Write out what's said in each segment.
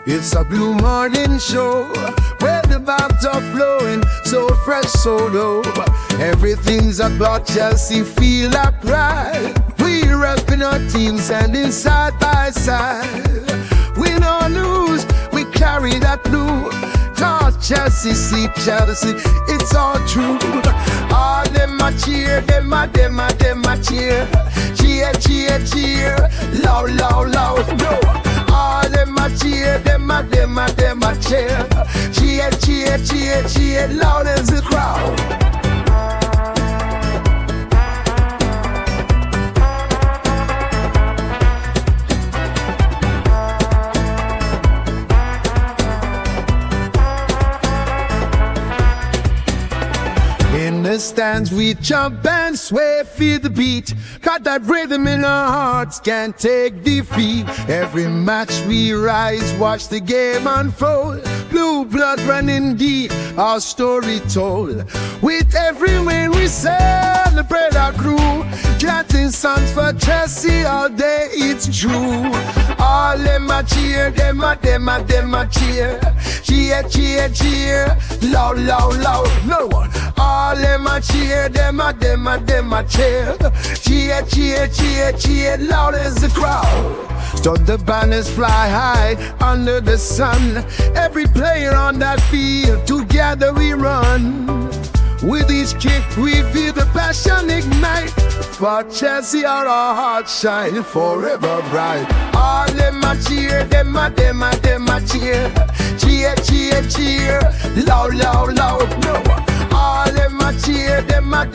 It's a blue morning show where the vibes are flowing, so fresh, so dope. Everything's about Chelsea, feel like pride. We repping our team, standing side by side. We don't lose, we carry that blue. Talk Chelsea, see Chelsea, it's all true. All them a cheer, them a cheer. Cheer, cheer, cheer, loud, loud, loud, no. All them a cheer, them a cheer. Cheer, cheer, cheer, cheer, loud as the crowd. In the stands we jump and sway, feel the beat. Got that rhythm in our hearts, can't take defeat. Every match we rise, watch the game unfold. Blue blood running deep, our story told. With every win we celebrate our crew. Chanting songs for Chelsea all day, it's true. All them a cheer, them a cheer. Cheer, cheer, cheer, loud, loud, loud, no one. All them a cheer, them a cheer. Cheer, cheer, cheer, cheer, loud as the crowd. So the banners fly high under the sun. Every player on that field, together we run. With each kick we feel the passion ignite. For Chelsea our hearts shine forever bright. All them a cheer, them a cheer. Cheer, cheer, cheer, loud, loud, loud, no one. All them a cheer, them a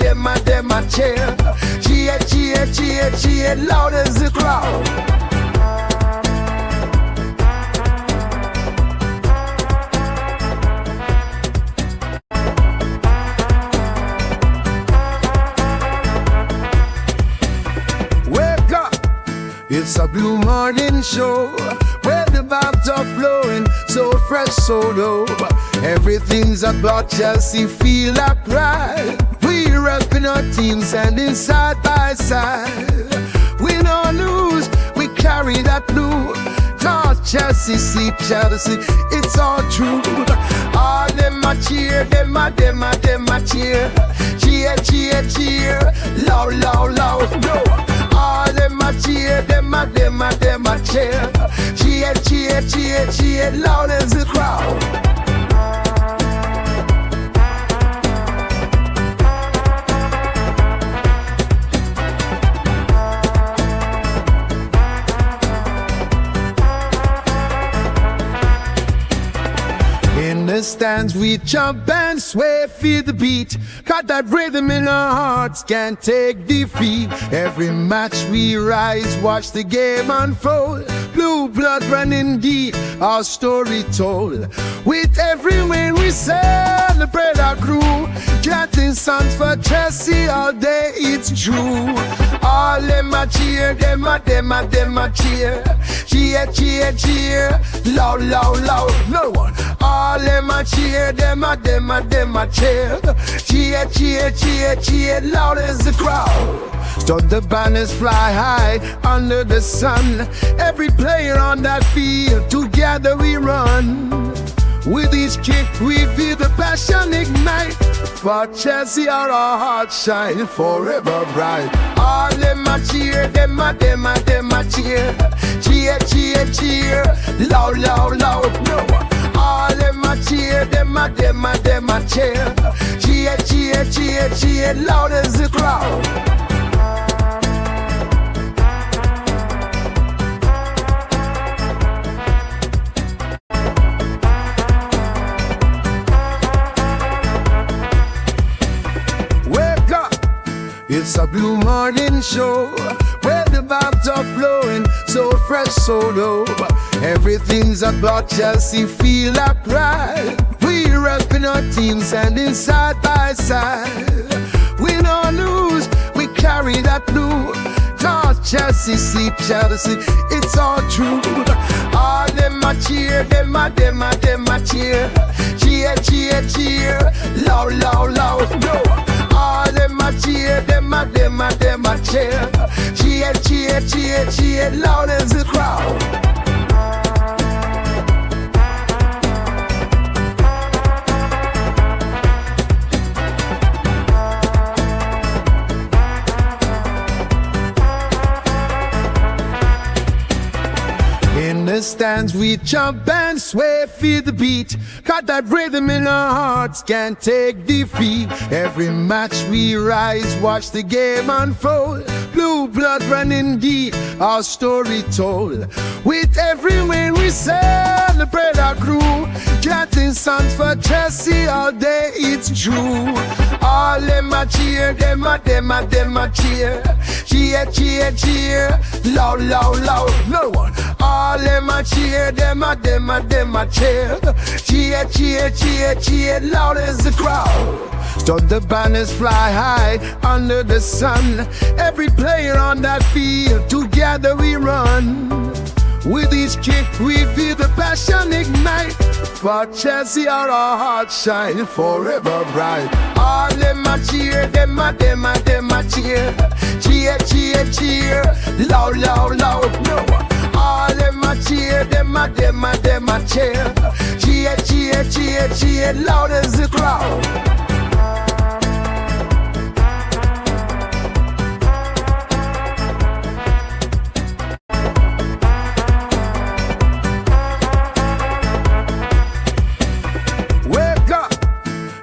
cheer. Cheer, cheer, cheer, cheer, loud as the crowd. It's a blue morning show where the vibes are flowing, so fresh, so dope. Everything's about Chelsea, feel like pride. We repping our team, standing side by side. We don't lose, we carry that blue. Talk Chelsea, see Chelsea, it's all true. All them a cheer, them a cheer. Cheer, cheer, cheer, loud, loud, loud, no. All them a cheer, them a cheer. Cheer, cheer, cheer, cheer, loud as the crowd. In the stands we jump and sway, feel the beat. Got that rhythm in our hearts, can't take defeat. Every match we rise, watch the game unfold. Blue blood running deep, our story told. With every win we celebrate our crew. Chanting songs for Chelsea all day, it's true. All them a cheer, them a cheer. Cheer, cheer, cheer, loud, loud, loud, no one. All them a cheer, them a cheer. Cheer, cheer, cheer, cheer, loud as the crowd. So the banners fly high under the sun. Every player on that field, together we run. With each kick we feel the passion ignite. For Chelsea our hearts shine forever bright. All them a cheer, them a cheer. Cheer, cheer, cheer, loud, loud, loud, no one. All them a cheer, them a cheer. Cheer, cheer, cheer, cheer, loud as the crowd. It's a blue morning show where the vibes are flowing, so fresh, so dope. Everything's about Chelsea, feel like pride. We repping our team, standing side by side. We don't lose, we carry that blue. Talk Chelsea, see Chelsea, it's all true. All them a cheer, them a cheer. Cheer, cheer, cheer, loud, loud, loud, no. All them a cheer, them a cheer. Cheer, cheer, cheer, cheer, loud as the crowd. the stands we jump and sway, feel the beat. Got that rhythm in our hearts, can't take defeat. Every match we rise, watch the game unfold. Blue blood running deep, our story told. With every win we celebrate our crew. Chanting songs for Chelsea all day, it's true. All them a cheer, them a cheer. Cheer, cheer, cheer, loud, loud, loud, no one. All them a cheer, them a cheer. Cheer, cheer, cheer, cheer, loud as the crowd. Stop the banners fly high under the sun. Every player on that field, together we run. With each kick we feel the passion ignite. For Chelsea our hearts shine forever bright. All them a cheer, them a cheer. Cheer, cheer, cheer, loud, loud, loud, no one. All them a cheer, them a cheer. Cheer, cheer, cheer, cheer, loud as the crowd.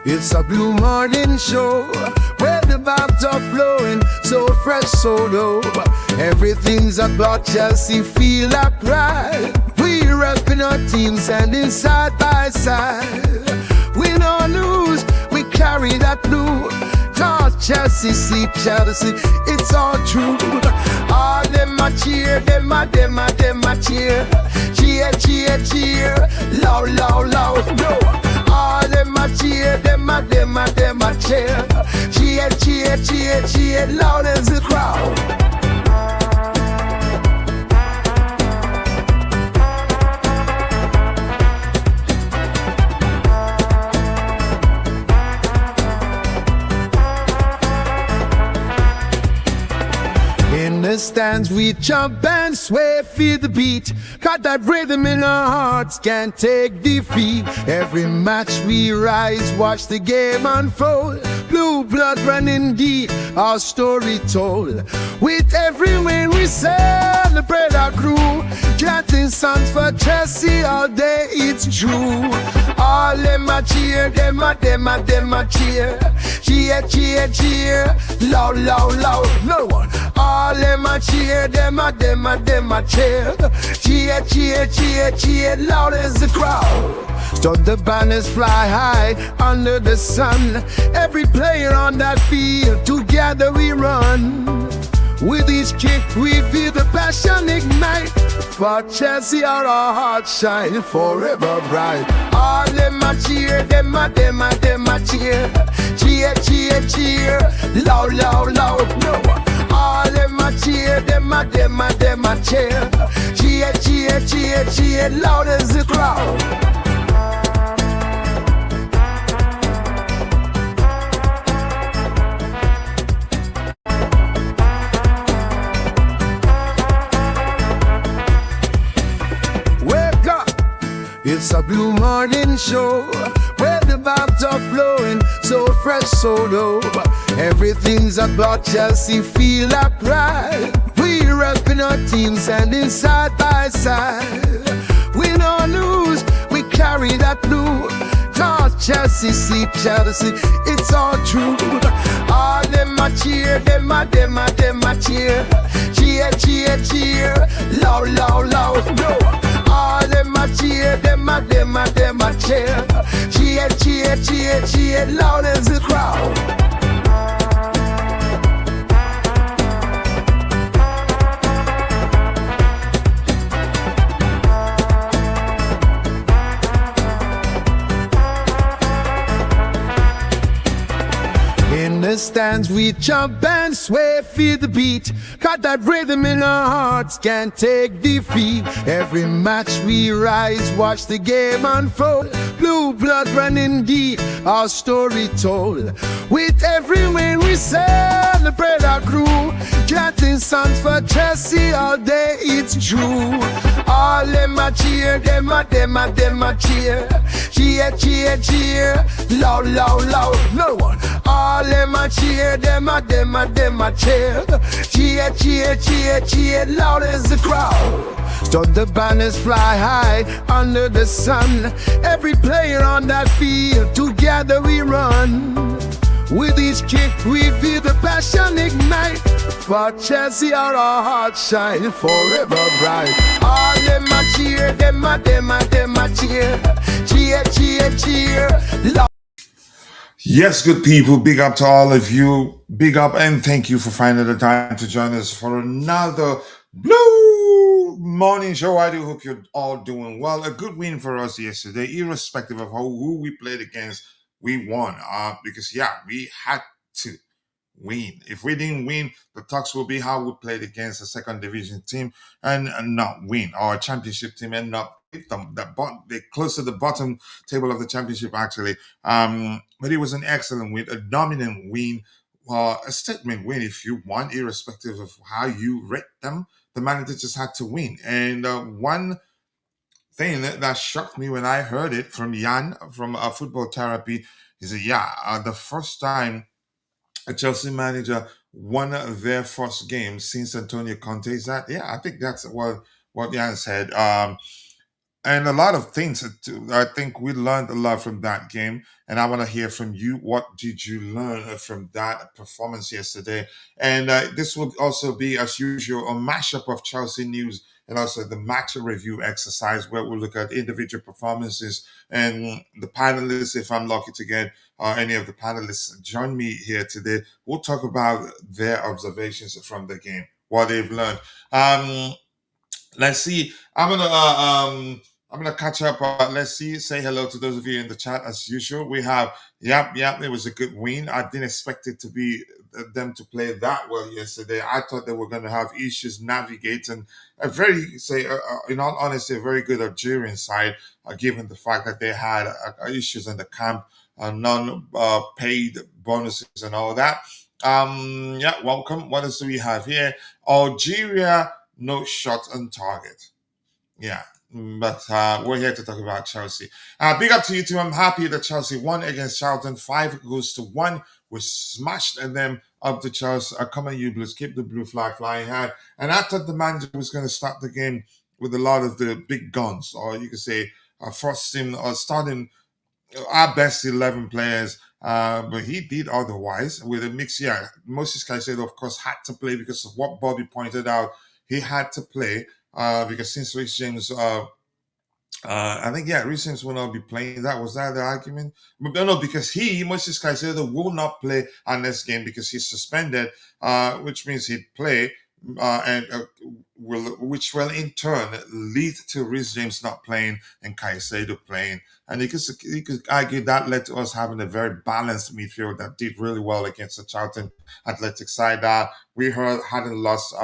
It's a blue morning show where the vibes are flowing, so fresh, so low. Everything's about Chelsea, feel that pride. We repping our team, standing side by side. Win or lose, we carry that blue. Cause Chelsea, see Chelsea, it's all true. All them a cheer, them a cheer. Cheer, cheer, cheer, loud, loud, loud, no. All them a cheer, them a cheer. Cheer, cheer, cheer, cheer, loud as the crowd. In the stands we jump and sway, feel the beat. Got that rhythm in our hearts, can't take defeat. Every match we rise, watch the game unfold. Blue blood running deep, our story told. With every win we celebrate our crew. Chanting songs for Chelsea all day, it's true. All them a cheer, them a cheer. Cheer, cheer, cheer, loud, loud, loud, no one. All them a cheer, them a cheer. Cheer, cheer, cheer, cheer, loud as the crowd. Stop the banners fly high under the sun. Every player on that field, together we run. With each kick we feel the passion ignite. For Chelsea our hearts shine forever bright. All them a cheer, them a cheer. Cheer, cheer, cheer, loud, loud, loud, no one. All them a cheer, them a cheer. Cheer, cheer, cheer, cheer, loud as the crowd. It's a blue morning show where the vibes are flowing, so fresh, so low. Everything's about Chelsea, feel that pride. We repping our team, standing side by side. Win or lose, we carry that blue. Cause Chelsea, see Chelsea, it's all true. All them a cheer, them a cheer. Cheer, cheer, cheer, loud, loud, loud, no. All them a cheer, them a cheer. Cheer, cheer, cheer, cheer, loud as the crowd. In the stands we jump and sway, feel the beat. Got that rhythm in our hearts, can't take defeat. Every match we rise, watch the game unfold. Blue blood running deep, our story told. With every win we celebrate our crew. Chanting songs for Chelsea all day, it's true. All them a cheer, them a cheer. Cheer, cheer, cheer, loud, loud, loud, no one. All them a cheer, them a cheer. Cheer, cheer, cheer, cheer, loud as the crowd. So the banners fly high under the sun. Every player on that field, together we run. With each kick we feel the passion ignite. For Chelsea our hearts shine forever bright. All them a cheer, them a cheer. Cheer, cheer, cheer. Yes, good people, big up to all of you. Big up and thank you for finding the time to join us for another Blue Morning Show. I do hope you're all doing well. A good win for us yesterday, irrespective of who we played against. We won because, yeah, we had to win. If we didn't win, the talks will be how we played against a second division team and not win, or a championship team and not hit them. They're close to the bottom table of the championship, actually. But it was an excellent win, a dominant win, a statement win if you want, irrespective of how you rate them. The manager just had to win. And one thing that shocked me when I heard it from Jan from Football Therapy is that, the first time a Chelsea manager won their first game since Antonio Conte. Is that? Yeah, I think that's what Jan said. And a lot of things. I think we learned a lot from that game, and I want to hear from you. What did you learn from that performance yesterday? And this will also be, as usual, a mashup of Chelsea news and also the match review exercise, where we'll look at individual performances and the panelists. If I'm lucky to get any of the panelists join me here today, we'll talk about their observations from the game, what they've learned. Let's see. I'm gonna catch up. Let's see. Say hello to those of you in the chat as usual. We have yep. It was a good win. I didn't expect it to be them to play that well yesterday. I thought they were going to have issues navigating a very, in all honesty, a very good Algerian side, given the fact that they had issues in the camp, non-paid bonuses and all that. Welcome. What else do we have here? Algeria, no shot on target. Yeah. But we're here to talk about Chelsea. Big up to you too. I'm happy that Chelsea won against Charlton 5-1. We smashed them up to Chelsea. Come on, you Blues. Keep the blue flag flying high. And I thought the manager was going to start the game with a lot of the big guns, or you could say first team, or starting our best 11 players. But he did otherwise with a mix. Yeah, Moses Caicedo, of course, had to play because of what Bobby pointed out. He had to play. Because since Reece James, I think, Reece James will not be playing. Was that the argument? But no, because Moses Caicedo, will not play on this game because he's suspended, which means he'd play, which will in turn lead to Reece James not playing and Caicedo playing. And you could argue that led to us having a very balanced midfield that did really well against the Charlton Athletic side. We hadn't lost.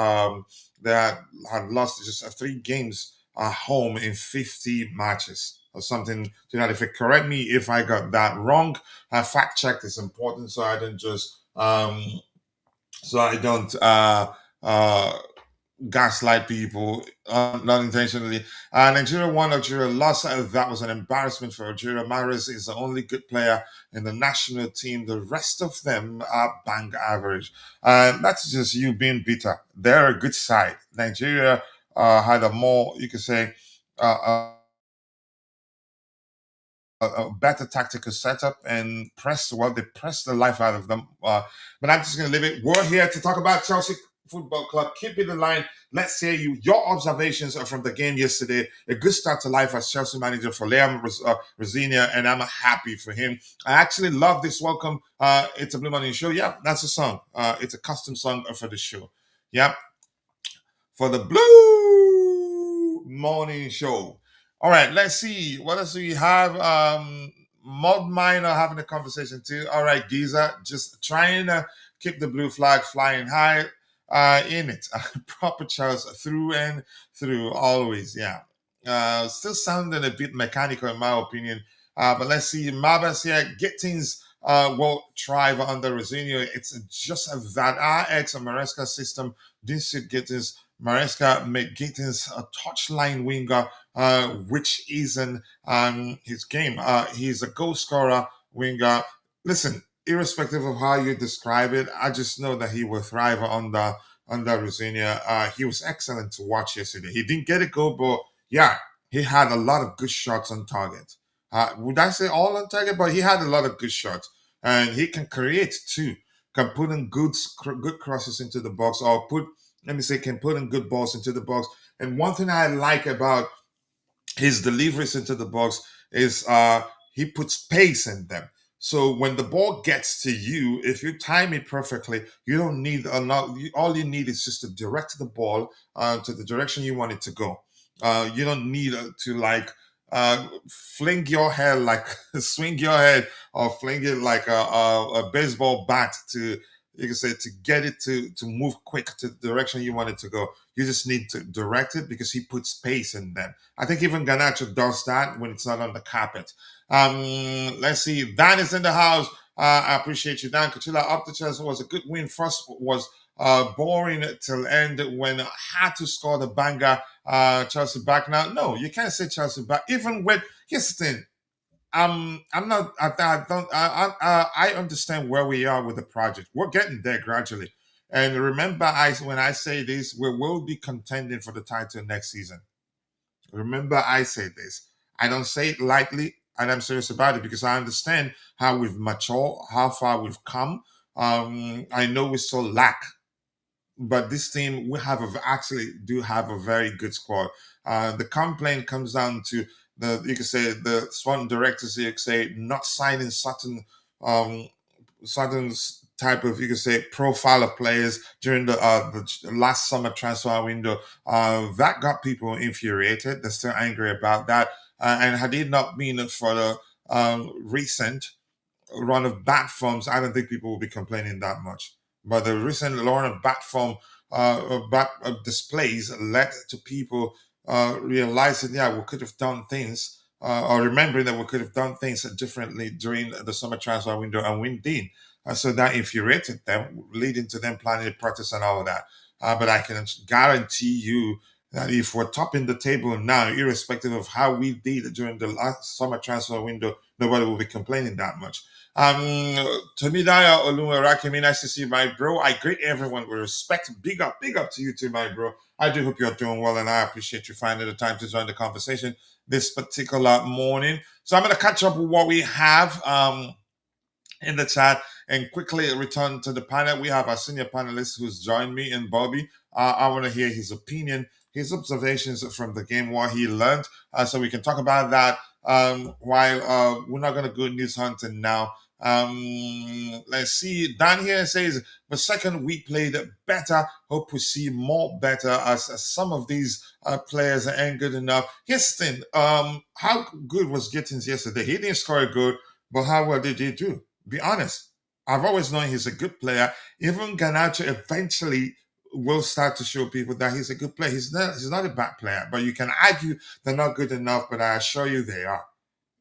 That had lost just 3 games at home in 50 matches or something to that effect. Correct me if I got that wrong. Fact check is important, so I don't just gaslight people not intentionally. Nigeria won, Algeria lost. That was an embarrassment for Algeria. Mahrez is the only good player in the national team. The rest of them are bang average. That's just you being bitter. They're a good side. Nigeria had a more, you could say, a better tactical setup and they pressed the life out of them. But I'm just going to leave it. We're here to talk about Chelsea Football Club. Keep it in line. Let's hear your observations from the game yesterday. A good start to life as Chelsea manager for Liam Rosenior, and I'm happy for him. I actually love this welcome. It's a Blue Morning Show. Yeah, that's a song. It's a custom song for the show. Yeah, for the Blue Morning Show. All right, let's see. What else do we have? Mod Minor having a conversation too. All right, Giza, just trying to keep the blue flag flying high. In it. Proper Charles through and through, always, yeah. Still sounding a bit mechanical in my opinion. But let's see. Mabas here, Gittins will thrive under Rosenior. It's just that our ex Maresca system didn't suit Gittins. Maresca made Gittins a touchline winger, which isn't his game. He's a goal scorer winger. Listen, irrespective of how you describe it, I just know that he will thrive under Rosenior. He was excellent to watch yesterday. He didn't get a goal, but yeah, he had a lot of good shots on target. Would I say all on target? But he had a lot of good shots, and he can create too. Can put in good crosses into the box, or can put in good balls into the box. And one thing I like about his deliveries into the box is he puts pace in them. So when the ball gets to you, if you time it perfectly, you don't need a lot. All you need is just to direct the ball to the direction you want it to go. You don't need to fling your head like swing your head or fling it like a baseball bat to you can say to get it to move quick to the direction you want it to go. You just need to direct it because he puts pace in them. I think even Ganacho does that when it's not on the carpet. Let's see. Dan is in the house. I appreciate you, Dan. Kachila up the chest was a good win. First was boring till end when had to score the banger. Chelsea back now. No, you can't say Chelsea back. Even with here's the thing. I'm not. I don't. I understand where we are with the project. We're getting there gradually. And remember, when I say this, we will be contending for the title next season. Remember, I say this. I don't say it lightly, and I'm serious about it because I understand how we've matured, how far we've come. I know we still lack, but this team we have actually do have a very good squad. The complaint comes down to the you could say the Swan directors. You could say not signing um, certain type of you could say profile of players during the last summer transfer window. That got people infuriated. They're still angry about that. And had it not been for the recent run of bat forms, I don't think people will be complaining that much. But the recent run of bat form, bat displays led to people realizing, yeah, we could have done things, or remembering that we could have done things differently during the summer transfer window, and we did. So that infuriated them, leading to them planning a protest and all of that. But I can guarantee you that if we're topping the table now, irrespective of how we did during the last summer transfer window, nobody will be complaining that much. Tomidaya Oluwaraki, nice to see you, my bro. I greet everyone with respect. Big up to you too, my bro. I do hope you're doing well, and I appreciate you finding the time to join the conversation this particular morning. So I'm going to catch up with what we have in the chat and quickly return to the panel. We have our senior panelist who's joined me in Bobby. I want to hear his opinion, his observations from the game, what he learned, so we can talk about that while we're not going to go news hunting now. Let's see. Dan here says the second we played better. Hope we see more better as some of these players ain't good enough. Here's the thing. How good was Gittins yesterday? He didn't score a goal, but how well did he do? Be honest. I've always known he's a good player. Even Ganacho eventually will start to show people that he's a good player. He's not a bad player, but you can argue they're not good enough, but I assure you they are.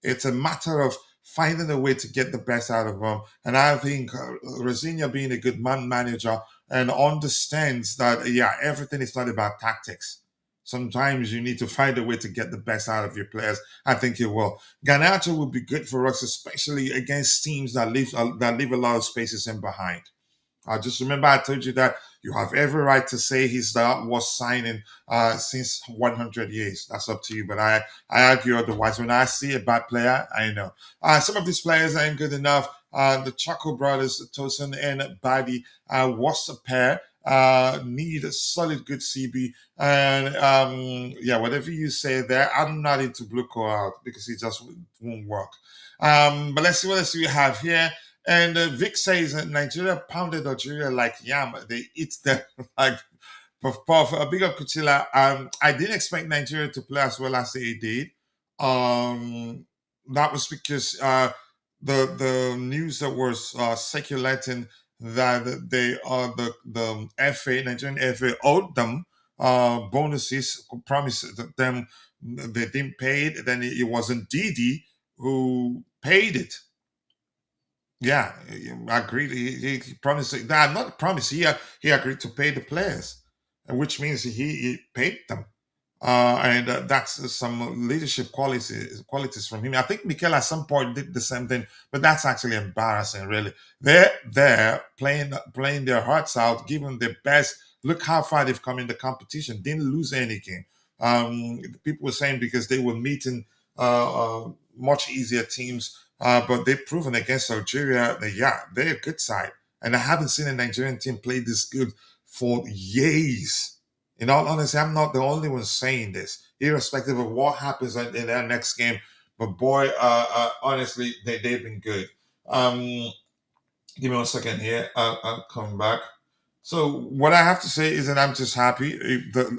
It's a matter of finding a way to get the best out of them. And I think Rosenior being a good man manager and understands that, yeah, everything is not about tactics. Sometimes you need to find a way to get the best out of your players. I think he will. Garnacho would be good for us, especially against teams that leave a lot of spaces in behind. Just remember, I told you that you have every right to say he's the worst signing since 100 years. That's up to you. But I argue otherwise. When I see a bad player, I know. Some of these players ain't good enough. The Chaco brothers, Tosin and Badi, was a pair. Need a solid, good CB. And yeah, whatever you say there, I'm not into Blue out because it just won't work. But let's see what else we have here. And Vic says that Nigeria pounded Algeria like yam. They eat them like puff puff. A big up Kuchila. I didn't expect Nigeria to play as well as they did. That was because the news that was circulating that they the FA Nigerian FA owed them bonuses, promised them they didn't pay it. Then it wasn't Didi who paid it. Yeah, I agreed. He promised. Nah, not promised. He agreed to pay the players, which means he paid them. And that's some leadership qualities from him. I think Mikel at some point did the same thing, but that's actually embarrassing. Really, they're there playing their hearts out, giving their best. Look how far they've come in the competition. Didn't lose any game. People were saying because they were meeting much easier teams, but they've proven against Algeria that yeah, they're a good side, and I haven't seen a Nigerian team play this good for years. In all honesty, I'm not the only one saying this, irrespective of what happens in their next game. But boy, honestly, they've been good. Um, Give me 1 second here. I'll come back. So what I have to say is that I'm just happy.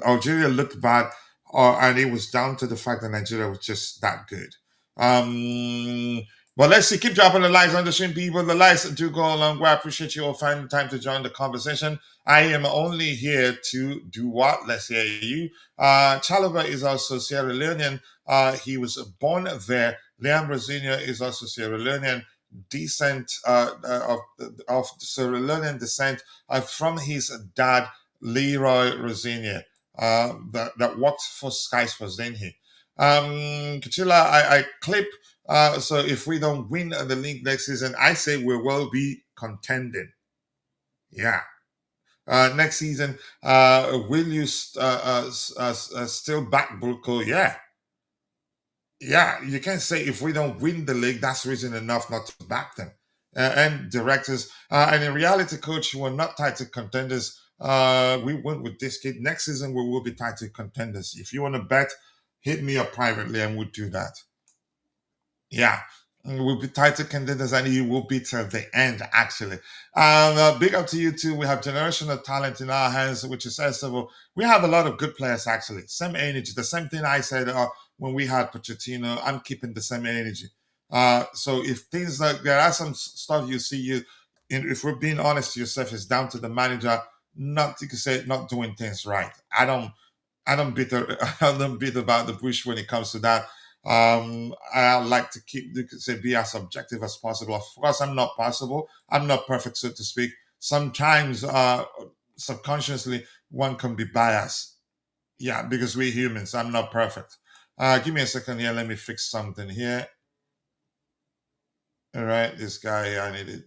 Algeria looked bad, and it was down to the fact that Nigeria was just that good. Um, but let's see. Keep dropping the likes on the stream, people. The likes do go a long way. I appreciate you all finding time to join the conversation. I am only here to do what? Let's hear you. Chalaba is also Sierra Leonean. He was born there. Liam Rosenior is also Sierra Leonean descent of Sierra Leonean descent from his dad, Leroy Rosenior, that worked for Sky Sports, didn't he? Kachila, I clip. So if we don't win the league next season, I say we will be contending. Yeah. Next season, will you still back Bruco? Yeah. Yeah, you can't say if we don't win the league, that's reason enough not to back them. And directors, and in reality, coach, we're not tied to contenders. We went with this kid. Next season, we will be tied to contenders. If you want to bet, hit me up privately and we'll do that. Yeah. We'll be tied to contenders and you will be till the end, actually. Big up to you too. We have generational talent in our hands, which is sensible. We have a lot of good players, actually. Same energy. The same thing I said when we had Pochettino. I'm keeping the same energy. So if things like there are some stuff you see if we're being honest to yourself, it's down to the manager. Not you can say not doing things right. I don't beat I don't beat about the bush when it comes to that. I like to keep you could say be as objective as possible. Of course, I'm not possible. I'm not perfect, so to speak. Sometimes, subconsciously, one can be biased. Yeah, because we're humans. I'm not perfect. Give me a second here. Let me fix something here. All right, this guy here, I need it.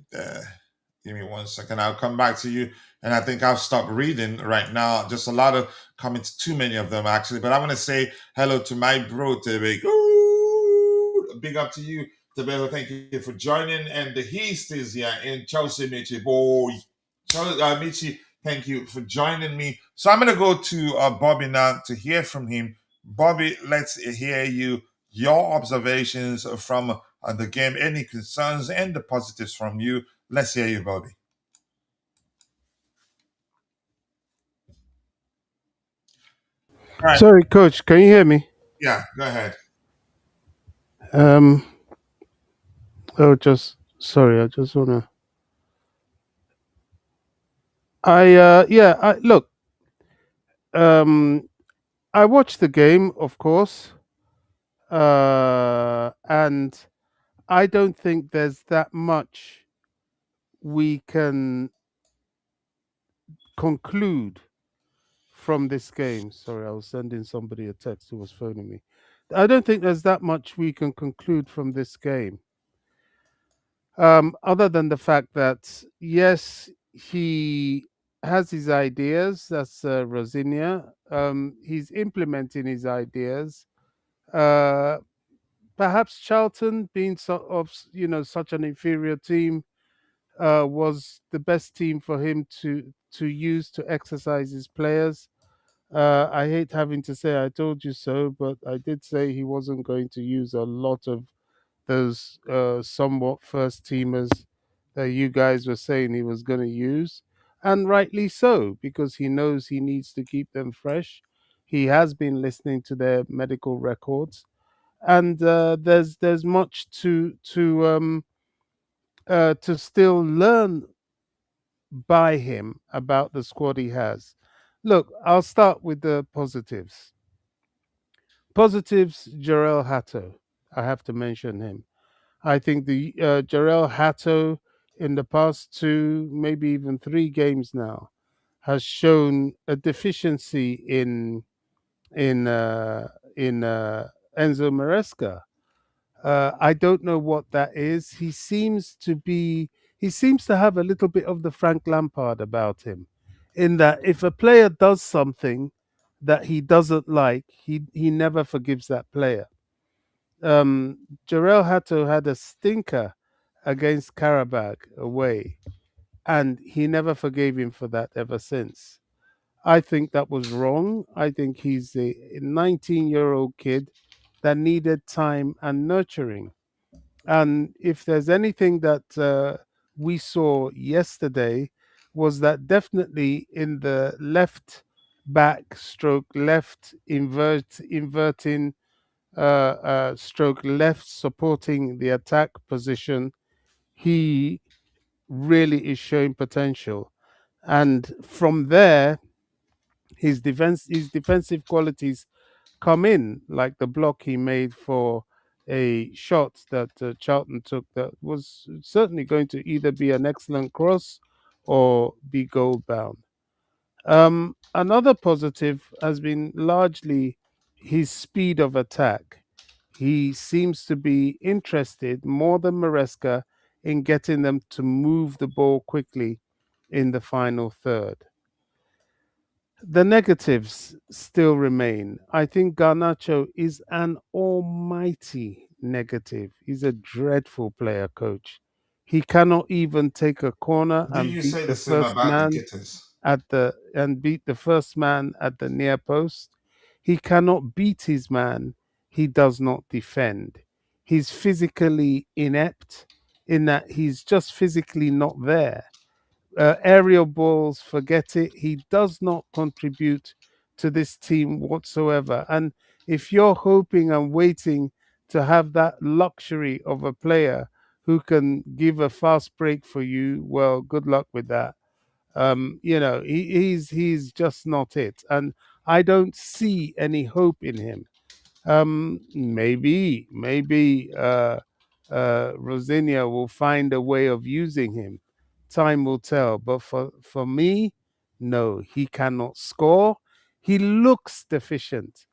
Give me 1 second. I'll come back to you. And I think I'll stop reading right now. Just a lot of comments, too many of them actually. But I want to say hello to my bro, Tebe. Ooh, big up to you, Tebe. Thank you for joining. And the East is here in Chelsea, Michi. Boy. Michi, thank you for joining me. So I'm going to go to Bobby now to hear from him. Bobby, let's hear your observations from the game, any concerns and the positives from you. Let's hear you, Bobby. All right. Sorry, coach, can you hear me? Yeah, go ahead. Um, oh, just sorry, I just wanna. Yeah, look. Um, I watched the game, of course, and I don't think there's that much we can conclude from this game. Sorry, I was sending somebody a text who was phoning me. I don't think there's that much we can conclude from this game. Other than the fact that yes, he has his ideas. That's Rosinia. He's implementing his ideas. Uh, Perhaps Charlton, being such an inferior team, was the best team for him to use to exercise his players. I hate having to say I told you so, but I did say he wasn't going to use a lot of those somewhat first teamers that you guys were saying he was going to use, and rightly so, because he knows he needs to keep them fresh. He has been listening to their medical records, and there's much to still learn by him about the squad he has. Look, I'll start with the positives. Positives, Jarell Hato. I have to mention him. I think the Jarell Hato in the past two, maybe even three games now, has shown a deficiency in uh, in Enzo Maresca. I don't know what that is. He seems to have a little bit of the Frank Lampard about him, in that if a player does something that he doesn't like, he never forgives that player. Jarell Hato had a stinker against Karabakh away, and he never forgave him for that ever since. I think that was wrong. I think he's a 19-year-old kid that needed time and nurturing. And if there's anything that we saw yesterday, was that definitely in the left back stroke left inverting stroke left supporting the attack position, he really is showing potential. And from there, his defensive qualities come in, like the block he made for a shot that Charlton took that was certainly going to either be an excellent cross or be goal bound. Another positive has been largely his speed of attack. He seems to be interested more than Maresca in getting them to move the ball quickly in the final third. The negatives still remain. I think Garnacho is an almighty negative. He's a dreadful player, coach. He cannot even take a corner Did you say the same first about the man Gitters? beat the first man at the near post. He cannot beat his man. He does not defend. He's physically inept in that he's just physically not there. Aerial balls, forget it. He does not contribute to this team whatsoever. And if you're hoping and waiting to have that luxury of a player who can give a fast break for you, well, good luck with that. He's just not it, and I don't see any hope in him. Maybe Rosenior will find a way of using him. Time will tell. But for me, no, he cannot score. He looks deficient.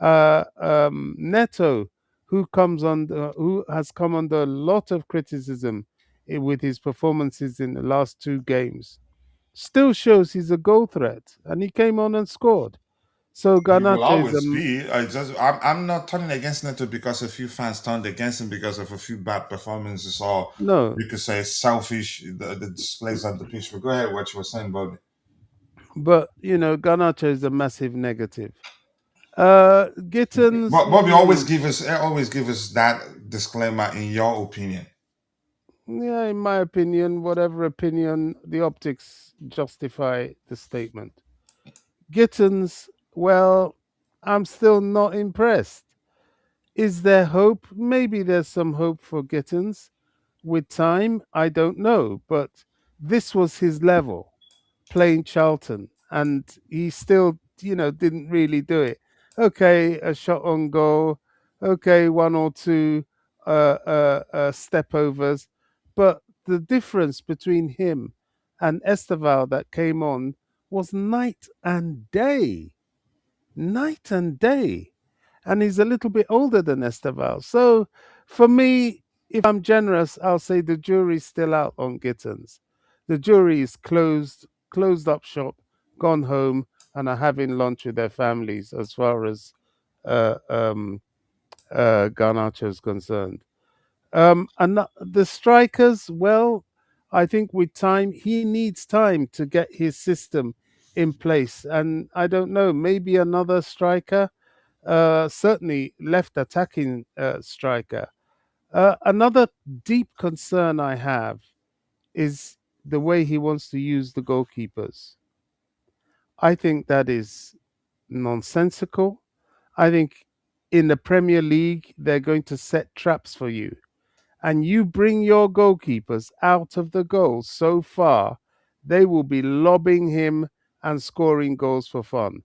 Neto, who has come under a lot of criticism with his performances in the last two games, still shows he's a goal threat, and he came on and scored. So He will Garnacho is always be. I'm not turning against Neto because a few fans turned against him because of a few bad performances, or no, you could say selfish the displays on the pitch. But go ahead, what you were saying, Bobby. but Garnacho is a massive negative. Gittins, But Bobby, always give us that disclaimer in your opinion. yeah, in my opinion, whatever opinion, the optics justify the statement. Gittins, well, I'm still not impressed. Is there hope? Maybe there's some hope for Gittins with time. I don't know, but this was his level, playing Charlton, and he still, didn't really do it. Okay, a shot on goal. Okay, one or two step overs, but the difference between him and Esteval that came on was night and day, night and day. And he's a little bit older than Esteval. So for me, if I'm generous, I'll say the jury's still out on Gittins. The jury is closed up shop, gone home, and are having lunch with their families as far as uh, um, Garnacho is concerned. And the strikers, well, I think with time, he needs time to get his system in place. And I don't know, maybe another striker, certainly left attacking striker. Another deep concern I have is the way he wants to use the goalkeepers. I think that is nonsensical. I think in the Premier League, they're going to set traps for you, and you bring your goalkeepers out of the goal so far, they will be lobbing him and scoring goals for fun.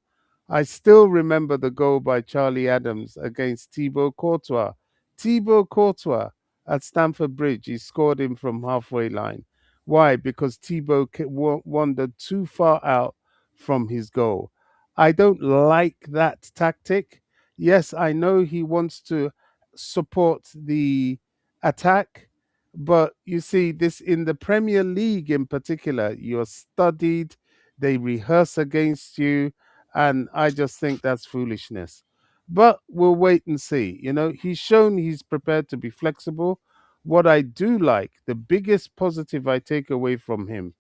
I still remember the goal by Charlie Adams against Thibaut Courtois. Thibaut Courtois, at Stamford Bridge. He scored him from halfway line. Why? Because Thibaut wandered too far out from his goal. I don't like that tactic. Yes, I know he wants to support the attack, but you see, this in the Premier League in particular, you're studied, they rehearse against you, and I just think that's foolishness. But we'll wait and see. You know, he's shown he's prepared to be flexible. What I do like, the biggest positive I take away from him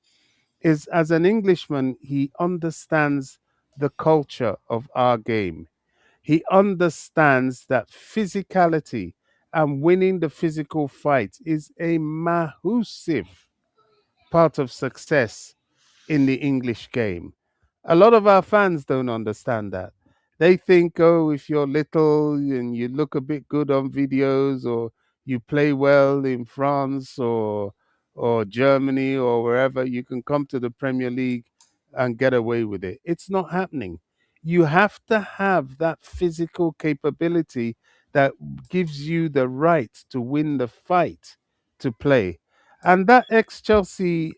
is as an Englishman, he understands the culture of our game. He understands that physicality and winning the physical fight is a massive part of success in the English game. A lot of our fans don't understand that. They think, oh, if you're little and you look a bit good on videos, or you play well in France or Germany or wherever, you can come to the Premier League and get away with it. It's not happening. You have to have that physical capability that gives you the right to win the fight to play. And that ex Chelsea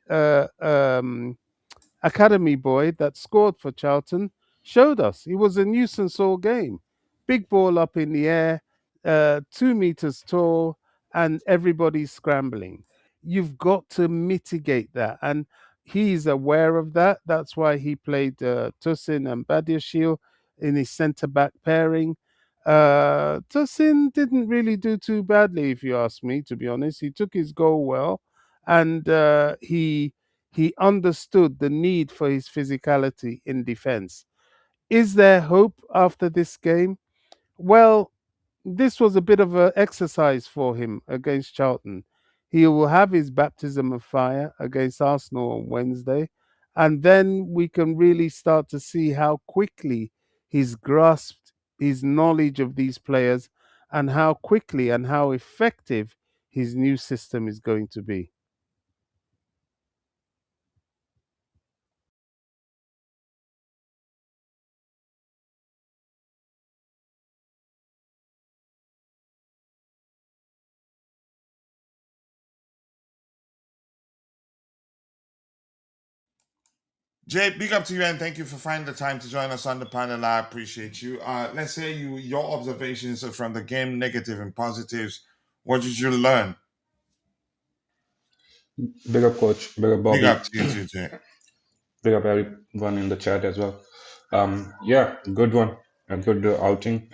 academy boy that scored for Charlton showed us he was a nuisance all game. Big ball up in the air, 2 meters tall, and everybody's scrambling. You've got to mitigate that. And he's aware of that. That's why he played Tosin and Badiashile in his centre back pairing. Tosin didn't really do too badly, if you ask me, to be honest. He took his goal well, and he understood the need for his physicality in defense. Is there hope after this game? Well, this was a bit of an exercise for him against Charlton. He will have his baptism of fire against Arsenal on Wednesday, and then we can really start to see how quickly he's grasped his knowledge of these players, and how quickly and how effective his new system is going to be. Jay, big up to you and thank you for finding the time to join us on the panel. I appreciate you. Let's say your observations from the game, negative and positives. What did you learn? Big up, coach. Big up, Big Bobby. up to you too, Jay. Big up everyone in the chat as well. Yeah, good one. A good outing.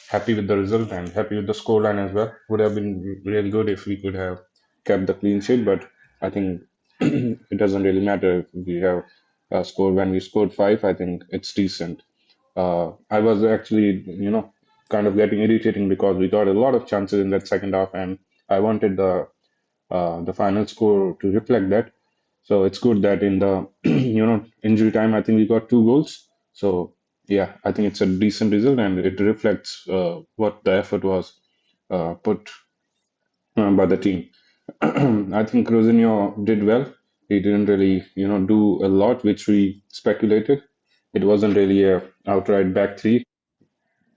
Happy with the result and happy with the scoreline as well. Would have been really good if we could have kept the clean sheet, but I think it doesn't really matter if we have scored. When we scored five, I think it's decent. I was actually, kind of getting irritating because we got a lot of chances in that second half, and I wanted the final score to reflect that. So it's good that in the injury time, I think we got 2 goals. So yeah, I think it's a decent result and it reflects what the effort was put by the team. I think Rosenior did well. He didn't really do a lot, which we speculated. It wasn't really a outright back three,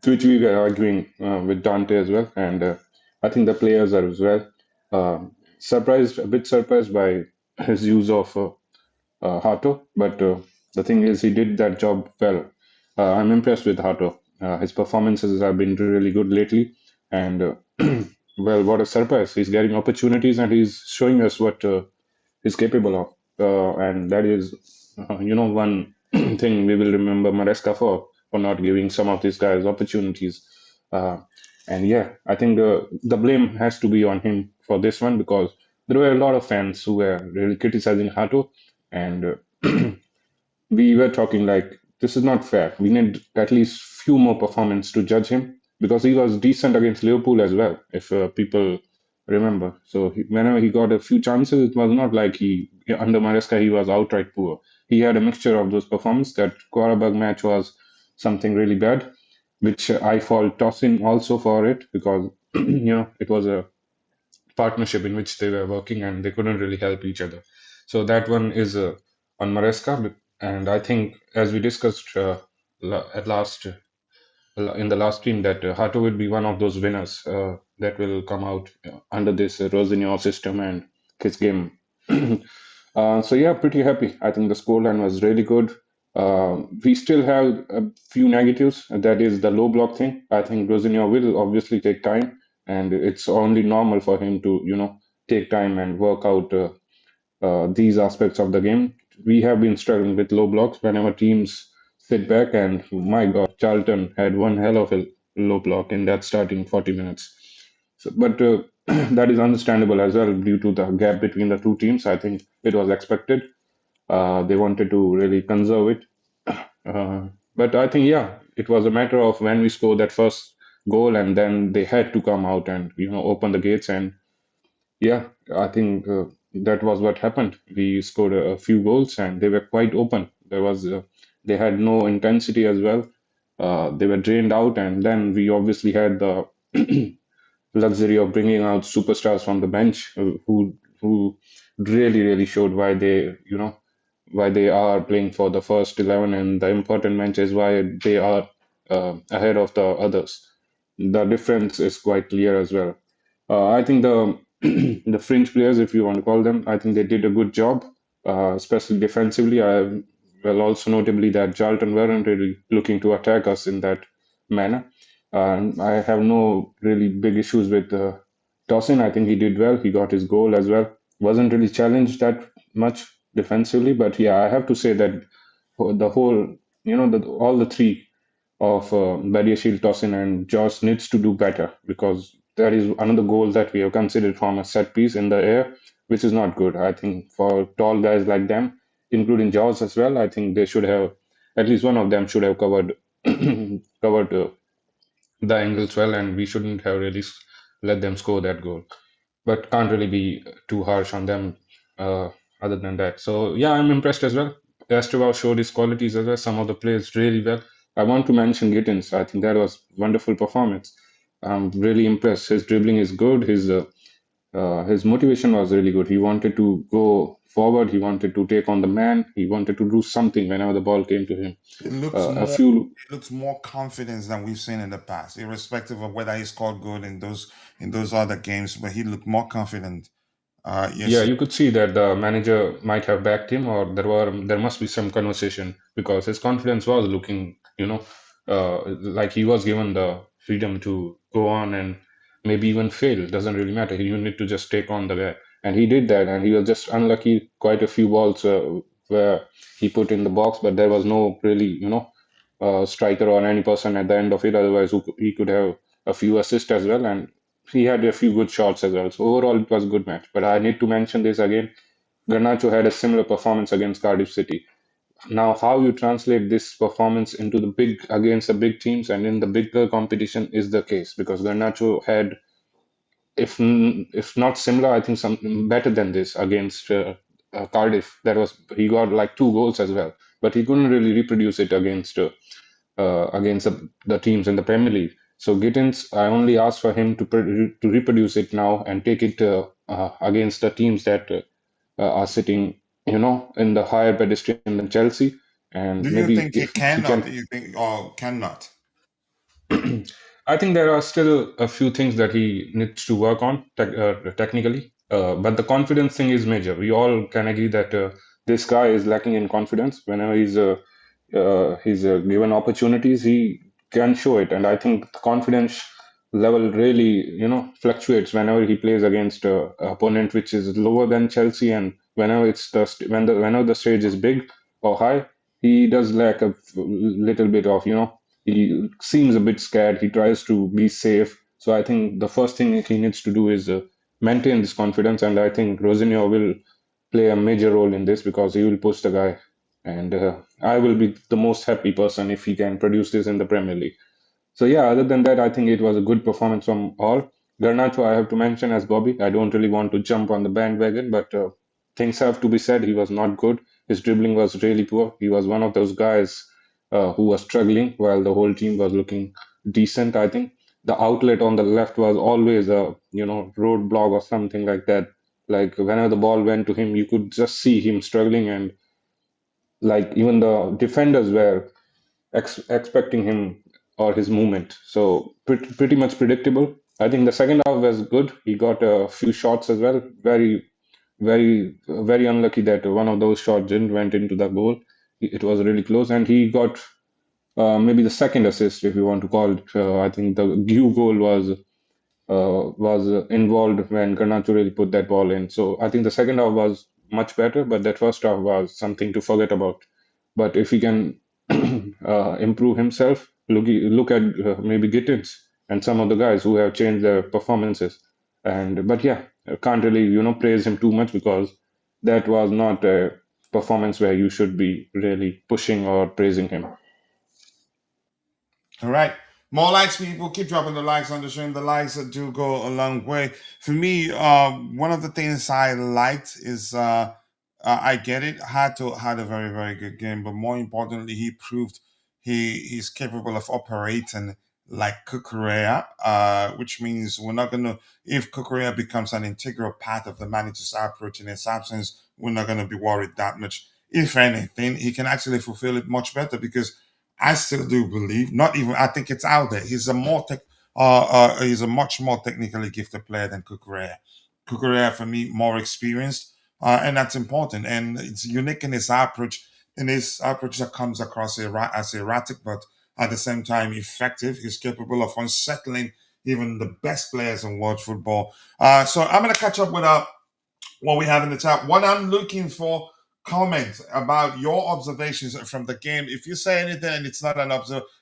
which we were arguing with Dante as well, and I think the players are as well. A bit surprised by his use of Hato, but the thing is, he did that job well. I'm impressed with Hato. His performances have been really good lately, and well, what a surprise! He's getting opportunities and he's showing us what is capable of. And that is, one thing we will remember Maresca for not giving some of these guys opportunities. Uh, and yeah, I think the blame has to be on him for this one because there were a lot of fans who were really criticizing Hato, and we were talking like this is not fair. We need at least few more performance to judge him because he was decent against Liverpool as well. If people remember, so whenever he got a few chances, it was not like he under Maresca he was outright poor. He had a mixture of those performances. That Quarabag match was something really bad, which I fault Tosin also for it because it was a partnership in which they were working and they couldn't really help each other. So that one is on Maresca, and I think as we discussed at last in the last stream that Hato will be one of those winners. that will come out under this Rosenior system and his game. So yeah, pretty happy. I think the scoreline was really good. We still have a few negatives. That is the low block thing. I think Rosenior will obviously take time, and it's only normal for him to take time and work out these aspects of the game. We have been struggling with low blocks whenever teams sit back, and my God, Charlton had one hell of a low block in that starting 40 minutes. So, but that is understandable as well due to the gap between the two teams. I think it was expected. They wanted to really conserve it. But I think, yeah, it was a matter of when we scored that first goal, and then they had to come out and open the gates. And yeah, I think that was what happened. We scored a few goals, and they were quite open. They had no intensity as well. They were drained out, and then we obviously had the luxury of bringing out superstars from the bench who really showed why they are playing for the first 11 in the important matches, why they are ahead of the others. The difference is quite clear as well. I think the the fringe players, if you want to call them, I think they did a good job, especially defensively. Well, also notably that Charlton weren't really looking to attack us in that manner. I have no really big issues with Tosin. I think he did well. He got his goal as well. Wasn't really challenged that much defensively, but yeah, I have to say that the whole, all the three of Badiashile, Tosin, and Josh needs to do better, because that is another goal that we have considered from a set piece in the air, which is not good. I think for tall guys like them, including Josh as well, I think they should have, at least one of them should have covered covered the angles well, and we shouldn't have really let them score that goal. But can't really be too harsh on them uh, other than that. So yeah, I'm impressed as well. Esteban showed his qualities as well. Some of the players really well. I want to mention Gittins. I think that was wonderful performance. I'm really impressed. His dribbling is good. His motivation was really good. He wanted to go forward. He wanted to take on the man. He wanted to do something whenever the ball came to him. A few It looks more confidence than we've seen in the past, irrespective of whether he scored good in those other games. But he looked more confident. Yeah, Yes, you could see that the manager might have backed him, or there must be some conversation, because his confidence was looking, like he was given the freedom to go on and maybe even fail. Doesn't really matter. You need to just take on the guy, and he did that. And he was just unlucky. Quite a few balls where he put in the box, but there was no really, striker or any person at the end of it. Otherwise, he could have a few assists as well, and he had a few good shots as well. So overall, it was a good match. But I need to mention this again. Garnacho had a similar performance against Cardiff City. Now, how you translate this performance into the big against the big teams and in the bigger competition is the case, because Garnacho had, if not similar, I think something better than this against Cardiff. That was, he got like two goals as well, but he couldn't really reproduce it against the teams in the Premier League. So Gittins, I only ask for him to reproduce it now and take it against the teams that are sitting, in the higher pedestrian than Chelsea, and do you maybe think he if he cannot? can. Do you think or cannot? I think there are still a few things that he needs to work on technically, but the confidence thing is major. We all can agree that this guy is lacking in confidence. Whenever he's given opportunities, he can show it, and I think the confidence level really fluctuates whenever he plays against a opponent which is lower than Chelsea, and whenever whenever the stage is big or high, he does lack a little bit of he seems a bit scared. He tries to be safe. So I think the first thing he needs to do is maintain this confidence, and I think Rosenior will play a major role in this, because he will push the guy, and I will be the most happy person if he can produce this in the Premier League. So yeah, other than that, I think it was a good performance from all. Garnacho, I have to mention as Bobby. I don't really want to jump on the bandwagon, but things have to be said. He was not good. His dribbling was really poor. He was one of those guys who was struggling while the whole team was looking decent. I think the outlet on the left was always a roadblock or something like that. Like whenever the ball went to him, you could just see him struggling, and like even the defenders were expecting him or his movement. So pretty much predictable. I think the second half was good. He got a few shots as well. Very unlucky that one of those shots didn't went into the goal. It was really close, and he got maybe the second assist, if you want to call it. I think the Gu goal was involved when Garnacho really put that ball in. So I think the second half was much better, but that first half was something to forget about. But if he can improve himself, look at maybe Gittins and some of the guys who have changed their performances. And but yeah, I can't really praise him too much because that was not a performance where you should be really pushing or praising him. All right. More likes, people. Keep dropping the likes on the stream. The likes do go a long way. For me, one of the things I liked is I get it. Hato had a very, very good game, but more importantly, he proved he's capable of operating like Kukurea, which means we're not gonna if Kukurea becomes an integral part of the manager's approach in his absence, we're not gonna be worried that much. If anything, he can actually fulfill it much better because I still do believe, not even I think it's out there. He's a much more technically gifted player than Kukurea. Kukurea for me more experienced, and that's important. And it's unique in his approach. In his approach that comes across as erratic, but at the same time effective. He's capable of unsettling even the best players in world football. So I'm gonna catch up with what we have in the chat. What I'm looking for comments about your observations from the game. If you say anything and it's not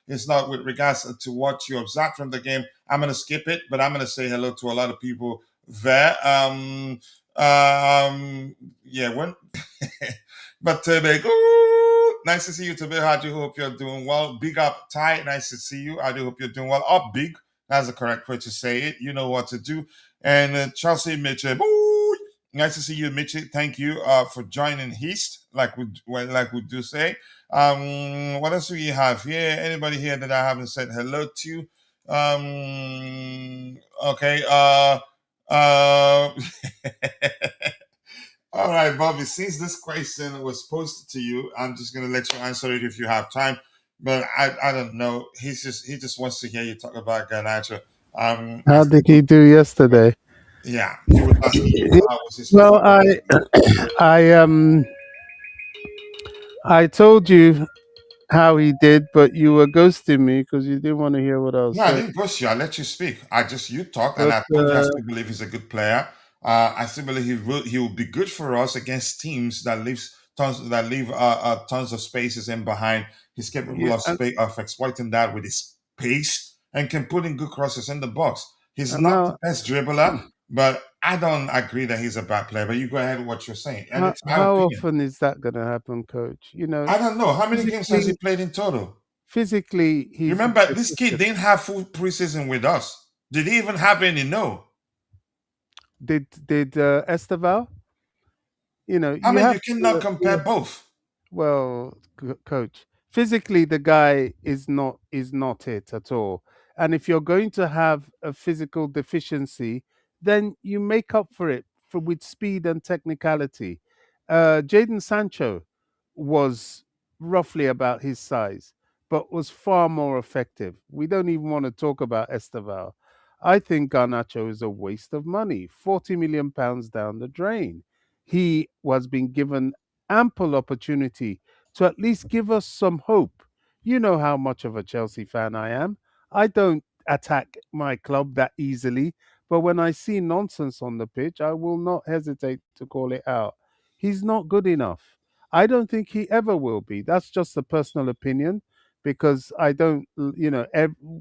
it's not with regards to what you observed from the game, I'm gonna skip it, but I'm gonna say hello to a lot of people there. Yeah, when but Tobago, nice to see you, Tobago. I do hope you're doing well. Big up, Ty. Nice to see you. I do hope you're doing well. Up big. That's the correct way to say it. You know what to do. And Chelsea Mitchell. Nice to see you, Mitchell. Thank you for joining East, like we do say. What else do you have here? Anybody here that I haven't said hello to? Okay. Uh, all right, Bobby. Since this question was posted to you, I'm just gonna let you answer it if you have time. But I don't know. He just wants to hear you talk about Garnacho. I How did he do yesterday? Yeah, he was asking you how was his Well, performance. I I told you how he did, but you were ghosting me because you didn't want to hear what I was No, I saying. didn't push you. I let you speak. I just you talked, and But I told you I still believe he's a good player. I still believe he will be good for us against teams that leave tons of spaces in behind. He's capable yeah, of exploiting that with his pace and can put in good crosses in the box. He's and not the now best dribbler, but I don't agree that he's a bad player. But you go ahead with what you're saying, and it's my how opinion. often is that going to happen, Coach? I don't know how many games has he Physically, played in total. physically, he's not Remember, this kid efficient. didn't have full preseason with us. Did he even have any? No. Did Esteval? I You mean, have you cannot to. compare both. Well, coach, physically the guy is not it at all. And if you're going to have a physical deficiency, then you make up for it with speed and technicality. Jaden Sancho was roughly about his size, but was far more effective. We don't even want to talk about Esteval. I think Garnacho is a waste of money. £40 million down the drain. He was being given ample opportunity to at least give us some hope. You know how much of a Chelsea fan I am. I don't attack my club that easily, but when I see nonsense on the pitch, I will not hesitate to call it out. He's not good enough. I don't think he ever will be. That's just a personal opinion because I don't,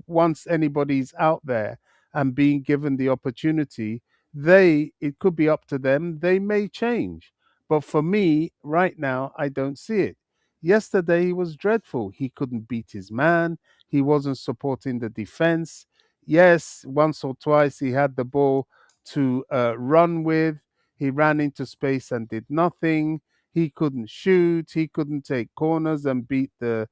once anybody's out there and being given the opportunity, it could be up to them. They may change. But for me, right now, I don't see it. Yesterday, he was dreadful. He couldn't beat his man. He wasn't supporting the defense. Yes, once or twice he had the ball to run with. He ran into space and did nothing. He couldn't shoot. He couldn't take corners and beat the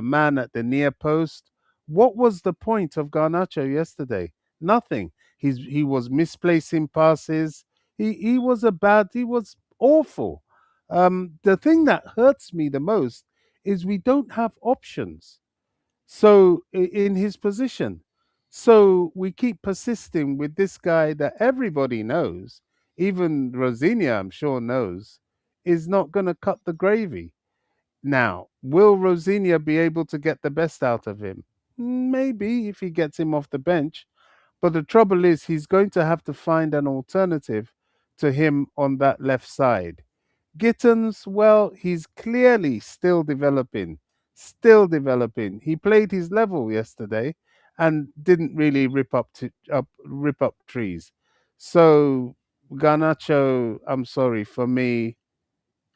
man at the near post. What was the point of Garnacho yesterday? Nothing. He was misplacing passes. He was awful. The thing that hurts me the most is we don't have options. So in his position, So we keep persisting with this guy that everybody knows, even Rosinia, I'm sure, knows, is not going to cut the gravy. Now, will Rosinia be able to get the best out of him? Maybe if he gets him off the bench. But the trouble is, he's going to have to find an alternative to him on that left side. Gittens, well, he's clearly still developing, still developing. He played his level yesterday and didn't really rip up trees. So Garnacho, I'm sorry, for me,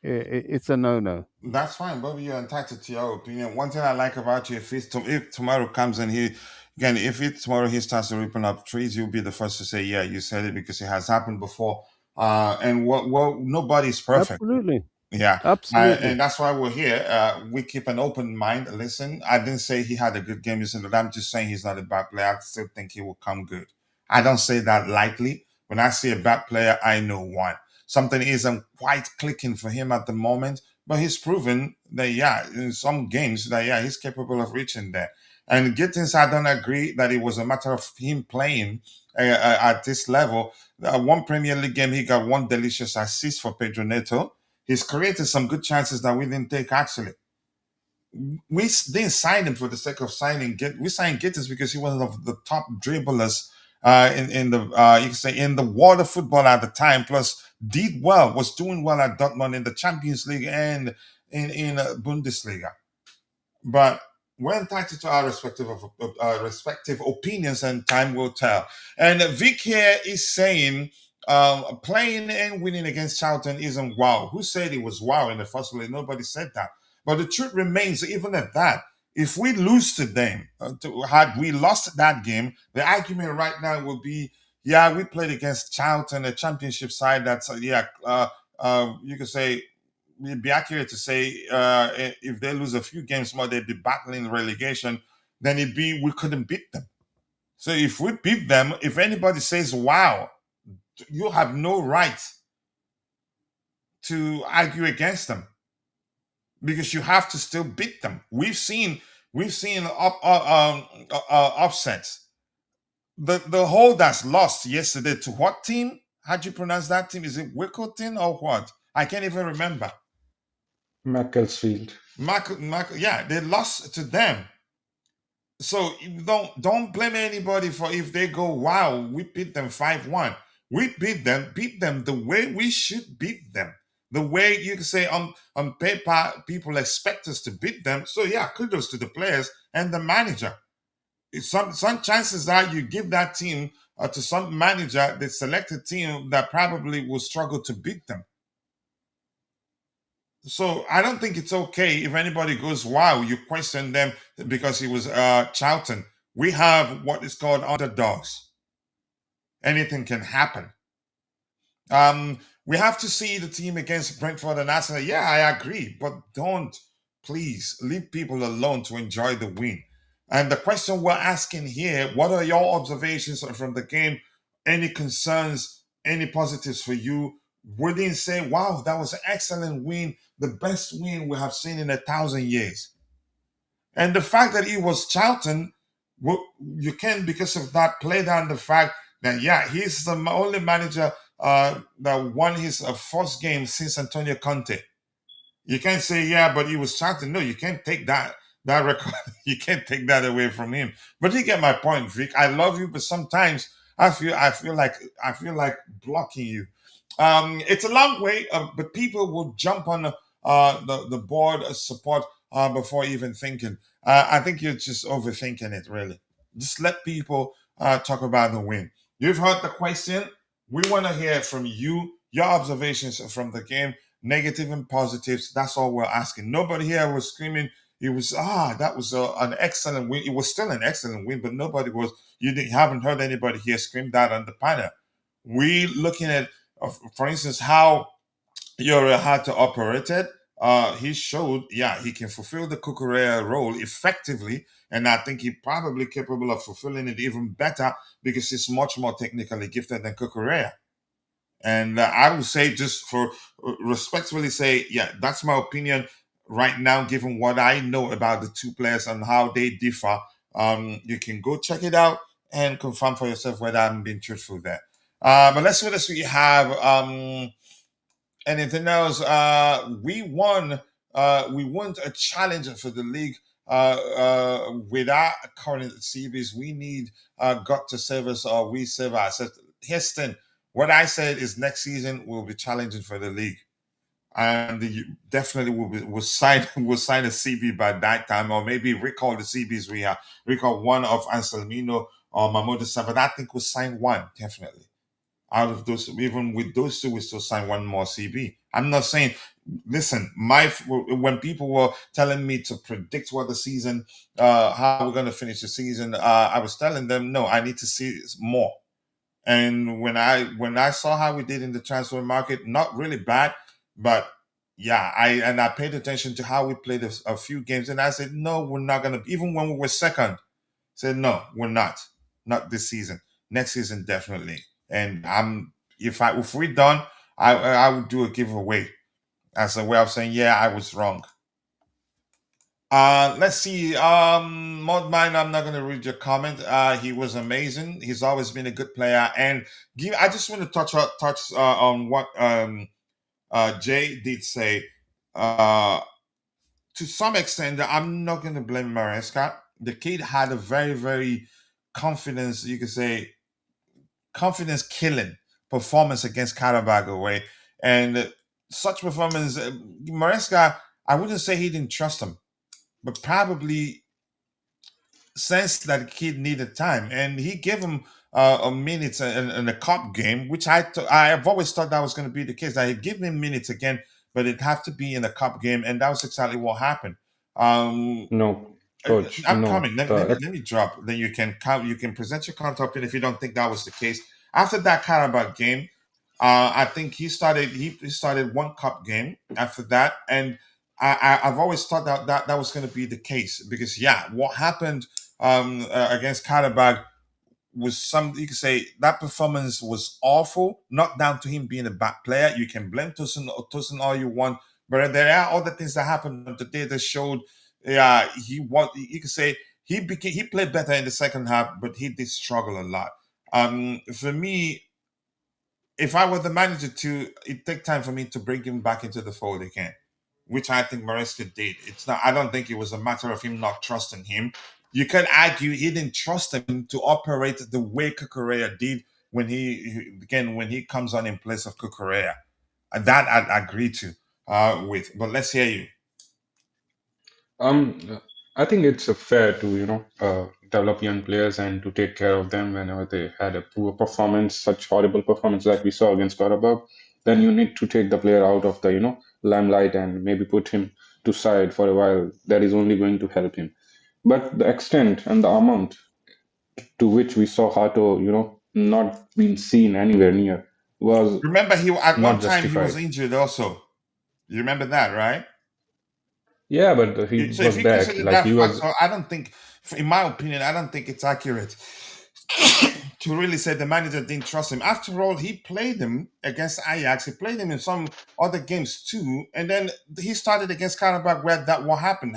it's a no-no. That's fine, Bobby. You're entitled to your opinion. One thing I like about you, if tomorrow comes and he again, if it tomorrow he starts ripping up trees, you'll be the first to say, "Yeah, you said it," because it has happened before. And nobody's perfect. Absolutely, Yeah, absolutely. and that's why we're here. We keep an open mind. Listen, I didn't say he had a good game yesterday. I'm just saying he's not a bad player. I still think he will come good. I don't say that lightly. When I see a bad player, I know one. Something isn't quite clicking for him at the moment, but he's proven that, yeah, in some games, that, yeah, he's capable of reaching there. And Gittins, I don't agree that it was a matter of him playing at this level. One Premier League game, he got one delicious assist for Pedro Neto. He's created some good chances that we didn't take, actually. Didn't sign him for the sake of signing. We signed Gittins because he was one of the top dribblers in the you can say in the water football at the time. Plus, did well, was doing well at Dortmund in the Champions League and in Bundesliga. But we're entitled to our respective opinions, and time will tell. And Vic here is saying playing and winning against Charlton isn't wow. Who said it was wow in the first place? Nobody said that. But the truth remains, even at that, if we lose to them, had we lost that game, the argument right now would be, yeah, we played against Charlton, a championship side that's, you could say, it'd be accurate to say if they lose a few games more, they'd be battling relegation. Then it'd be we couldn't beat them. So if we beat them, if anybody says, "Wow," you have no right to argue against them because you have to still beat them. We've seen upsets. The whole that's lost yesterday to what team? How'd you pronounce that team? Is it Wickleton or what? I can't even remember. Macclesfield. Yeah, they lost to them. So don't blame anybody for if they go, wow, we beat them 5-1. We beat them the way we should beat them. The way you can say on paper, people expect us to beat them. So yeah, kudos to the players and the manager. Some chances are you give that team to some manager, the selected team that probably will struggle to beat them. So I don't think it's okay if anybody goes, wow, you question them because he was Charlton. We have what is called underdogs. Anything can happen. We have to see the team against Brentford and Arsenal. Yeah, I agree, but don't please leave people alone to enjoy the win. And the question we're asking here: what are your observations from the game? Any concerns? Any positives for you? We didn't say, "Wow, that was an excellent win, the best win we have seen in 1,000 years." And the fact that it was Charlton, you can, because of that, play down the fact that, yeah, he's the only manager that won his first game since Antonio Conte. You can't say, yeah, but he was Charlton. No, you can't take that record. You can't take that away from him. But you get my point, Vic. I love you, but sometimes I feel like blocking you. It's a long way, but people will jump on the board support before even thinking. I think you're just overthinking it, really. Just let people talk about the win. You've heard the question. We want to hear from you, your observations from the game, negative and positives. That's all we're asking. Nobody here was screaming. It was that was an excellent win. It was still an excellent win, but nobody was. Haven't heard anybody here scream that on the panel. We looking at, for instance, how Yuri had to operate it. He showed, yeah, he can fulfill the Kukurea role effectively, and I think he's probably capable of fulfilling it even better because he's much more technically gifted than Kukurea. And I would say, just for respectfully say, yeah, that's my opinion right now, given what I know about the two players and how they differ. You can go check it out. and confirm for yourself whether I'm being truthful there. But let's see what else we have. Anything else? We won a challenge for the league. With our current CBs, we need God to save us, or we save ourselves. Houston, what I said is next season we'll be challenging for the league, and definitely will sign will sign a CB by that time, or maybe recall the CBs we have. Recall one of Anselmino or Mahmoud Safad. I think we'll sign one definitely out of those. Even with those two, we still sign one more CB. I'm not saying. Listen, when people were telling me to predict what the season, how we're going to finish the season, I was telling them no, I need to see more. And when I saw how we did in the transfer market, not really bad, but yeah, I paid attention to how we played a few games, and I said no, we're not gonna. Even when we were second, said no, we're not this season. Next season definitely. And if we're done, I would do a giveaway as a way of saying yeah, I was wrong. Let's see. Modmine, I'm not gonna read your comment. He was amazing. He's always been a good player. And I just want to touch on what Jay did say. To some extent, I'm not gonna blame Maresca. The kid had a very, very confidence, you could say, confidence killing performance against Karabag away. And such performance, Maresca, I wouldn't say he didn't trust him, but probably sensed that the kid needed time, and he gave him a minutes in a cup game, which I've always thought that was going to be the case. That he'd give him minutes again, but it'd have to be in a cup game, and that was exactly what happened. Um, No, coach, I'm no. coming. Let me drop. Then you can count. You can present your counter opinion if you don't think that was the case. After that Karabakh game, I think he started one cup game after that, and I've always thought that was going to be the case because yeah, what happened against Karabakh was some, you could say that performance was awful. Not down to him being a bad player. You can blame Tosin all you want, but there are other things that happened on the day that showed. Yeah, you could say he played better in the second half, but he did struggle a lot. For me, if I were the manager too, it take time for me to bring him back into the fold again, which I think Maresca did. It's not. I don't think it was a matter of him not trusting him. You could argue he didn't trust him to operate the way Kukurea did when he comes on in place of Kukurea. That I'd agree to with. But let's hear you. I think it's fair to, develop young players and to take care of them whenever they had a poor performance, such horrible performance like we saw against Karabakh. Then you need to take the player out of the, limelight and maybe put him to side for a while. That is only going to help him. But the extent and the amount to which we saw Hato, not being seen anywhere near was Remember, he at one not time he was justified. injured also. You remember that, right? Yeah, but he So if was you back. consider Like that he was. factor, I don't think, in my opinion, I don't think it's accurate to really say the manager didn't trust him. After all, he played him against Ajax. He played him in some other games too, and then he started against Karabakh where that what happened.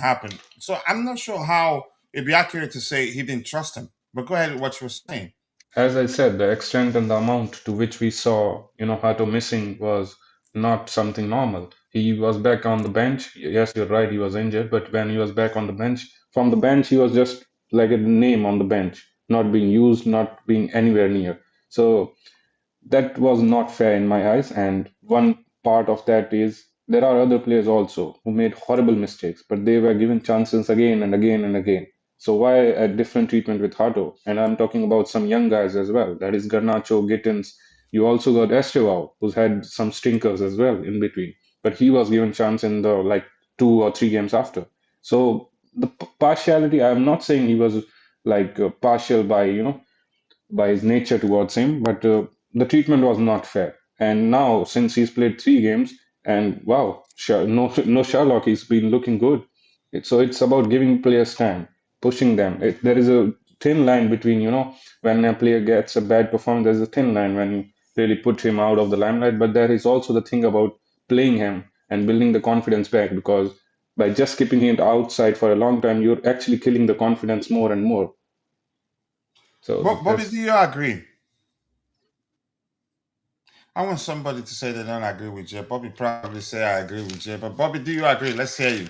So I'm not sure how it'd be accurate to say he didn't trust him. But go ahead with what you were saying. As I said, the extent and the amount to which we saw, Hato missing was not something normal. He was back on the bench. Yes, you're right, he was injured, but when he was back on the bench, from the bench, he was just like a name on the bench, not being used, not being anywhere near. So that was not fair in my eyes. And one part of that is there are other players also who made horrible mistakes, but they were given chances again and again and again. So why a different treatment with Hato? And I'm talking about some young guys as well. That is Garnacho, Gittins. You also got Estevao, who's had some stinkers as well in between. But he was given chance in the like 2 or 3 games after. So the partiality, I'm not saying he was like partial by his nature towards him, but the treatment was not fair. And now, since he's played 3 games, and wow, no Sherlock, he's been looking good. So it's about giving players time, pushing them. There is a thin line between, when a player gets a bad performance, there's a thin line when you really put him out of the limelight. But there is also the thing about playing him and building the confidence back, because by just keeping him outside for a long time, you're actually killing the confidence more and more. So Bobby, do that's you agree? I want somebody to say they don't agree with Jay. Bobby probably say I agree with Jay, but Bobby, do you agree? Let's hear you.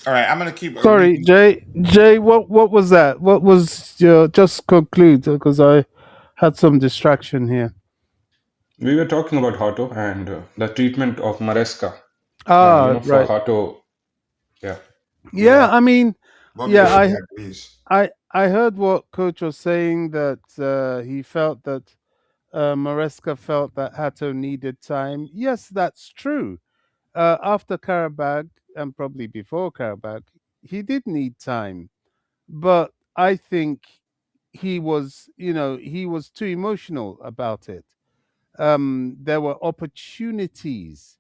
All right, I'm gonna keep Sorry, reading. Jay, what was that? What was your just conclude because I had some distraction here. we were talking about Hato and the treatment of Maresca. Ah, For right. Hato, yeah, Yeah, Yeah, I mean, Bobby yeah, already agrees. I heard what coach was saying that he felt that Maresca felt that Hato needed time. Yes, that's true. After Karabag and probably before Karabag, he did need time, but I think he was too emotional about it. There were opportunities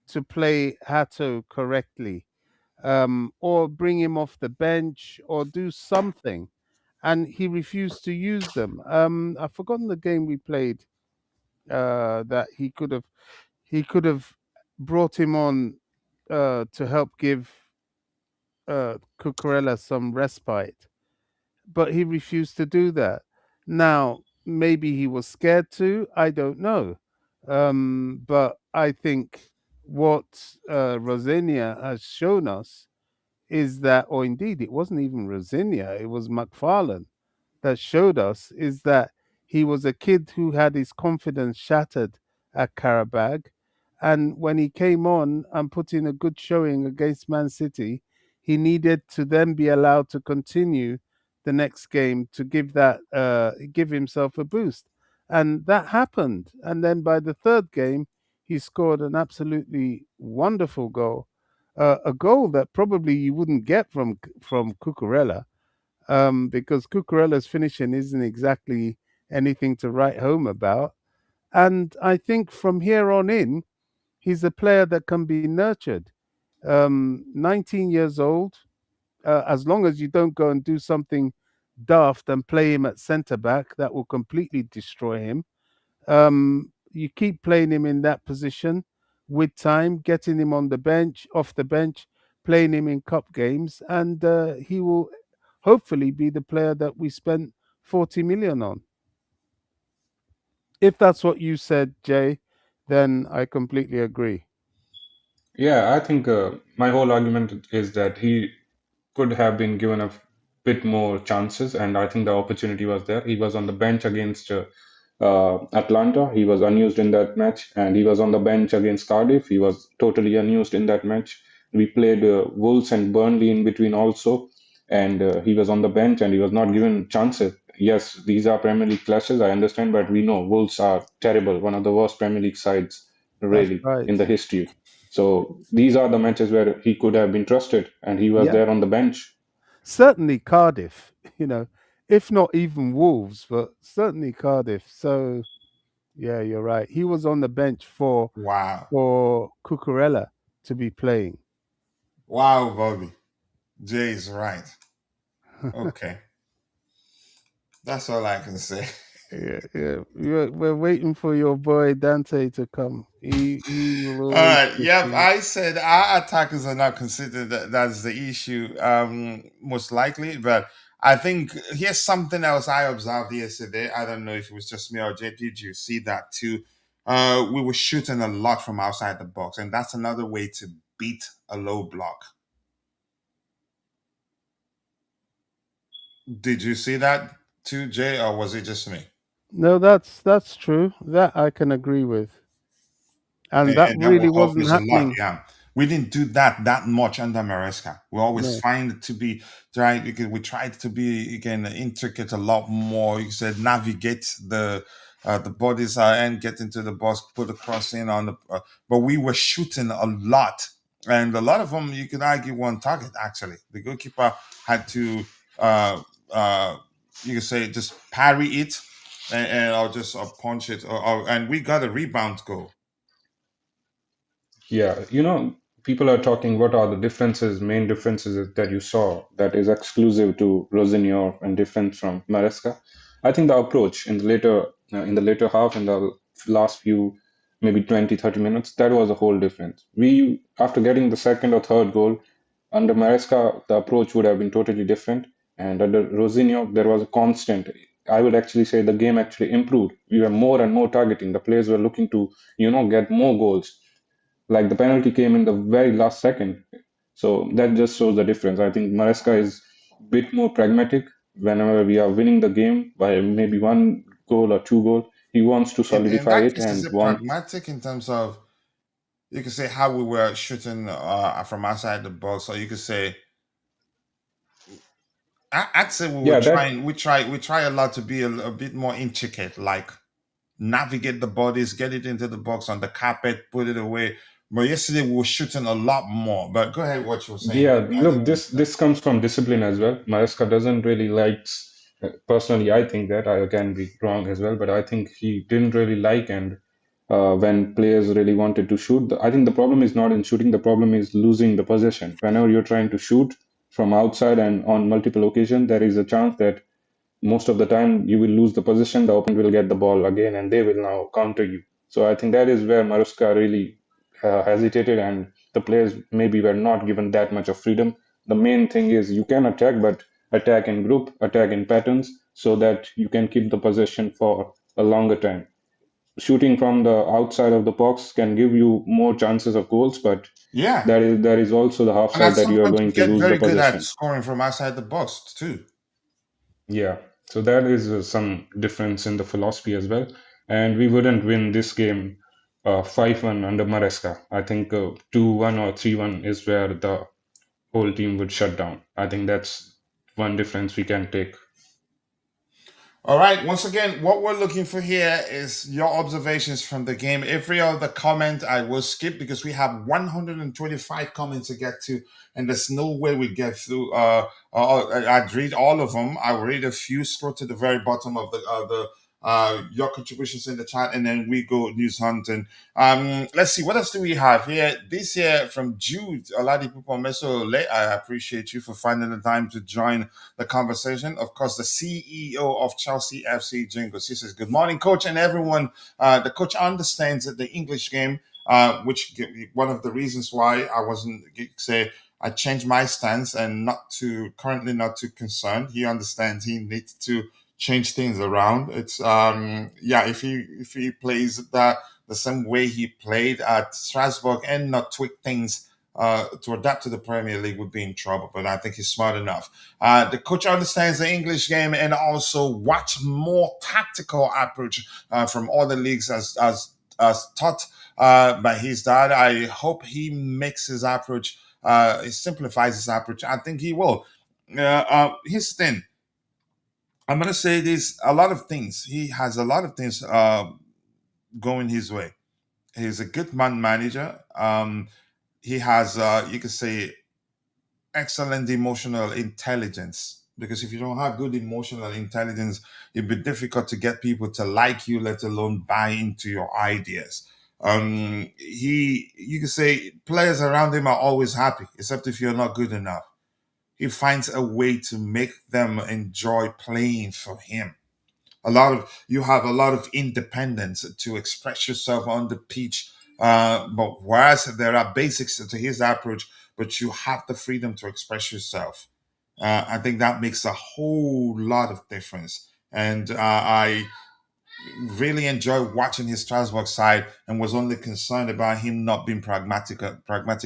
to play Hato correctly, or bring him off the bench or do something, and he refused to use them. I've forgotten the game we played that he could have brought him on to help give Cucurella some respite, but he refused to do that. Now, maybe he was scared to. I don't know, but I think what Rosenia has shown us is that, or indeed, it wasn't even Rosinia, it was McFarlane that showed us, is that he was a kid who had his confidence shattered at Karabag. And when he came on and put in a good showing against Man City, he needed to then be allowed to continue the next game to give himself a boost. And that happened. And then by the third game, he scored an absolutely wonderful goal, a goal that probably you wouldn't get from Cucurella, because Cucurella's finishing isn't exactly anything to write home about. And I think from here on in, he's a player that can be nurtured. 19 years old, as long as you don't go and do something daft and play him at centre back, that will completely destroy him. You keep playing him in that position with time, getting him on the bench, off the bench, playing him in cup games, and he will hopefully be the player that we spent 40 million on. If that's what you said, Jay, then I completely agree. yeah. I think my whole argument is that he could have been given a bit more chances, and I think the opportunity was there. He was on the bench against Atlanta. He was unused in that match, and he was on the bench against Cardiff. He was totally unused in that match. We played Wolves and Burnley in between also, and he was on the bench and he was not given chances. Yes, these are Premier League clashes, I understand, but we know Wolves are terrible, one of the worst Premier League sides That's really right. in the history. So these are the matches where he could have been trusted, and he was Yeah. there on the bench. Certainly Cardiff, if not even Wolves, but certainly Cardiff. So yeah, you're right. He was on the bench for Wow, Cucurella to be playing. wow, Bobby. Jay is right. Okay, that's all I can say. Yeah, yeah. We're waiting for your boy Dante to come. He will All always right. chip Yep. in. I said our attackers are not considered. That's the issue, most likely. But I think here's something else I observed yesterday. I don't know if it was just me or Jay. Did you see that too? We were shooting a lot from outside the box, and that's another way to beat a low block. Did you see that too, Jay, or was it just me? No, that's true. That I can agree with, and that And that really will help wasn't us a lot. happening. Yeah, we didn't do that much under Maresca. We always No, find it to be right. We tried to be again intricate a lot more. You said navigate the bodies and get into the box, put a cross in on the. But we were shooting a lot, and a lot of them you could argue one target. Actually, the goalkeeper had to. Uh, uh, you could say just parry it, and or just punch it, and we got a rebound goal. Yeah, people are talking what are the differences, main differences that you saw that is exclusive to Rosenior and different from Maresca. I think the approach in the later half, in the last few maybe 20, 30 minutes, that was a whole difference. We, after getting the second or third goal, Under Maresca, the approach would have been totally different. And under Rosenior, there was a constant. I would actually say the game actually improved. We were more and more targeting. The players were looking to, get more goals. Like the penalty came in the very last second. So that just shows the difference. I think Maresca is a bit more pragmatic. Whenever we are winning the game by maybe one goal or two goal, he wants to In solidify that it case, is and it wants. pragmatic in terms of, you could say, how we were shooting from outside the box, or you could say, I'd say we were Yeah, trying, that we try a lot to be a bit more intricate, like navigate the bodies, get it into the box on the carpet, put it away. But yesterday we were shooting a lot more. But go ahead, what you were saying. Yeah, I look, didn't mean this this comes from discipline as well. Maresca doesn't really likes. Personally, I think that I can be wrong as well, but I think he didn't really like and when players really wanted to shoot. I think the problem is not in shooting. The problem is losing the possession. Whenever you're trying to shoot from outside and on multiple occasions, there is a chance that most of the time you will lose the position, the opponent will get the ball again, and they will now counter you. So I think that is where Maruska really hesitated, and the players maybe were not given that much of freedom. The main thing is you can attack, but attack in group, attack in patterns, so that you can keep the possession for a longer time. Shooting from the outside of the box can give you more chances of goals, but Yeah. there is also the half And at side that some you are point we going to get lose the very good at possession. scoring from outside the box too. Yeah, so that is some difference in the philosophy as well. And we wouldn't win this game 5-1 under Maresca. I think 2-1 or 3-1 is where the whole team would shut down. I think that's one difference we can take. All right. Once again, what we're looking for here is your observations from the game. Every other comment I will skip because we have 125 comments to get to, and there's no way we get through. I'd read all of them. I will read a few. Scroll to the very bottom of the your contributions in the chat, and then we go news hunting. Let's see what else do we have here. This here from Jude Oladipo Meso. I appreciate you for finding the time to join the conversation. Of course, the CEO of Chelsea FC, Jingles. He says, "Good morning, coach, and everyone. The coach understands that the English game, which one of the reasons why I wasn't say I changed my stance and currently not too concerned. He understands he needs to change things around. It's if he plays the same way he played at Strasbourg and not tweak things." To adapt to the Premier League would be in trouble, but I think he's smart enough. The coach understands the English game and also watch more tactical approach from other leagues as taught by his dad. I hope he makes his approach, he simplifies his approach. I think he will. Here's the thing. I'm gonna say this: a lot of things. He has a lot of things going his way. He's a good man manager. He has, you could say, excellent emotional intelligence, because if you don't have good emotional intelligence, it'd be difficult to get people to like you, let alone buy into your ideas. You could say players around him are always happy, except if you're not good enough. He finds a way to make them enjoy playing for him. You have a lot of independence to express yourself on the pitch. But whereas there are basics to his approach, but you have the freedom to express yourself. I think that makes a whole lot of difference. And I really enjoyed watching his Strasbourg side, and was only concerned about him not being pragmatic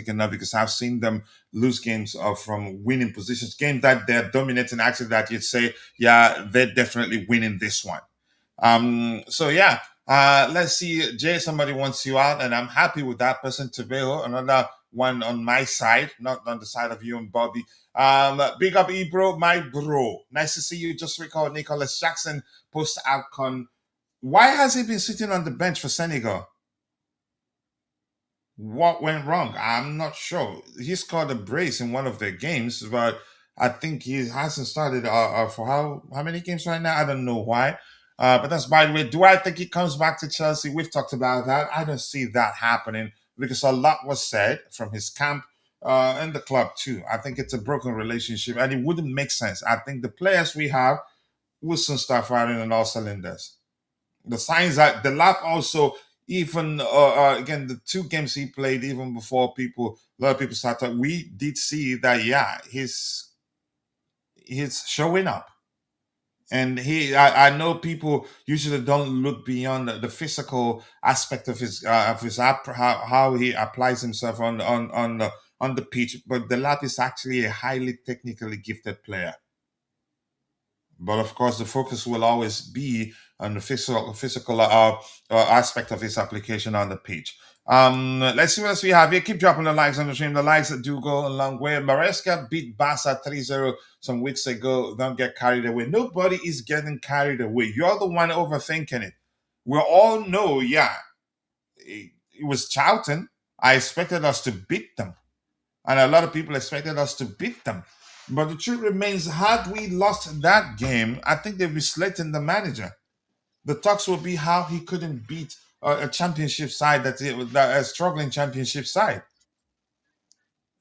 enough, because I've seen them lose games from winning positions, games that they're dominating, actually, that you'd say, yeah, they're definitely winning this one. So yeah, let's see. Jay, somebody wants you out, and I'm happy with that person. Tobeo, another one on my side, not on the side of you and Bobby. Big up Ebro, my bro. Nice to see you. Just recalled Nicholas Jackson post outcon. Why has he been sitting on the bench for Senegal? What went wrong? I'm not sure. He scored a brace in one of their games, but I think he hasn't started for how many games right now? I don't know why. But that's by the way. Do I think he comes back to Chelsea? We've talked about that. I don't see that happening, because a lot was said from his camp and the club too. I think it's a broken relationship, and it wouldn't make sense. I think the players we have will soon start firing on all cylinders. The signs that the lap also, even again the two games he played, even before a lot of people started, we did see that yeah, he's showing up. And I know people usually don't look beyond the physical aspect of his how he applies himself on the pitch, but the lad is actually a highly technically gifted player. But of course, the focus will always be on the physical aspect of his application on the pitch. Let's see what else we have here. Keep dropping the likes on the stream. The likes that do go a long way. Maresca beat Barca 3-0 some weeks ago. Don't get carried away. Nobody is getting carried away. You're the one overthinking it. We all know, yeah, it was Charlton. I expected us to beat them. And a lot of people expected us to beat them. But the truth remains, had we lost that game, I think they'd be slating the manager. The talks will be how he couldn't beat a championship side that a struggling championship side.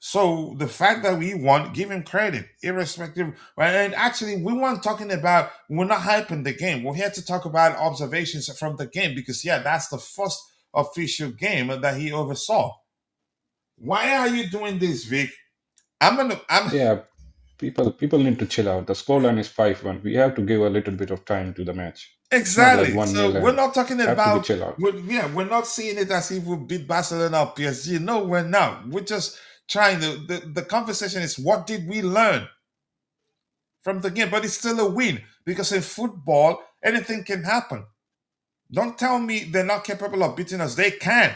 So the fact that we won, give him credit, irrespective. Right? And actually, we weren't talking about, we're not hyping the game. We're here to talk about observations from the game because, yeah, that's the first official game that he oversaw. Why are you doing this, Vic? I'm Yeah, people need to chill out. The scoreline is 5-1. We have to give a little bit of time to the match. It's not like Exactly. 1-0 So we're and not talking have to be about chill out. we're not seeing it as if we beat Barcelona or PSG. No, we're not. We're just trying to the conversation is what did we learn from the game? But it's still a win because in football, anything can happen. Don't tell me they're not capable of beating us. They can.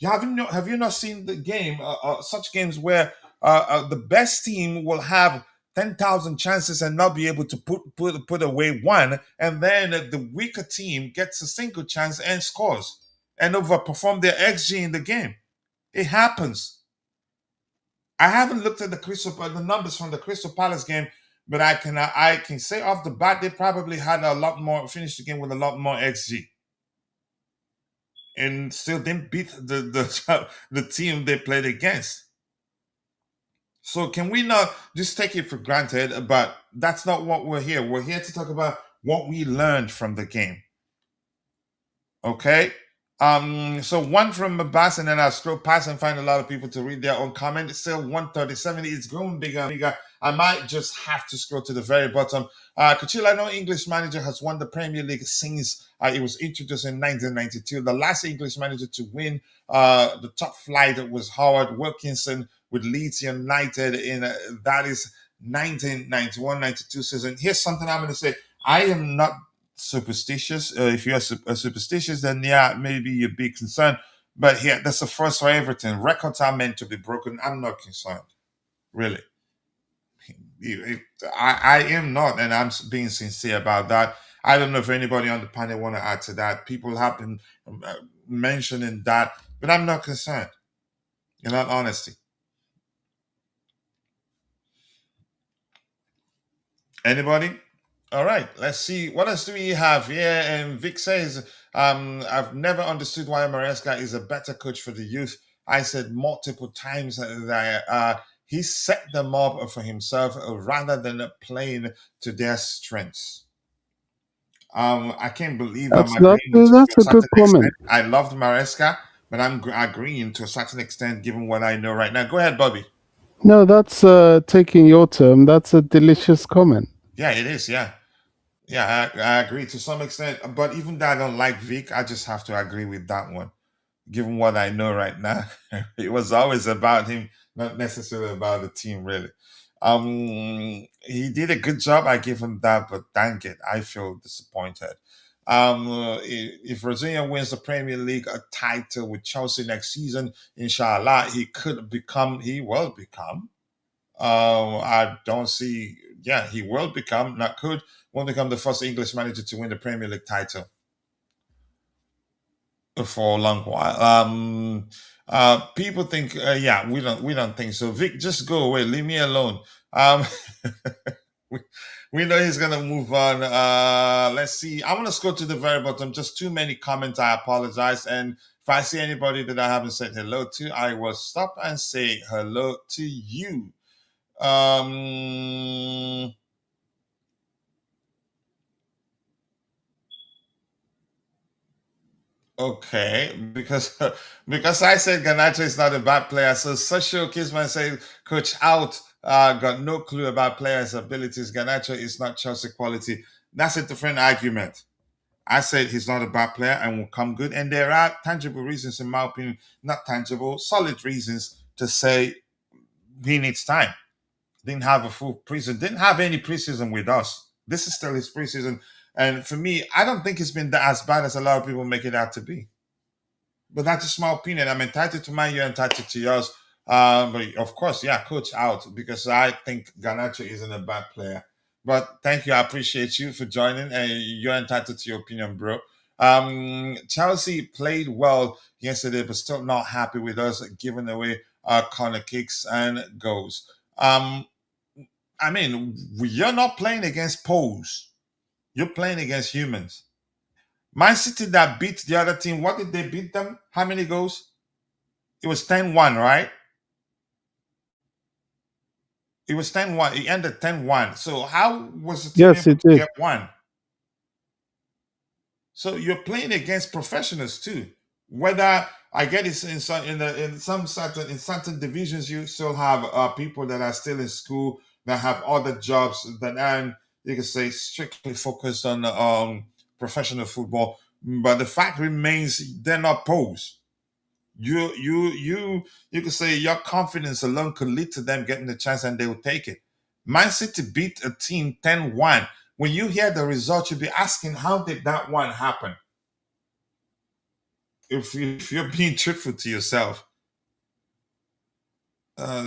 Have you not seen the game? Such games where the best team will have 10,000 chances and not be able to put away one, and then the weaker team gets a single chance and scores and overperform their XG in the game. It happens. I haven't looked at the numbers from the Crystal Palace game, but I can say off the bat they probably had a lot more finished the game with a lot more XG and still didn't beat the team they played against. So can we not just take it for granted? But that's not what we're here. We're here to talk about what we learned from the game. Okay. So one from Abbas, and then I'll scroll past and find a lot of people to read their own comment. It's still 137. It's growing bigger and bigger. I might just have to scroll to the very bottom. Kuchila, no English manager has won the Premier League since it was introduced in 1992. The last English manager to win the top flight was Howard Wilkinson with Leeds United in that is 1991-92 season. Here's something I'm going to say. I am not superstitious. If you're superstitious, then yeah, maybe you'd be concerned. But yeah, that's the first for everything. Records are meant to be broken. I'm not concerned, really. I am not, and I'm being sincere about that. I don't know if anybody on the panel want to add to that. People have been mentioning that, but I'm not concerned. In all honesty, anybody? All right, let's see. What else do we have here? And Vic says, I've never understood why Maresca is a better coach for the youth. I said multiple times that he set them up for himself rather than playing to their strengths. I can't believe I'm agreeing with you to That's a a good certain extent. comment. I loved Maresca, but I'm agreeing to a certain extent given what I know right now. Go ahead, Bobby. No, that's taking your term. That's a delicious comment. Yeah, it is. Yeah. Yeah, I agree to some extent, but even though I don't like Vic, I just have to agree with that one. Given what I know right now, it was always about him, not necessarily about the team, really. He did a good job. I give him that, but dang it, I feel disappointed. If Rosenior wins the Premier League a title with Chelsea next season, inshallah, he will become. I don't see. Yeah, he will become. Not could. Won't become the first English manager to win the Premier League title for a long while. People think, yeah, we don't think so. Vic, just go away. Leave me alone. We, we know he's gonna move on. Let's see. I want to scroll to the very bottom. Just too many comments. I apologize. And if I see anybody that I haven't said hello to, I will stop and say hello to you. Um, Okay, because because I said Ganacho is not a bad player, so Social Kisman said Coach Out got no clue about players' abilities. Ganacho is not Chelsea quality. That's a different argument. I said he's not a bad player and will come good, and there are tangible reasons, in my opinion, not tangible, solid reasons to say he needs time. Didn't have a full preseason, didn't have any preseason with us. This is still his preseason, and for me, I don't think it's been as bad as a lot of people make it out to be. But that's just my opinion. I'm entitled to mine. You're entitled to yours. But of course, yeah, coach out because I think Ganacho isn't a bad player. But thank you. I appreciate you for joining, and you're entitled to your opinion, bro. Chelsea played well yesterday, but still not happy with us giving away corner kicks and goals. I mean, you're not playing against poles. You're playing against humans. Man City that beat the other team, what did they beat them? How many goals? It was 10-1, right? It was 10-1. It ended 10-1. So how was the team Yes, able it to did. get one? So you're playing against professionals too. Whether I get it in certain divisions, you still have people that are still in school that have other jobs that are you can say strictly focused on professional football. But the fact remains they're not pros. You could say your confidence alone could lead to them getting the chance and they will take it. Man City beat a team 10-1. When you hear the result, you'll be asking, how did that one happen? If you're being truthful to yourself.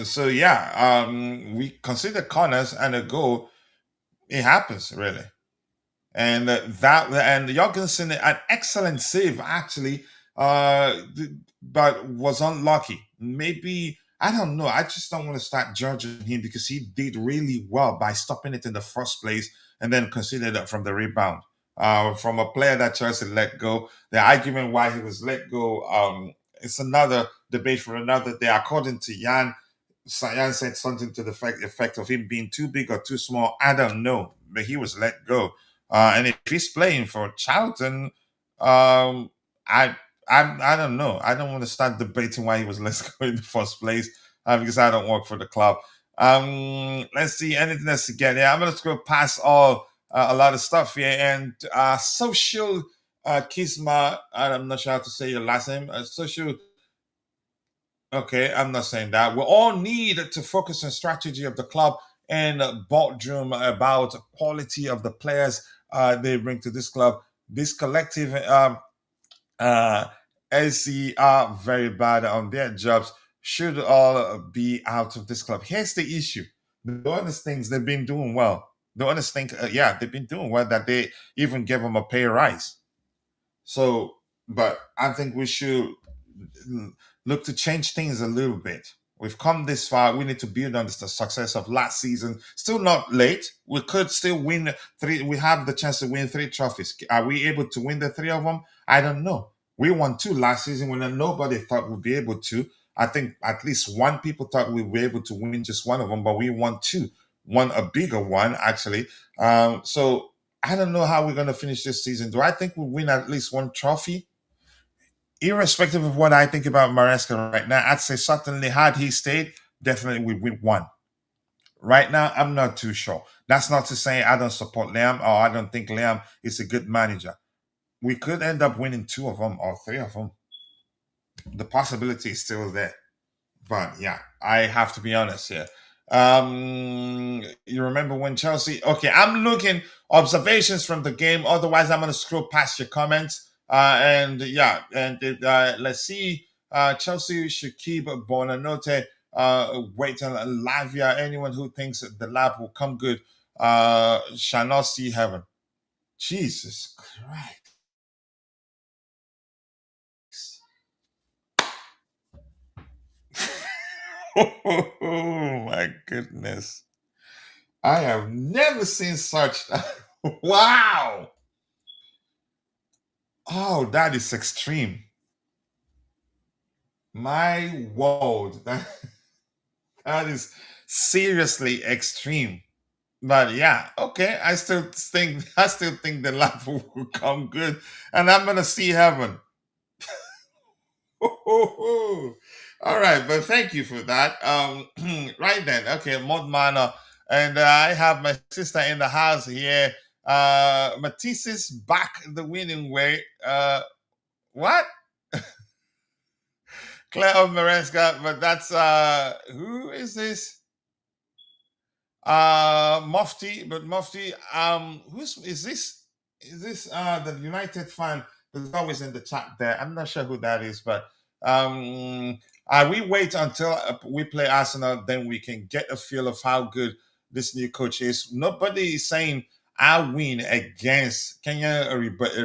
So yeah, we consider corners and a goal. It happens really. And Jorgensen, an excellent save actually, but was unlucky. Maybe I don't know. I just don't want to start judging him because he did really well by stopping it in the first place and then considered it from the rebound. From a player that Chelsea let go, the argument why he was let go, it's another debate for another day. According to Jan said something to the effect of him being too big or too small. I don't know, but he was let go. And if he's playing for Charlton, I I don't know. I don't want to start debating why he was let go in the first place because I don't work for the club. Let's see anything else to get here. I'm gonna go past all a lot of stuff here and social Kisma. I'm not sure how to say your last name. Social. Okay, I'm not saying that. We all need to focus on strategy of the club and boardroom about quality of the players they bring to this club. This collective uh, SC are very bad on their jobs. Should all be out of this club. Here's the issue. The honest things they've been doing well. The honest thing, yeah, they've been doing well. That they even gave them a pay rise. So, but I think we should look to change things a little bit. We've come this far. We need to build on the success of last season. Still not late. We could still win three. We have the chance to win three trophies. Are we able to win the three of them? I don't know. We won two last season when nobody thought we'd be able to. I think at least one people thought we'd be able to win just one of them, but we won two. One a bigger one actually. So I don't know how we're going to finish this season. Do I think we'll win at least one trophy? Irrespective of what I think about Maresca right now, I'd say certainly had he stayed, definitely we win one. Right now, I'm not too sure. That's not to say I don't support Liam or I don't think Liam is a good manager. We could end up winning two of them or three of them. The possibility is still there. But yeah, I have to be honest here. You remember when Chelsea? Okay, I'm looking observations from the game. Otherwise, I'm gonna scroll past your comments. And yeah, and let's see. Chelsea should keep Bonanote. Wait till Lavia. Anyone who thinks that the lab will come good shall not see heaven. Jesus Christ. Oh my goodness. I have never seen such. Wow. Oh, that is extreme. My world. That is seriously extreme. But yeah, okay. I still think the life will come good. And I'm gonna see heaven. All right, but thank you for that. Right then, okay, Mod Manor, and I have my sister in the house here. Matisse is back the winning way. What? Claire of Maresca, but that's who is this? Mufti, but Mufti, who's is this the United fan that's always in the chat there? I'm not sure who that is, but we wait until we play Arsenal, then we can get a feel of how good this new coach is. Nobody is saying I win against Kenya a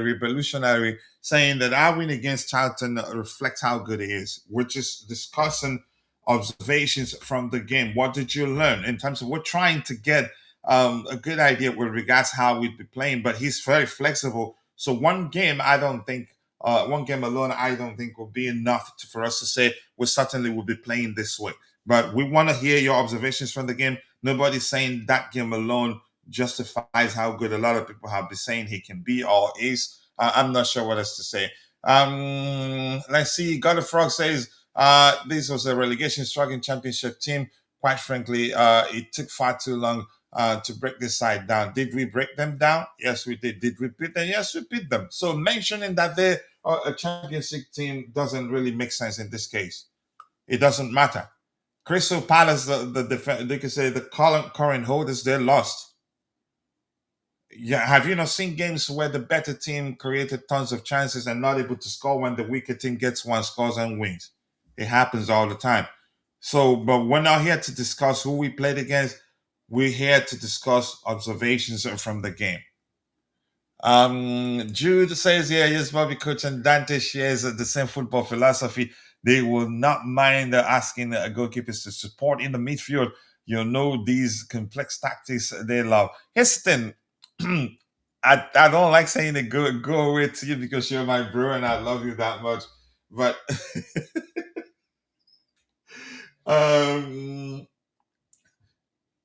revolutionary, saying that I win against Charlton reflects how good it is. We're just discussing observations from the game. What did you learn in terms of we're trying to get a good idea with regards to how we'd be playing, but he's very flexible. So one game, I don't think, one game alone, I don't think will be enough for us to say we certainly will be playing this way. But we want to hear your observations from the game. Nobody's saying that game alone justifies how good a lot of people have been saying he can be or is. I'm not sure what else to say. Let's see. God the Frog says, this was a relegation struggling championship team. Quite frankly, it took far too long to break this side down. Did we break them down? Yes, we did. Did we beat them? Yes, we beat them. So mentioning that they're a championship team doesn't really make sense in this case. It doesn't matter. Crystal Palace, they could say the current holders, they're lost. Yeah, have you not seen games where the better team created tons of chances and not able to score when the weaker team gets one, scores and wins? It happens all the time. So, but we're not here to discuss who we played against. We're here to discuss observations from the game. Jude says, yeah, yes, Bobby Coach and Dante shares the same football philosophy. They will not mind asking goalkeepers to support in the midfield. You know, these complex tactics they love. Here's the thing. I don't like saying it go away to you because you're my bro and I love you that much. But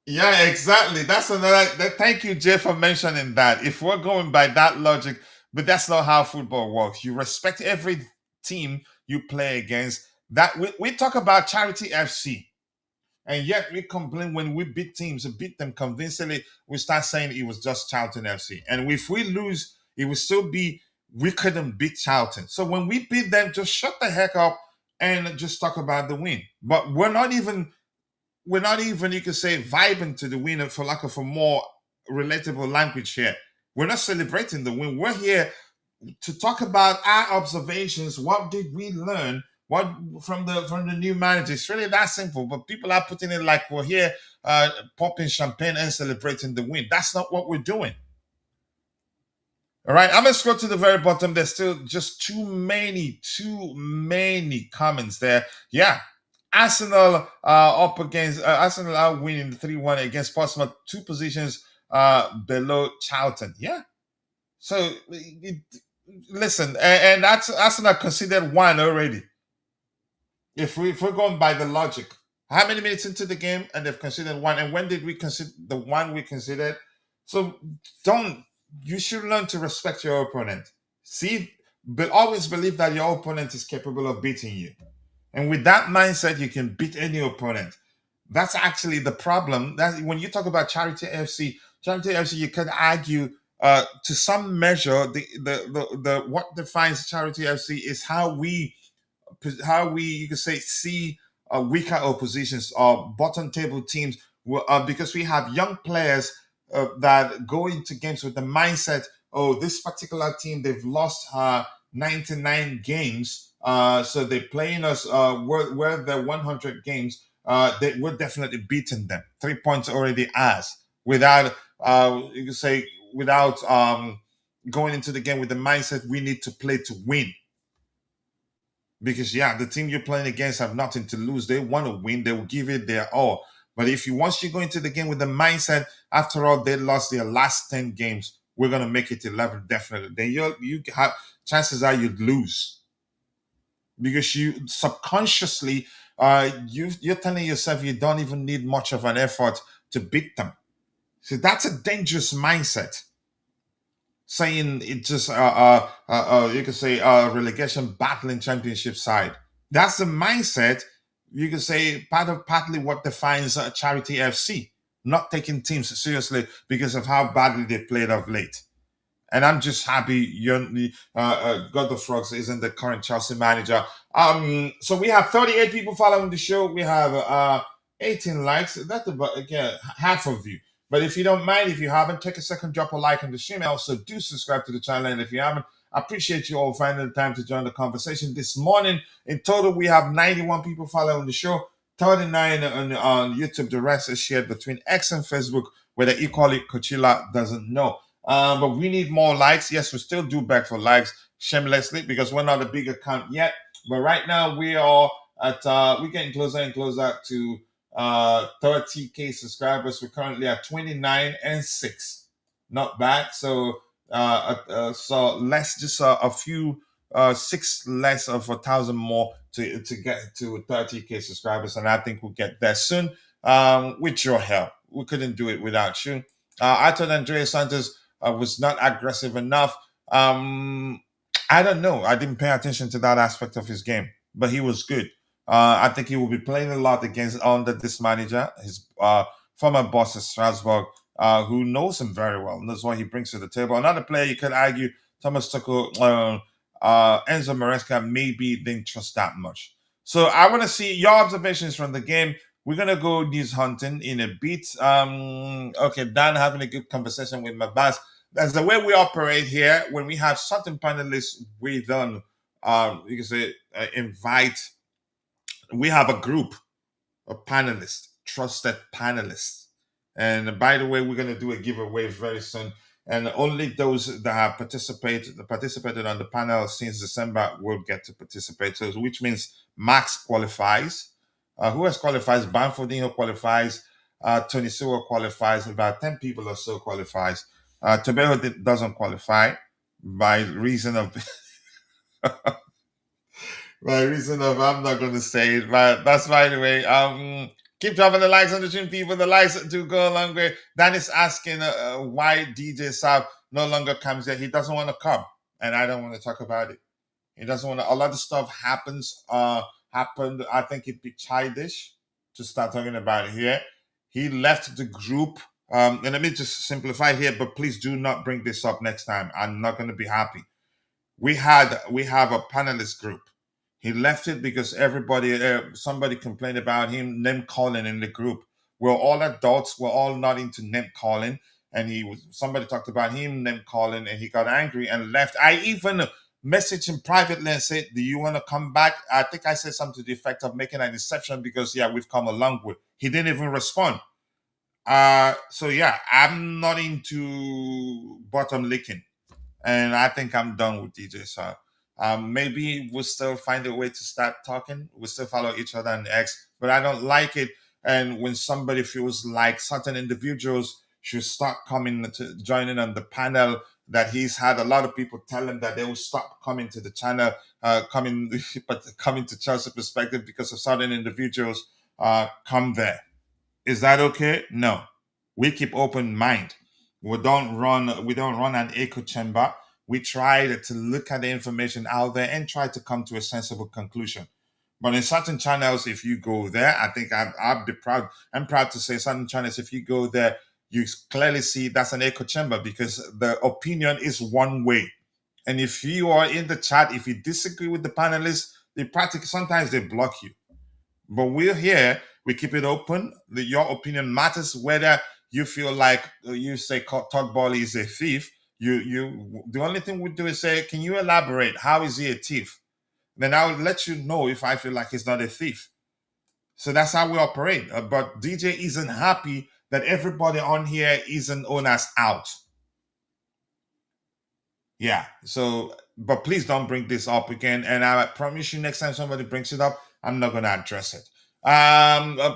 yeah, exactly. That's another. Thank you, Jay, for mentioning that. If we're going by that logic, but that's not how football works. You respect every team you play against. That we talk about Charity FC, and yet we complain when we beat teams, beat them convincingly. We start saying it was just Charlton FC, and if we lose, it will still be we couldn't beat Charlton. So when we beat them, just shut the heck up and just talk about the win. But we're not even, you could say, vibing to the win for lack of a more relatable language here. We're not celebrating the win. We're here to talk about our observations. What did we learn? What from the new manager? It's really that simple. But people are putting it like we're here popping champagne and celebrating the win. That's not what we're doing. All right, I'm gonna scroll to the very bottom. There's still just too many comments there. Yeah, Arsenal up against Arsenal are winning 3-1 against Portsmouth, 2 positions below Charlton. Yeah. So listen, and that's Arsenal considered 1 already. If we're going by the logic, how many minutes into the game and they've considered 1? And when did we consider the 1 we considered? So you should learn to respect your opponent. See, but always believe that your opponent is capable of beating you. And with that mindset, you can beat any opponent. That's actually the problem. That when you talk about Charity FC, you can argue to some measure the what defines Charity FC is how we you could say see weaker oppositions or bottom table teams because we have young players that go into games with the mindset, oh, this particular team, they've lost 99 games, so they're playing us where the 100 games, we're definitely beating them. 3 points already as without you could say without going into the game with the mindset we need to play to win. Because yeah, the team you're playing against have nothing to lose. They want to win. They will give it their all. But if you once you go into the game with the mindset, after all, they lost their last 10 games, we're gonna make it 11 definitely. Then you have chances are you'd lose because you subconsciously you're telling yourself you don't even need much of an effort to beat them. So that's a dangerous mindset. Saying it just you could say relegation battling championship side. That's the mindset. You can say partly what defines Charity FC, not taking teams seriously because of how badly they played of late. And I'm just happy God the Frogs isn't the current Chelsea manager. So we have 38 people following the show. We have 18 likes. That's about, again, half of you. But if you don't mind, if you haven't, take a second, drop a like on the stream. Also, do subscribe to the channel. And if you haven't, I appreciate you all finding the time to join the conversation this morning. In total, we have 91 people following the show, 39 on YouTube. The rest is shared between X and Facebook, where the equally Coachella doesn't know. But we need more likes. Yes, we still do beg for likes shamelessly because we're not a big account yet. But right now we are at we're getting closer and closer to 30K subscribers. We're currently at 29 and 6. Not bad. So so less, just a few 6 less of 1,000 more to get to 30K subscribers, and I think we'll get there soon. With your help, we couldn't do it without you. I told Andrea Santos was not aggressive enough. I don't know. I didn't pay attention to that aspect of his game, but he was good. I think he will be playing a lot against under this manager, his former boss at Strasbourg, who knows him very well, knows what he brings to the table. Another player you could argue, Thomas Tuchel, Enzo Maresca maybe didn't trust that much. So I want to see your observations from the game. We're gonna go news hunting in a bit. Okay, Dan having a good conversation with my boss. That's the way we operate here. When we have certain panelists, we don't, you can say, invite. We have a group of panelists, trusted panelists. And by the way, we're going to do a giveaway very soon. And only those that have participated on the panel since December will get to participate. So, which means Max qualifies. Who has qualifies? Banfordinho qualifies. Tony Silva qualifies. About 10 people or so qualifies. Tobago doesn't qualify by reason of I'm not going to say it, but that's by the way. Keep dropping the likes on the stream, people. The likes do go a long way. Dan is asking why DJ Saab no longer comes here. He doesn't want to come, and I don't want to talk about it. He doesn't want to. A lot of stuff happened. I think it'd be childish to start talking about it here. He left the group. And let me just simplify here, but please do not bring this up next time. I'm not going to be happy. We have a panelist group. He left it because somebody complained about him name calling in the group. We're all adults. We're all not into name calling. And somebody talked about him name calling, and he got angry and left. I even messaged him privately and said, "Do you want to come back?" I think I said something to the effect of making an exception because we've come a long way. He didn't even respond. So I'm not into bottom licking. And I think I'm done with DJ. So maybe we'll still find a way to start talking. We'll still follow each other on X, but I don't like it. And when somebody feels like certain individuals should start coming to joining on the panel, that he's had a lot of people tell him that they will stop coming to the channel, coming to Chelsea Perspective because of certain individuals come there. Is that okay? No. We keep open mind. We don't run an echo chamber. We try to look at the information out there and try to come to a sensible conclusion. But in certain channels, if you go there, I think I'd be proud. I'm proud to say certain channels, if you go there, you clearly see that's an echo chamber because the opinion is one way. And if you are in the chat, if you disagree with the panelists, sometimes they block you. But we're here. We keep it open. Your opinion matters. Whether you feel like you say Todd Bowley is a thief, the only thing we do is say, "Can you elaborate? How is he a thief?" Then I'll let you know if I feel like he's not a thief. So that's how we operate. But DJ isn't happy that everybody on here isn't owners out. Yeah. So, but please don't bring this up again. And I promise you, next time somebody brings it up, I'm not going to address it.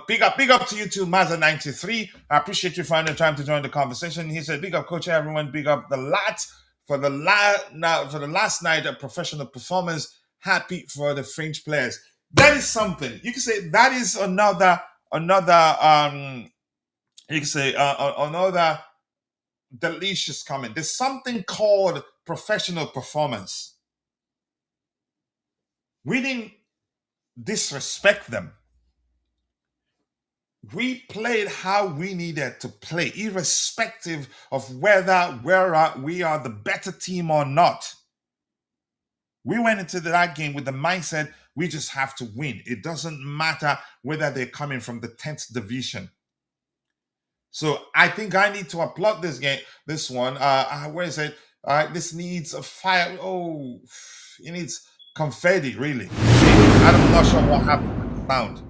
Big up to you too, Mazda93. I appreciate you finding the time to join the conversation. He said, "Big up, coach, everyone. Big up the lads for the last night of professional performance. Happy for the French players." That is something you can say. That is another. You can say another delicious comment. There's something called professional performance. Winning disrespect them. We played how we needed to play, irrespective of whether we are the better team or not. We went into that game with the mindset we just have to win. It doesn't matter whether they're coming from the 10th division. So I think I need to applaud this game, this one. Where is it? This needs a fire. Oh, it needs confetti, really. I'm not sure what happened with the sound.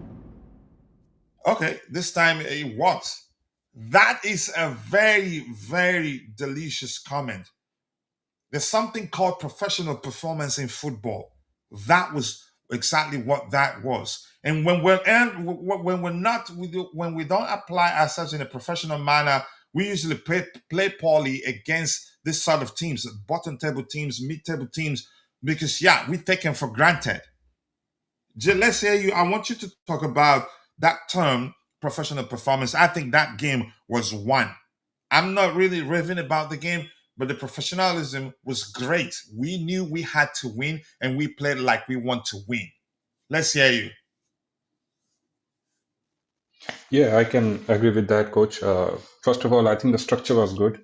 Okay, this time it works. That is a very, very delicious comment. There's something called professional performance in football. That was exactly what that was. And when when we don't apply ourselves in a professional manner, we usually play poorly against this sort of teams, bottom table teams, mid table teams, because we take them for granted. Let's hear you. I want you to talk about that term, professional performance. I think that game was won. I'm not really raving about the game, but the professionalism was great. We knew we had to win, and we played like we want to win. Let's hear you. Yeah, I can agree with that, coach. First of all, I think the structure was good.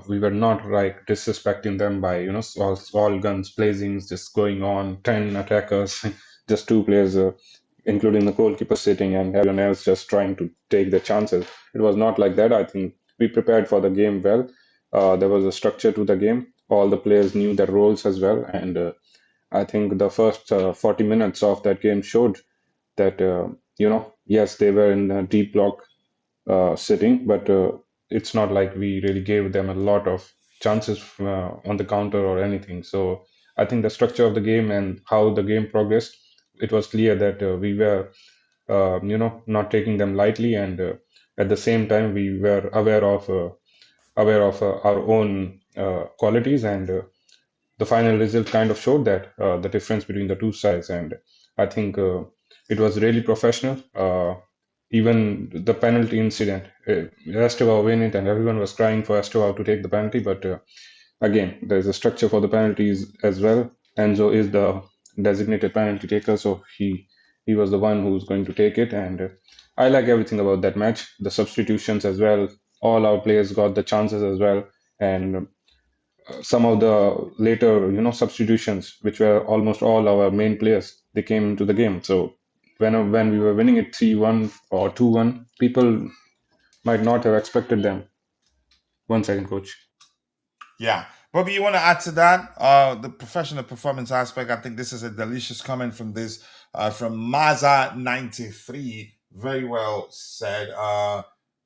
We were not like disrespecting them by, all guns blazing, just going on, 10 attackers, just two players, including the goalkeeper sitting, and everyone else just trying to take the chances. It was not like that. I think we prepared for the game well. There was a structure to the game. All the players knew their roles as well. And I think the first 40 minutes of that game showed that yes, they were in a deep block sitting, but it's not like we really gave them a lot of chances on the counter or anything. So I think the structure of the game and how the game progressed, it was clear that we were not taking them lightly, and at the same time we were aware of our own qualities, and the final result kind of showed that the difference between the two sides. And I think it was really professional. Even the penalty incident, Estevao win it, and everyone was crying for Estevao to take the penalty. But again, there's a structure for the penalties as well. Enzo is the designated penalty taker, so he was the one who's going to take it. And I like everything about that match. The substitutions as well. All our players got the chances as well, and some of the later, substitutions, which were almost all our main players, they came into the game. So when we were winning it 3-1 or 2-1, people might not have expected them. 1 second, coach. Yeah. Bobby, you want to add to that? The professional performance aspect. I think this is a delicious comment from from Maza93. Very well said.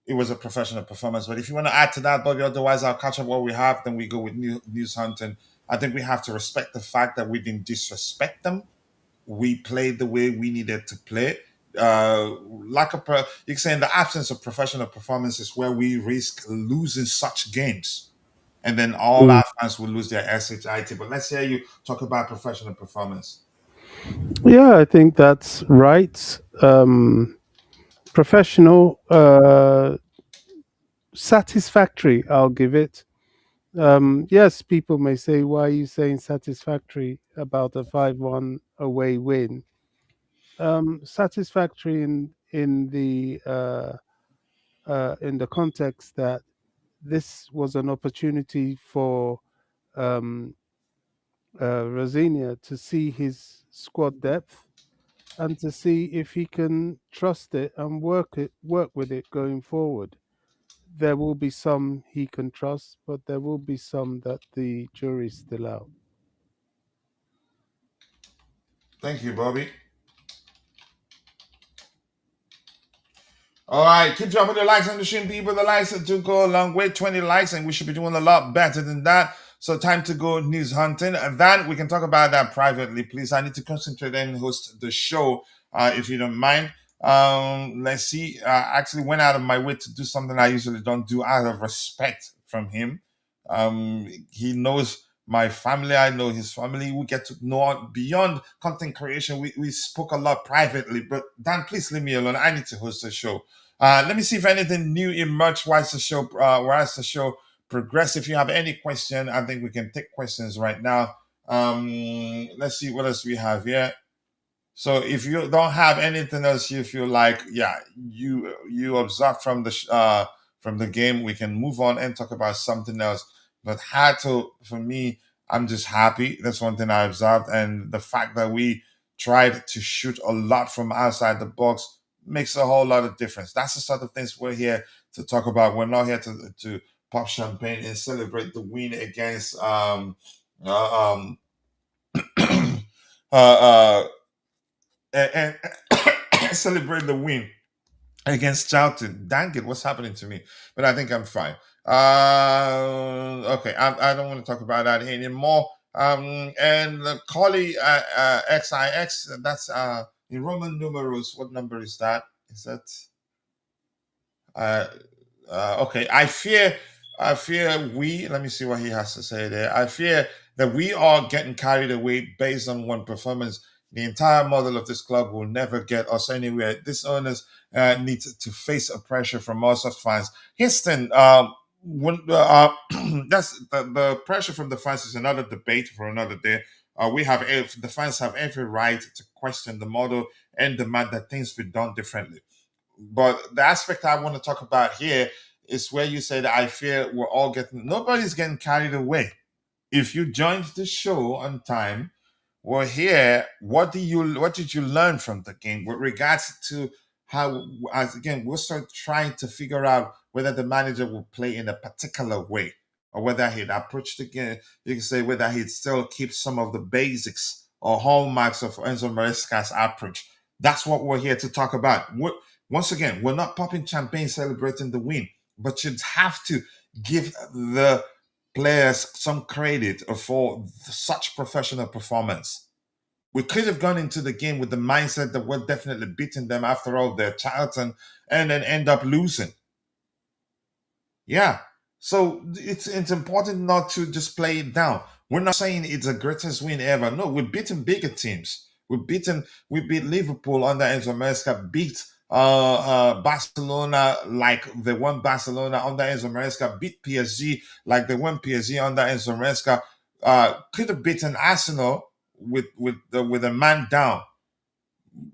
It was a professional performance. But if you want to add to that, Bobby, otherwise I'll catch up what we have. Then we go with news hunting. I think we have to respect the fact that we didn't disrespect them. We played the way we needed to play. You can say in the absence of professional performance is where we risk losing such games, and then all our fans will lose their SHIT. But let's hear you talk about professional performance. Yeah, I think that's right. Professional, satisfactory, I'll give it. Yes, people may say, why are you saying satisfactory about a 5-1 away win? Satisfactory in the context that this was an opportunity for um, Rosenior to see his squad depth and to see if he can trust it and work with it going forward. There will be some he can trust, but there will be some that the jury's still out. Thank you, Bobby. All right, keep dropping the likes on the stream, people. The likes do go a long way. 20 likes, and we should be doing a lot better than that. So time to go news hunting. And then we can talk about that privately, please. I need to concentrate and host the show, if you don't mind. Let's see. I actually went out of my way to do something I usually don't do out of respect from him. He knows my family. I know his family. We get to know beyond content creation. We spoke a lot privately, but Dan, please leave me alone. I need to host the show. Let me see if anything new emerged while the show progress. If you have any question, I think we can take questions right now. Let's see what else we have here. So if you don't have anything else you feel like, yeah, you observe from the game, we can move on and talk about something else. But Hato, for me, I'm just happy. That's one thing I observed, and the fact that we tried to shoot a lot from outside the box makes a whole lot of difference. That's the sort of things we're here to talk about. We're not here to pop champagne and celebrate the win against uh, um uh, uh and celebrate the win against Charlton. Dang it, what's happening to me? But I think I'm fine. Okay, I don't want to talk about that anymore. And the Collie XIX, that's in Roman numerals. What number is that? Is that uh, okay, I fear we. Let me see what he has to say there. I fear that we are getting carried away based on one performance. The entire model of this club will never get us anywhere. This owners need to face a pressure from us as fans. Houston, when that's the pressure from the fans is another debate for another day. We have if the fans have every right to question the model and demand that things be done differently. But the aspect I want to talk about here is where you say that I fear we're all getting nobody's getting carried away. If you joined the show on time, well, here, what did you learn from the game with regards to how, as again, we're still trying to figure out whether the manager will play in a particular way or whether he'd approach the game. You can say whether he'd still keep some of the basics or hallmarks of Enzo Maresca's approach. That's what we're here to talk about. Once again, we're not popping champagne celebrating the win, but you'd have to give the players some credit for such professional performance. We could have gone into the game with the mindset that we're definitely beating them. After all, they're Charlton, and then end up losing. Yeah. So it's important not to just play it down. We're not saying it's the greatest win ever. No, we've beaten bigger teams. We beat Liverpool under Enzo Maresca, beat Barcelona like they won Barcelona under Enzo Maresca, beat PSG like they won PSG under Enzo Maresca. Could have beaten Arsenal with a man down.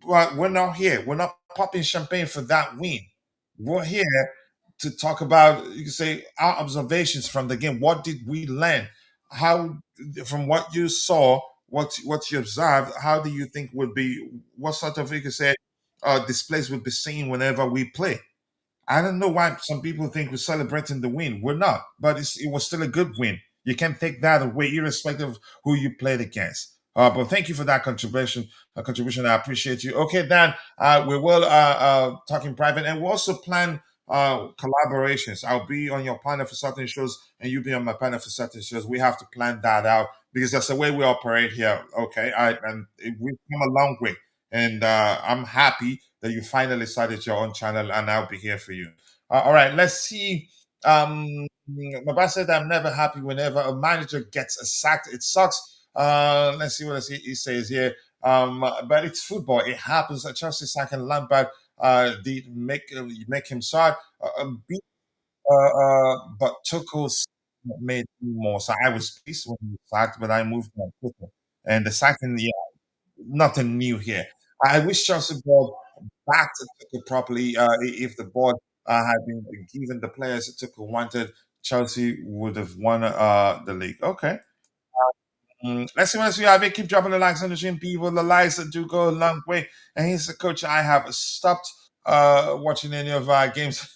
But we're not here. We're not popping champagne for that win. We're here to talk about, you can say, our observations from the game. What did we learn? How, from what you saw, what you observed, how do you think would be, what sort of, you could say, displays would be seen whenever we play? I don't know why some people think we're celebrating the win. We're not, but it was still a good win. You can't take that away, irrespective of who you played against. But thank you for that contribution. Contribution, I appreciate you. Okay, Dan, we will talk in private, and we also plan collaborations. I'll be on your panel for certain shows, and you'll be on my panel for certain shows. We have to plan that out because that's the way we operate here. Okay, we've come a long way, and I'm happy that you finally started your own channel, and I'll be here for you. All right, let's see. Baba said, I'm never happy whenever a manager gets a sacked. It sucks. Let's see what he says here. But it's football. It happens. Chelsea sacking Lampard did make him sad. Beat, but Tuchel's made more. So I was pleased when he was sacked, but I moved on Tuchel. And the sacking, yeah, nothing new here. I wish Chelsea brought back to Tuchel properly. If the board had been given the players that Tuchel wanted, Chelsea would have won the league. Okay. Let's see what else we have here. Keep dropping the likes on the stream, people. The likes that do go a long way. And he's the coach. I have stopped watching any of our games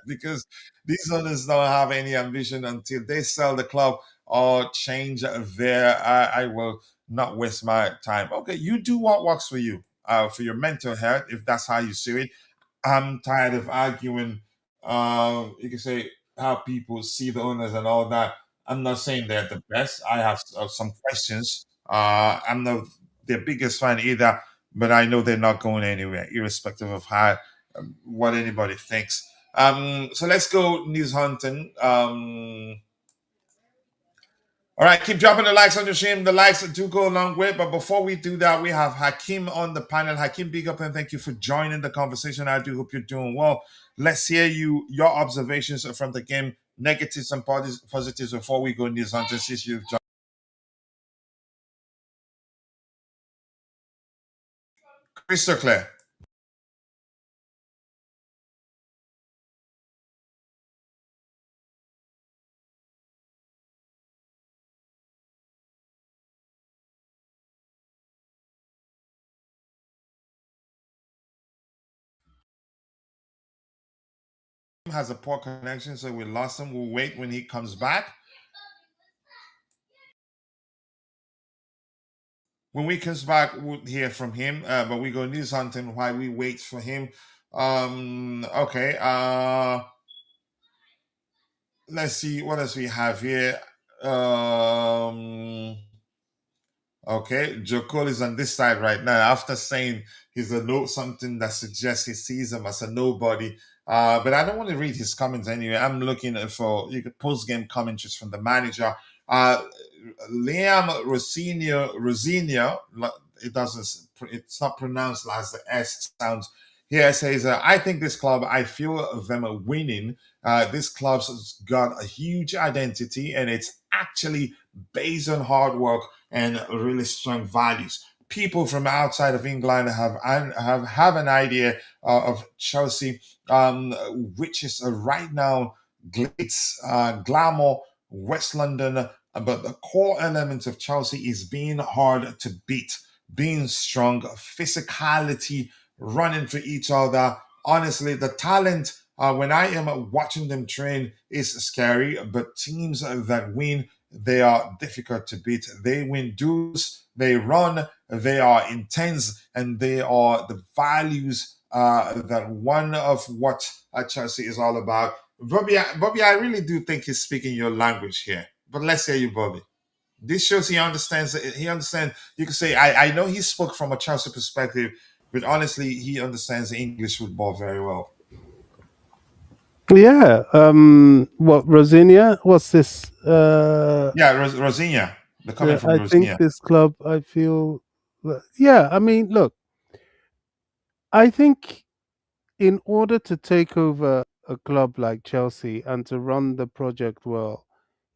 because these owners don't have any ambition until they sell the club or change their. I will not waste my time. Okay, you do what works for your mental health, if that's how you see it. I'm tired of arguing. You can say how people see the owners and all that. I'm not saying they're the best. I have some questions. I'm not their biggest fan either, but I know they're not going anywhere, irrespective of how what anybody thinks. So let's go news hunting. All right, keep dropping the likes on the stream. The likes do go a long way. But before we do that, we have Hakeem on the panel. Hakeem, big up and thank you for joining the conversation. I do hope you're doing well. Let's hear your observations from the game, negatives and positives before we go news hunting. Since you've joined. Crystal clear. Has a poor connection, so we lost him. We'll wait when he comes back. When we comes back, we'll hear from him. But we're gonna do something while we wait for him. Okay. Let's see what else we have here. Um, Okay, Joe Cole is on this side right now. After saying he's a no, something that suggests he sees him as a nobody. But I don't want to read his comments anyway. I'm looking for post game commentaries from the manager. Uh, Liam Rosenior, it doesn't, it's not pronounced as the S sounds. Here says, I think this club, I feel them are winning. This club's got a huge identity, and it's actually based on hard work and really strong values. People from outside of England have an idea of Chelsea, which is right now glitz, glamour, West London. But the core element of Chelsea is being hard to beat, being strong, physicality, running for each other. Honestly, the talent when I am watching them train is scary. But teams that win, they are difficult to beat. They win duels, they run, they are intense, and they are the values that one of what Chelsea is all about. Bobby, I really do think he's speaking your language here. But let's hear you, Bobby. This shows he understands. He understands. You can say, I know he spoke from a Chelsea perspective, but honestly, he understands English football very well. Yeah. What Rosinia? What's this? Yeah, Rosinia, the comment from I think Rosinia. this club. I feel. Yeah. I mean, look. I think in order to take over a club like Chelsea and to run the project well,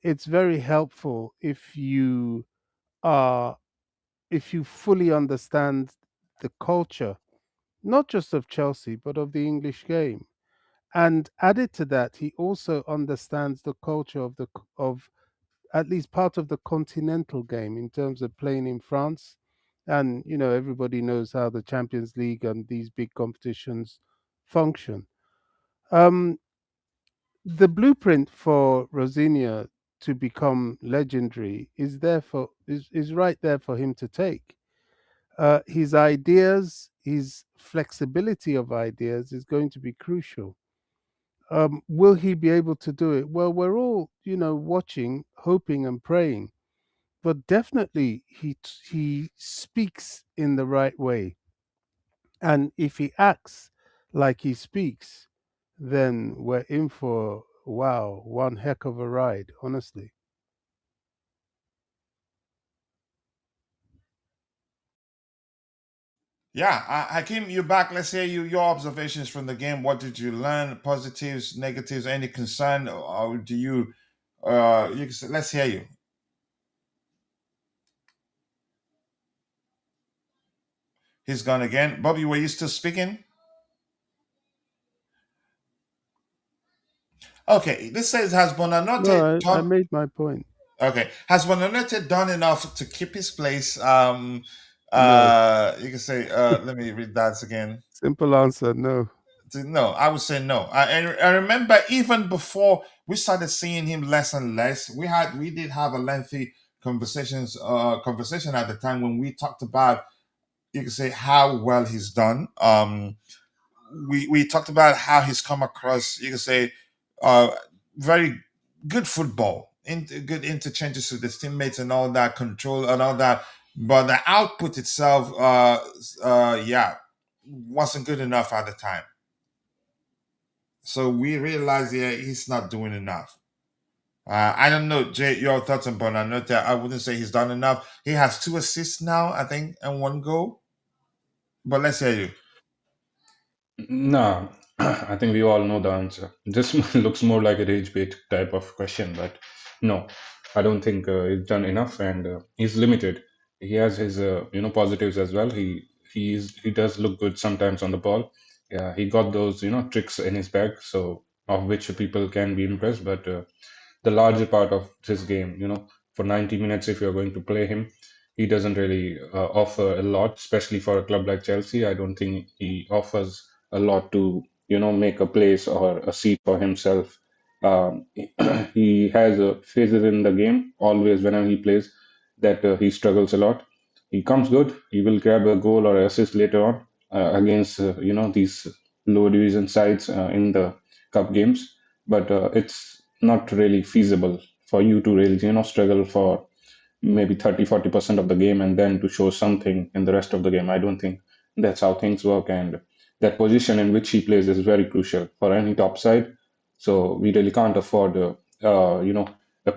it's very helpful are if you fully understand the culture, not just of Chelsea but of the English game. And added to that, he also understands the culture of of at least part of the continental game in terms of playing in France. And everybody knows how the Champions League and these big competitions function. Um, the blueprint for Rosinia to become legendary is right there for him to take. His ideas, his flexibility of ideas is going to be crucial. Will he be able to do it? Well, we're all, watching, hoping, and praying. But definitely, he speaks in the right way, and if he acts like he speaks, then we're in for wow, one heck of a ride, honestly. Yeah, Hakim, you back. Let's hear your observations from the game. What did you learn? Positives, negatives, any concern, or do you? Let's hear you. He's gone again. Bobby, were you still speaking? Okay, this says has Bonanote No, I done? made my point. Okay, has Bonanote done enough to keep his place? No. You can say. Let me read that again. Simple answer, no. No, I would say no. I remember even before we started seeing him less and less. We did have a lengthy conversation at the time when we talked about, you can say, how well he's done. We talked about how he's come across. You can say, uh, very good football, good interchanges with his teammates and all that, control and all that. But the output itself, yeah, wasn't good enough at the time. So we realized, yeah, he's not doing enough. I don't know, Jay, your thoughts on Bonanote. I wouldn't say he's done enough. He has 2 assists now, I think, and 1 goal. But let's hear you. No, I think we all know the answer. This looks more like a rage bait type of question, but no, I don't think he's done enough, and he's limited. He has his positives as well. he does look good sometimes on the ball. Yeah, he got those tricks in his bag, so of which people can be impressed. But the larger part of his game, for 90 minutes, if you're going to play him, he doesn't really offer a lot, especially for a club like Chelsea. I don't think he offers a lot to make a place or a seat for himself. He has phases in the game always whenever he plays that he struggles a lot. He comes good. He will grab a goal or assist later on against these low division sides in the cup games, but it's not really feasible for you to really struggle for maybe 30-40% of the game and then to show something in the rest of the game. I don't think that's how things work, and that position in which he plays is very crucial for any top side. So we really can't afford a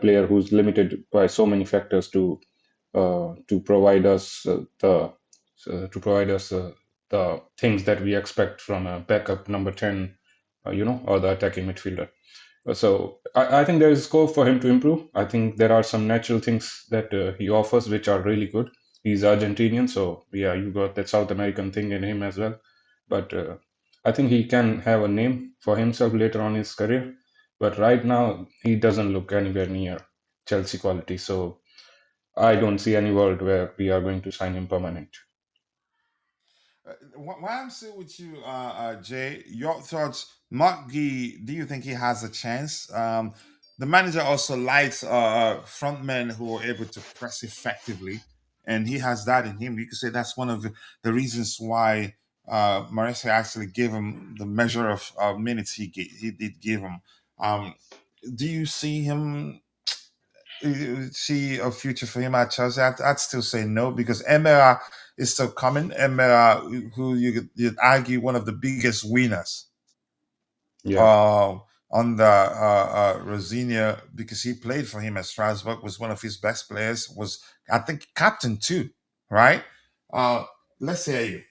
player who's limited by so many factors to provide us the things that we expect from a backup number 10, or the attacking midfielder. So I think there is scope for him to improve. I think there are some natural things that he offers which are really good. He's Argentinian, so yeah, you got that South American thing in him as well. But I think he can have a name for himself later on in his career. But right now, he doesn't look anywhere near Chelsea quality. So I don't see any world where we are going to sign him permanent. Why I'm still with you, Jay. Your thoughts, Mark Gee, do you think he has a chance? The manager also likes front men who are able to press effectively, and he has that in him. You could say that's one of the reasons why Maresca actually gave him the measure of minutes he did give him. Um, do you see him? See a future for him at Chelsea? I'd still say no because Emera is still coming. Emera, who you'd argue one of the biggest winners Yeah. uh, on the Rosenior because he played for him at Strasbourg, was one of his best players, was I think captain too, right? Uh, let's hear you.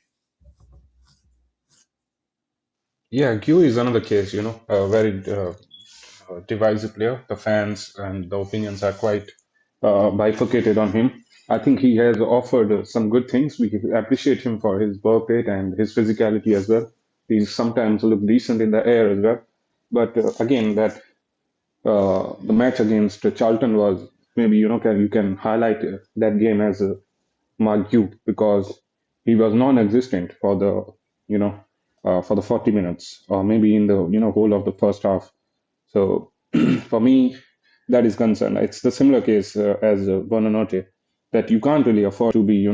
Yeah, Q is another case, a very divisive player. The fans and the opinions are quite bifurcated on him. I think he has offered some good things. We appreciate him for his work rate and his physicality as well. He's sometimes look decent in the air as well. But again, that the match against Charlton was maybe you can highlight that game as a mark you because he was non-existent for the you know for the 40 minutes or maybe in the whole of the first half. So for me, that is concern. It's the similar case as Bonanote, that you can't really afford to be,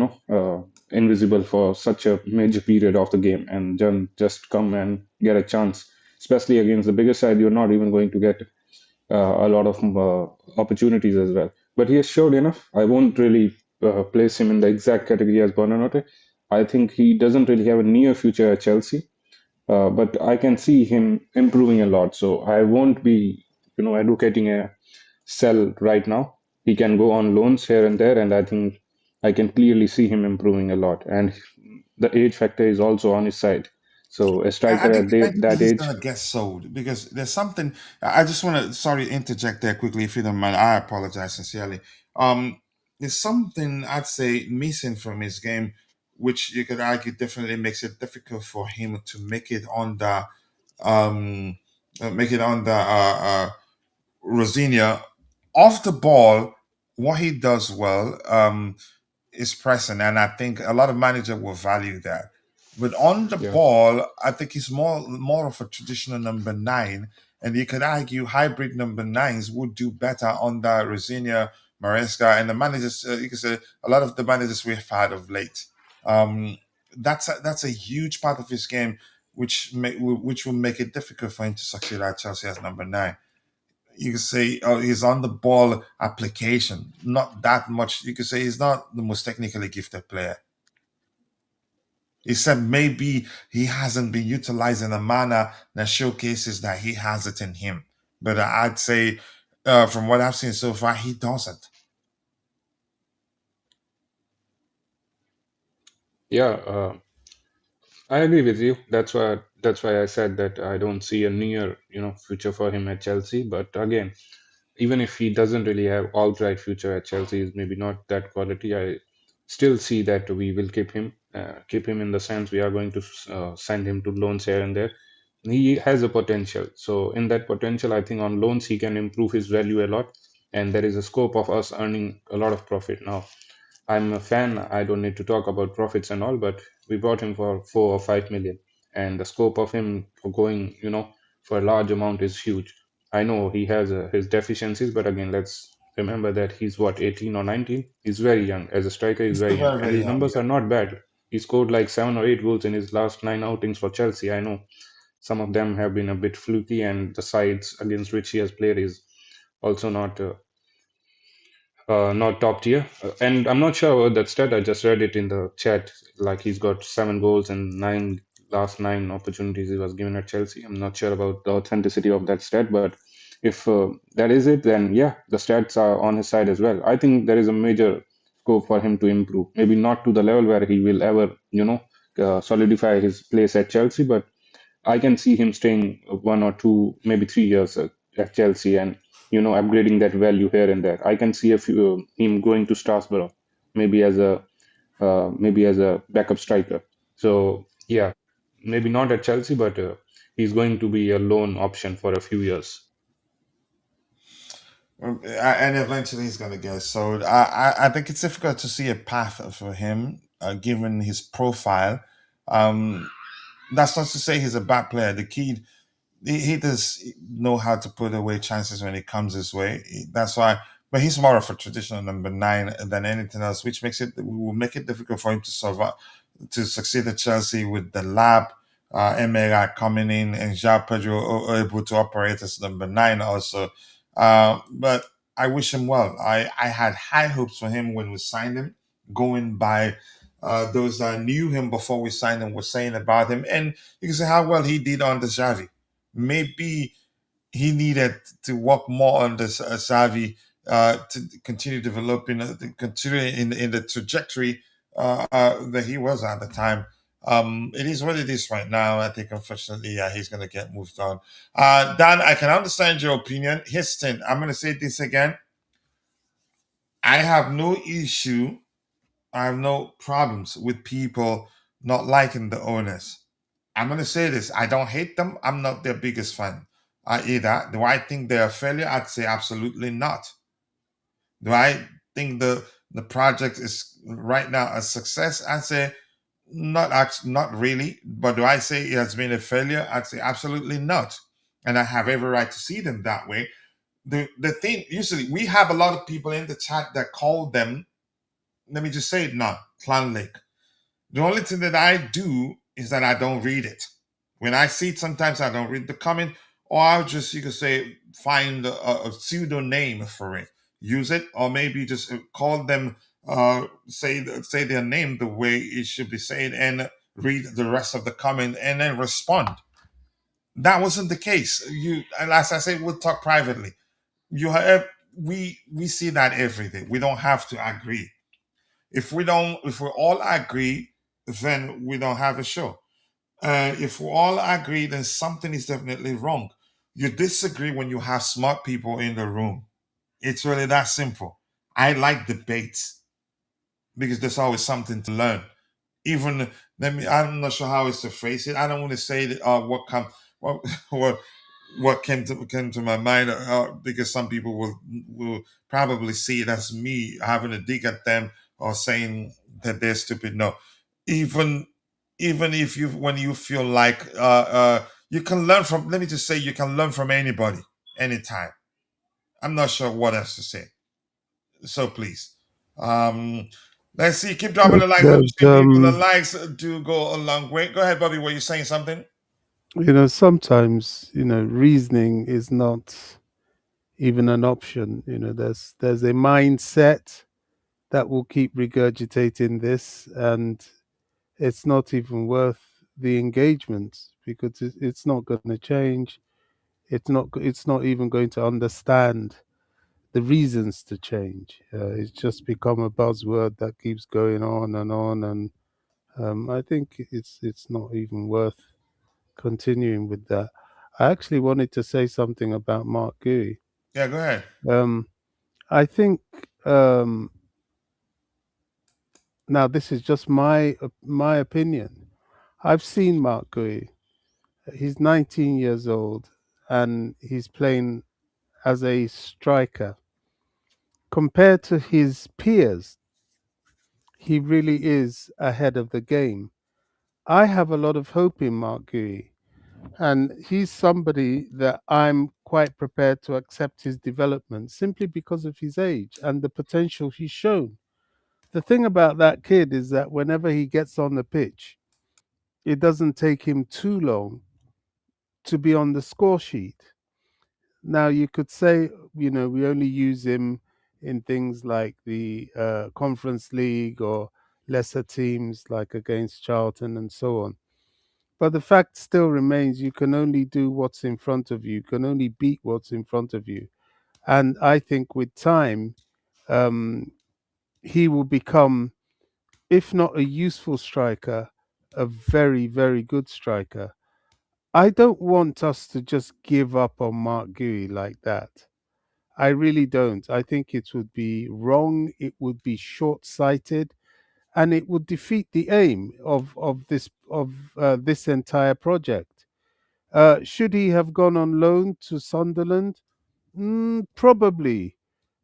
invisible for such a major period of the game and then just come and get a chance. Especially against the bigger side, you're not even going to get a lot of opportunities as well. But he has showed enough. I won't really place him in the exact category as Bonanote. I think he doesn't really have a near future at Chelsea, but I can see him improving a lot. So I won't be, advocating a sell right now. He can go on loans here and there, and I think I can clearly see him improving a lot. And the age factor is also on his side. So a I striker think at eventually that he's age, gonna get sold because there's something. I just want to sorry interject there quickly if you don't mind. I apologize sincerely. There's something I'd say missing from his game, which you could argue definitely makes it difficult for him to um make it on the Rosinia off the ball. What he does well. Is present, and I think a lot of managers will value that. But on the yeah. ball, I think he's more of a traditional number nine, and you could argue hybrid number nines would do better under Rosinia, Maresca, and the managers. You could say a lot of the managers we've had of late. Um, that's a huge part of his game, which will make it difficult for him to succeed at Chelsea as number nine. You could say his on the ball application, not that much. You could say he's not the most technically gifted player. Except maybe he hasn't been utilized in a manner that showcases that he has it in him. But I'd say, from what I've seen so far, he doesn't. Yeah, I agree with you. That's why I said that I don't see a near, future for him at Chelsea. But again, even if he doesn't really have outright future at Chelsea, is maybe not that quality, I still see that we will keep him keep him in the sense we are going to send him to loans here and there. He has a potential. So in that potential, I think on loans he can improve his value a lot, and there is a scope of us earning a lot of profit. Now, I'm a fan. I don't need to talk about profits and all, but we bought him for 4 or 5 million, and the scope of him for going, for a large amount is huge. I know he has his deficiencies, but again, let's remember that he's what, 18 or 19. He's very young as a striker. He's He's very still young, very, and very his young. numbers are not bad. He scored like 7 or 8 goals in his last 9 outings for Chelsea. I know some of them have been a bit fluky, and the sides against which he has played is also not top tier. And I'm not sure about that stat. I just read it in the chat. Like he's got 7 goals and last 9 opportunities he was given at Chelsea. I'm not sure about the authenticity of that stat, but if that is it, then yeah, the stats are on his side as well. I think there is a major scope for him to improve. Maybe not to the level where he will ever, solidify his place at Chelsea, but I can see him staying 1 or 2, maybe 3 years at Chelsea, and upgrading that value here and there. I can see him going to Strasbourg, maybe as a backup striker. So yeah, maybe not at Chelsea, but he's going to be a loan option for a few years. And eventually he's going to get sold. I think it's difficult to see a path for him, given his profile. Um, that's not to say he's a bad player. The key, he does know how to put away chances when it comes his way. That's why, but he's more of a traditional number 9 than anything else, which will make it difficult for him to survive, to succeed at Chelsea with the lab, Emera coming in, and Jean Pedro able to operate as number 9 also. But I wish him well. I had high hopes for him when we signed him, going by those that knew him before we signed him were saying about him. And you can see how well he did under Xavi. Maybe he needed to work more on this Xavi to continue developing, continue in the trajectory that he was at the time. It is what it is right now. I think, unfortunately, yeah, he's going to get moved on. Dan, I can understand your opinion. Here's the thing. I'm going to say this again. I have no issue. I have no problems with people not liking the owners. I'm going to say this. I don't hate them. I'm not their biggest fan either. Do I think they're a failure? I'd say absolutely not. Do I think the project is right now a success? I'd say not really. But do I say it has been a failure? I'd say absolutely not. And I have every right to see them that way. The thing, usually we have a lot of people in the chat that call them, let me just say it now, Clan Lake. The only thing that I do is that I don't read it. When I see it, sometimes I don't read the comment, or I'll just, you could say, find a pseudo name for it, use it, or maybe just call them, say their name the way it should be said, and read the rest of the comment and then respond. That wasn't the case. And as I say, we'll talk privately. You have we see that every day. We don't have to agree. If we all agree, then we don't have a show. If we all agree, then something is definitely wrong. You disagree when you have smart people in the room. It's really that simple. I like debates because there's always something to learn. Even I'm not sure how it's to phrase it. I don't want to say that what what what came to my mind because some people will probably see it as me having a dig at them or saying that they're stupid. No, even even if you when you feel like you can learn from. Let me just say you can learn from anybody anytime. I'm not sure what else to say. So please, um, let's see. Keep dropping the likes. Let me There's, see people. The likes do go a long way. Go ahead, Bobby. Were you saying something? sometimes, reasoning is not even an option. There's a mindset that will keep regurgitating this, and it's not even worth the engagement because it's not going to change. It's not even going to understand the reasons to change. It's just become a buzzword that keeps going on, and I think it's not even worth continuing with that. I actually wanted to say something about Mark Gui. Yeah, go ahead. Um, I think Now, this is just my opinion. I've seen Mark Gui. He's 19 years old and he's playing as a striker. Compared to his peers, he really is ahead of the game. I have a lot of hope in Mark Gui, and he's somebody that I'm quite prepared to accept his development simply because of his age and the potential he's shown. The thing about that kid is that whenever he gets on the pitch, it doesn't take him too long to be on the score sheet. Now, you could say, we only use him in things like the Conference League or lesser teams like against Charlton and so on. But the fact still remains you can only do what's in front of you, you can only beat what's in front of you. And I think with time, um, he will become, if not a useful striker, a very, very good striker. I don't want us to just give up on Mark Gui like that. I really don't. I think it would be wrong. It would be short-sighted, and it would defeat the aim of this entire project. Should he have gone on loan to Sunderland? Probably,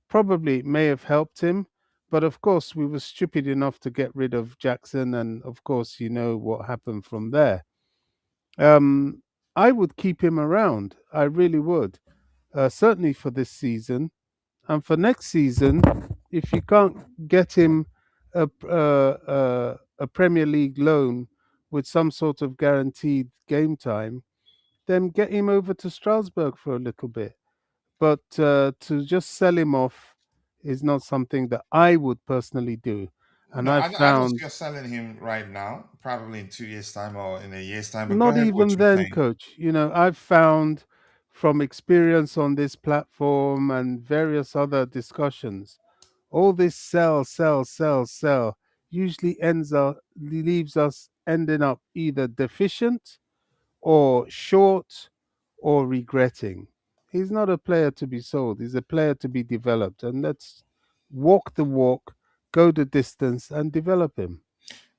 probably it may have helped him. But of course, we were stupid enough to get rid of Jackson, and of course, you know what happened from there. Um, I would keep him around. I really would. Certainly for this season. And for next season, if you can't get him a Premier League loan with some sort of guaranteed game time, then get him over to Strasbourg for a little bit. But to just sell him off is not something that I would personally do. And No, I've I don't see found you selling him right now. Probably in 2 years' time or in a year's time. But go not ahead with what even you're then, saying. coach. I've found from experience on this platform and various other discussions, all this sell, sell, sell, sell usually ends up leaves us ending up either deficient or short or regretting. He's not a player to be sold, he's a player to be developed. And let's walk the walk, go the distance, and develop him,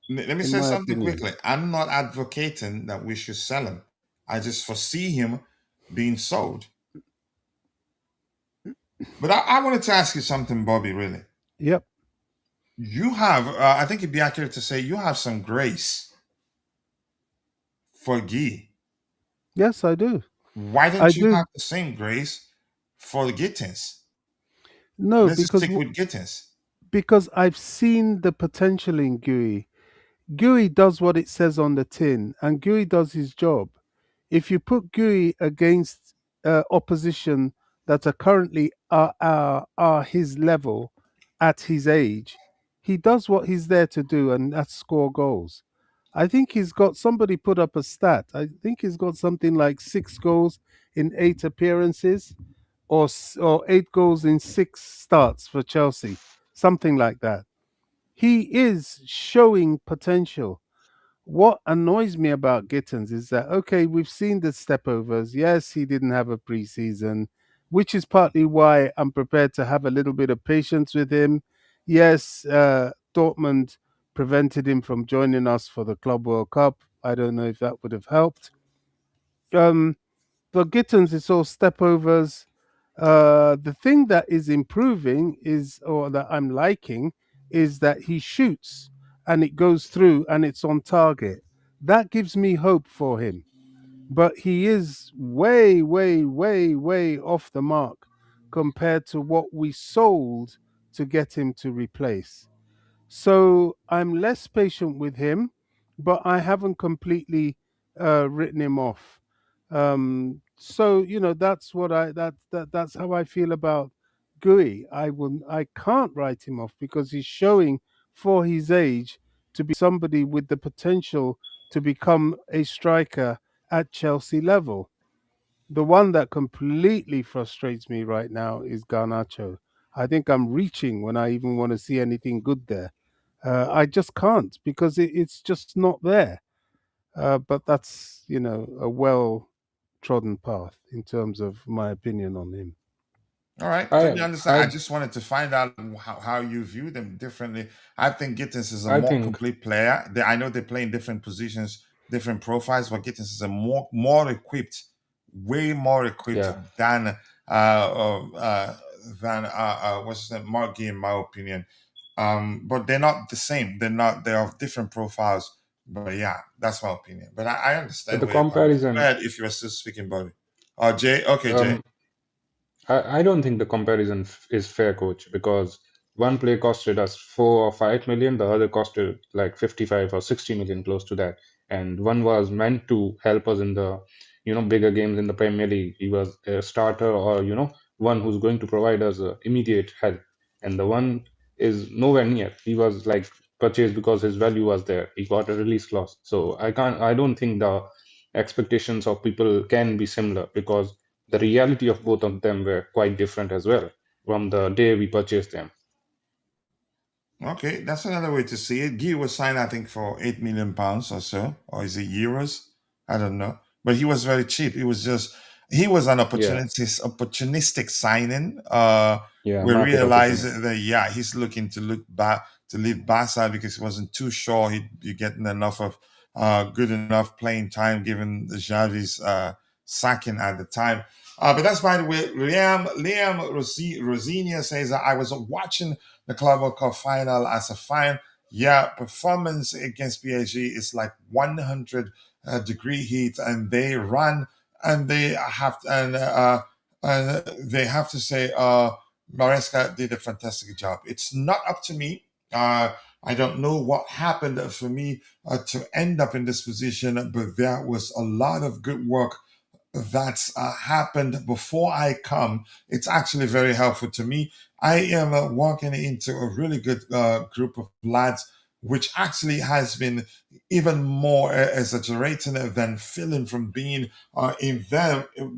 Let me in say my something opinion. quickly. I'm not advocating that we should sell him. I just foresee him being sold. But I wanted to ask you something, Bobby, really. Yep. You have, I think it'd be accurate to say, you have some grace for Guy. Yes, I do. Why I don't you do. have the same grace for Gittins? No, Let's just stick with Gittins. because I've seen the potential in GUI. GUI does what it says on the tin, and GUI does his job. If you put GUI against opposition that are currently are his level at his age, he does what he's there to do, and that's score goals. I think he's got somebody put up a stat. I think he's got something like 6 goals in 8 appearances, or 8 goals in 6 starts for Chelsea, something like that. He is showing potential. What annoys me about Gittins is that, okay, we've seen the stepovers. Yes, he didn't have a preseason, which is partly why I'm prepared to have a little bit of patience with him. Yes, Dortmund prevented him from joining us for the Club World Cup. I don't know if that would have helped. Um, for Gittins, it's all stepovers. The thing that is improving is, or that I'm liking, is that he shoots and it goes through and it's on target. That gives me hope for him. But he is way, way, way, way off the mark compared to what we sold to get him to replace. So I'm less patient with him, but I haven't completely written him off. So that's what that's how I feel about Gui. I can't write him off because he's showing for his age to be somebody with the potential to become a striker at Chelsea level. The one that completely frustrates me right now is Garnacho. I think I'm reaching when I even want to see anything good there. I just can't because it's just not there. But that's, a well trodden path in terms of my opinion on him. All right, totally I understand. I I just wanted to find out how you view them differently. I think Gittins is a I more think complete player. I know they play in different positions, different profiles, but Gittins is a more equipped, way more equipped yeah. what's his name, Marky, in my opinion. But they're not the same. They're of different profiles. But yeah, that's my opinion. But I But understand the where you're coming from. Go comparison, ahead if you are still speaking, Bobby. Jay. Okay, Jay. um, I don't think the comparison is fair, coach, because one play costed us 4 or 5 million, the other costed like 55 or 60 million, close to that. And one was meant to help us in the, bigger games in the Premier League. He was a starter, or, one who's going to provide us immediate help. And the one is nowhere near. He was like purchased because his value was there. He got a release clause. So I don't think the expectations of people can be similar, because the reality of both of them were quite different as well from the day we purchased them. Okay, that's another way to see it. Guy was signed, I think, for £8 million or so, or is it euros? I don't know. But he was very cheap. He was an Yeah, opportunistic signing. yeah, We market realized opportunity. that yeah, he's looking to look back to leave Barca because he wasn't too sure he'd getting enough of good enough playing time given the Xavi's sacking at the time. But that's by the way. Rosenior says that I was watching the Club World Cup final as a fan. Yeah, performance against PSG is like 100 degree heat, and they run and they have to say Maresca did a fantastic job. It's not up to me. I don't know what happened for me to end up in this position, but there was a lot of good work that's happened before I come. It's actually very helpful to me. I am walking into a really good group of lads, which actually has been even more exaggerating than feeling from being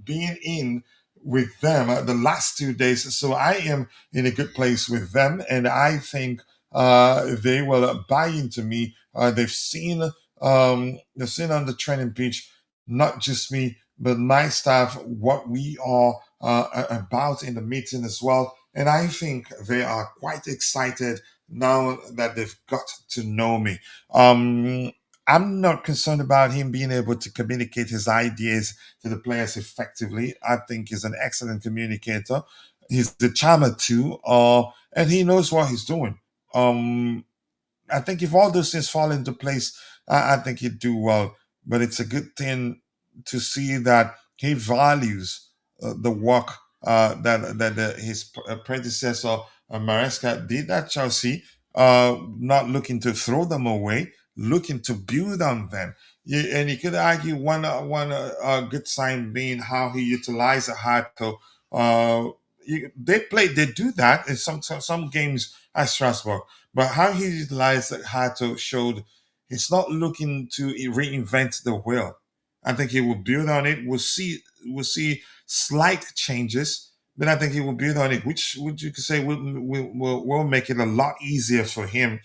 being in with them the last 2 days. So I am in a good place with them, and I think they will buy into me. They've seen on the training pitch, not just me, but my staff, what we are about in the meeting as well. And I think they are quite excited now that they've got to know me. Um, I'm not concerned about him being able to communicate his ideas to the players effectively. I think he's an excellent communicator. He's the charmer too, and he knows what he's doing. Um, I think if all those things fall into place, I think he'd do well. But it's a good thing to see that he values the work that his predecessor Maresca did at Chelsea, not looking to throw them away, looking to build on them. And you could argue one good sign being how he utilized Hato. They do that in some games at Strasbourg, but how he utilized Hato showed he's not looking to reinvent the wheel. I think he will build on it. We'll see slight changes, but I think he will build on it, which would you could say will make it a lot easier for him.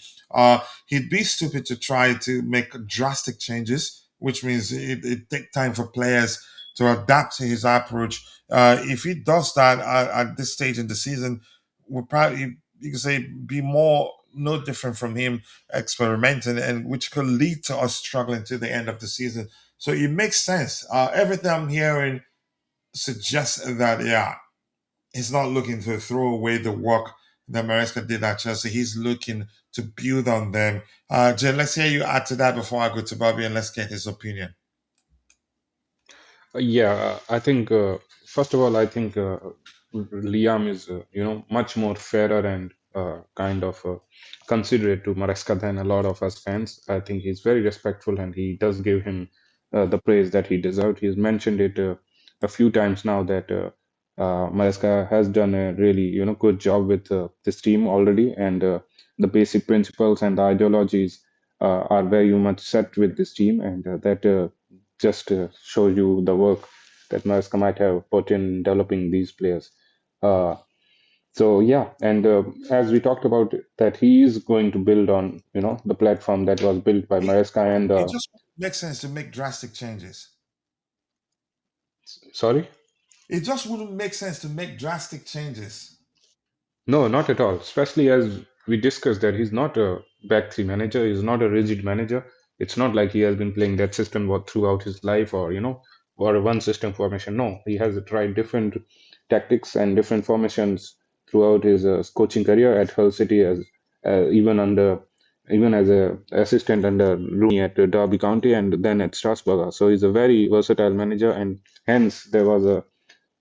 He'd be stupid to try to make drastic changes, which means it take time for players to adapt to his approach. If he does that at this stage in the season, we'll probably, you could say, be more no different from him experimenting, and which could lead to us struggling to the end of the season. So it makes sense. Everything I'm hearing suggests that yeah, he's not looking to throw away the work that Maresca did at Chelsea. He's looking to build on them. Jen, let's hear you add to that before I go to Bobby, and let's get his opinion. Yeah, I think first of all, I think Liam is much more fairer and kind of considerate to Maresca than a lot of us fans. I think he's very respectful, and he does give him the praise that he deserved. He's mentioned it a few times now that Maresca has done a really good job with this team already, and the basic principles and the ideologies are very much set with this team, and that just shows you the work that Maresca might have put in developing these players. Uh, so yeah, and as we talked about, that he is going to build on the platform that was built by It, Maresca and it just makes sense to make drastic changes. sorry. It just wouldn't make sense to make drastic changes. No, not at all. Especially as we discussed that he's not a back three manager. He's not a rigid manager. It's not like he has been playing that system throughout his life, or or a one system formation. No, he has tried different tactics and different formations throughout his coaching career at Hull City, as even under even as a assistant under Rooney at Derby County and then at Strasbourg. So he's a very versatile manager, and hence there was a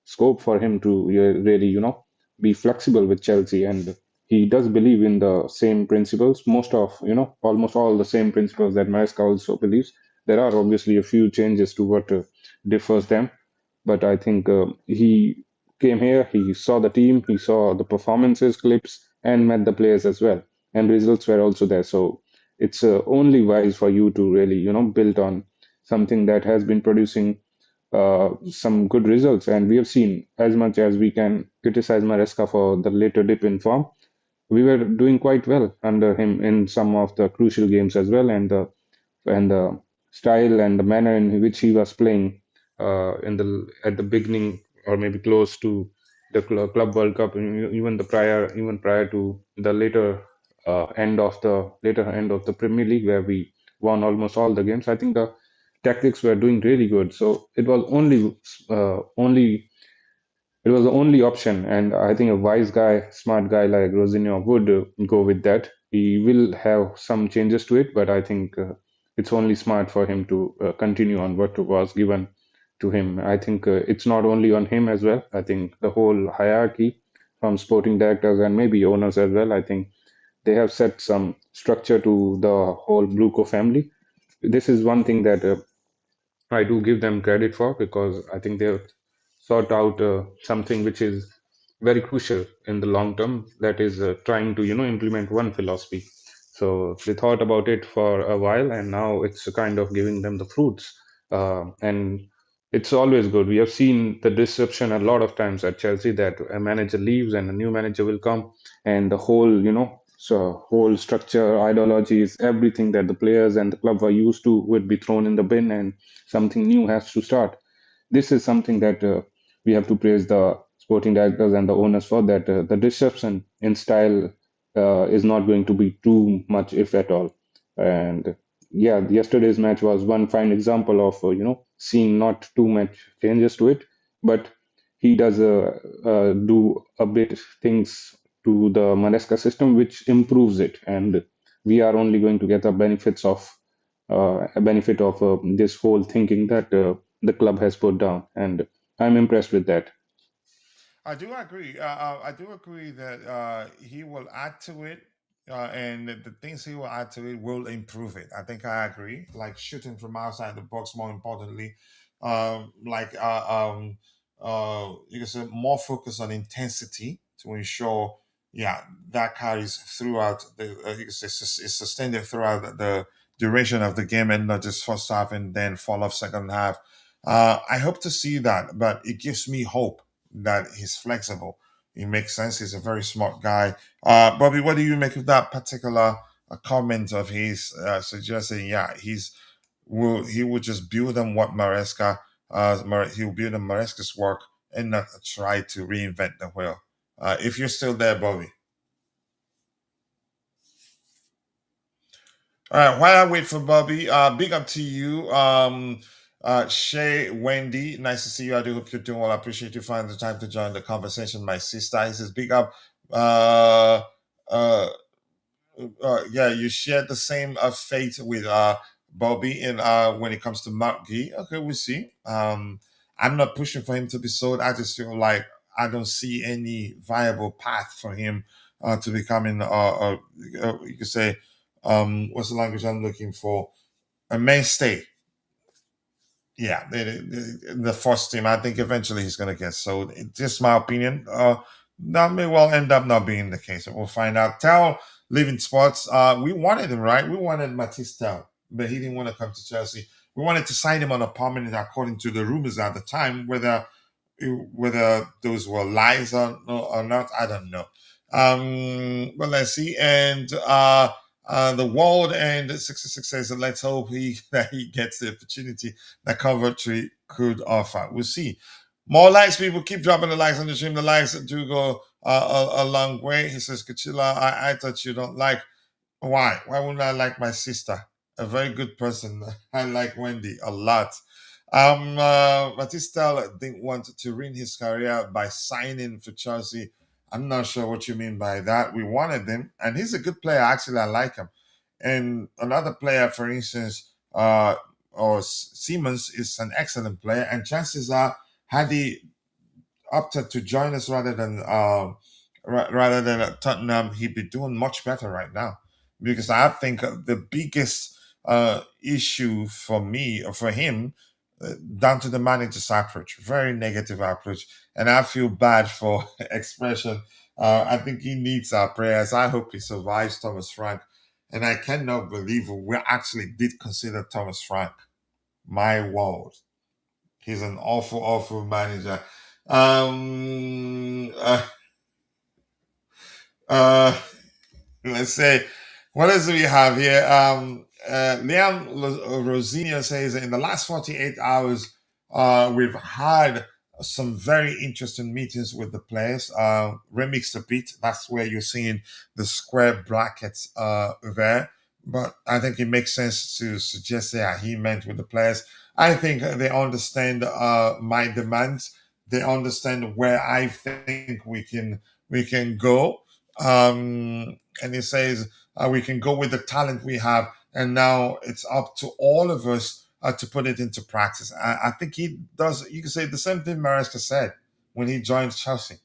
scope for him to really, be flexible with Chelsea. And he does believe in the same principles, almost all the same principles that Maresca also believes. There are obviously a few changes to what differs them, but I think he came here, he saw the team, he saw the performances clips, and met the players as well. And results were also there. So it's only wise for you to really, build on something that has been producing some good results. And we have seen, as much as we can criticize Maresca for the later dip in form, we were doing quite well under him in some of the crucial games as well. And the style and the manner in which he was playing in the at the beginning, or maybe close to the Club World Cup, and even prior to the later end of the Premier League, where we won almost all the games. I think the tactics were doing really good. So it was the only option, and I think a wise guy, smart guy like Rosenior would go with that. He will have some changes to it, but I think it's only smart for him to continue on what was given to him. I think it's not only on him as well. I think the whole hierarchy from sporting directors and maybe owners as well, I think they have set some structure to the whole Bluco family. This is one thing that I do give them credit for, because I think they've sought out something which is very crucial in the long term. That is trying to implement one philosophy. So they thought about it for a while, and now it's kind of giving them the fruits. And it's always good. We have seen the disruption a lot of times at Chelsea, that a manager leaves and a new manager will come, and the whole whole structure, ideologies, everything that the players and the club were used to would be thrown in the bin, and something new has to start. This is something that we have to praise the sporting directors and the owners for, that the disruption in style is not going to be too much, if at all. And yeah, yesterday's match was one fine example of seeing not too much changes to it, but he does do a bit things to the Maresca system which improves it, and we are only going to get the benefits of a benefit of this whole thinking that the club has put down, and I'm impressed with that. I do agree. I do agree that he will add to it, and the things he will add to it will improve it. I think I agree. Like shooting from outside the box, more importantly, like you can say more focus on intensity to ensure, yeah, that carries throughout the. You can say it's sustained throughout the duration of the game, and not just first half and then fall off second half. I hope to see that, but it gives me hope that he's flexible. He makes sense. He's a very smart guy. Bobby, what do you make of that particular comment of his suggesting? Yeah, he will just build on what he'll build on Maresca's work and not try to reinvent the wheel. If you're still there, Bobby. All right, while I wait for Bobby, big up to you. Shay, Wendy, nice to see you. I do hope you're doing well. I appreciate you finding the time to join the conversation. My sister, he says, big up. Uh, uh, yeah, you shared the same fate with Bobby, and when it comes to Mark Gee, okay, we'll see. I'm not pushing for him to be sold. I just feel like I don't see any viable path for him to becoming, you could say, what's the language I'm looking for? A mainstay. Yeah, the first team. I think eventually he's going to get sold. It's just my opinion. That may well end up not being the case. We'll find out. Tell Living Sports. We wanted him, right? We wanted Matisse Tell, but he didn't want to come to Chelsea. We wanted to sign him on a permanent, according to the rumors at the time. Whether those were lies or not, I don't know. But let's see. And the world and 66 says, let's hope that he gets the opportunity that Coventry could offer. We'll see. More likes, people. Keep dropping the likes on the stream. The likes do go a long way. He says, Kachila, I thought you don't like. Why? Why wouldn't I like my sister? A very good person. I like Wendy a lot. Batista didn't want to ruin his career by signing for Chelsea. I'm not sure what you mean by that. We wanted him, and he's a good player. Actually, I like him. And another player, for instance, or Siemens is an excellent player, and chances are, had he opted to join us rather than at Tottenham, he'd be doing much better right now. Because I think the biggest issue for me or for him, down to the manager's approach, very negative approach, and I feel bad for expression. I think he needs our prayers. I hope he survives Thomas Frank, and I cannot believe we actually did consider Thomas Frank. My word, he's an awful, awful manager. Um, uh, uh, let's say, what else do we have here? Liam Rosenior says in the last 48 hours, we've had some very interesting meetings with the players. Remix the beat, that's where you're seeing the square brackets there. But I think it makes sense to suggest that he meant with the players. I think they understand my demands. They understand where I think we can go. And he says we can go with the talent we have, and now it's up to all of us to put it into practice. I think he does. You can say the same thing Maresca said when he joined Chelsea.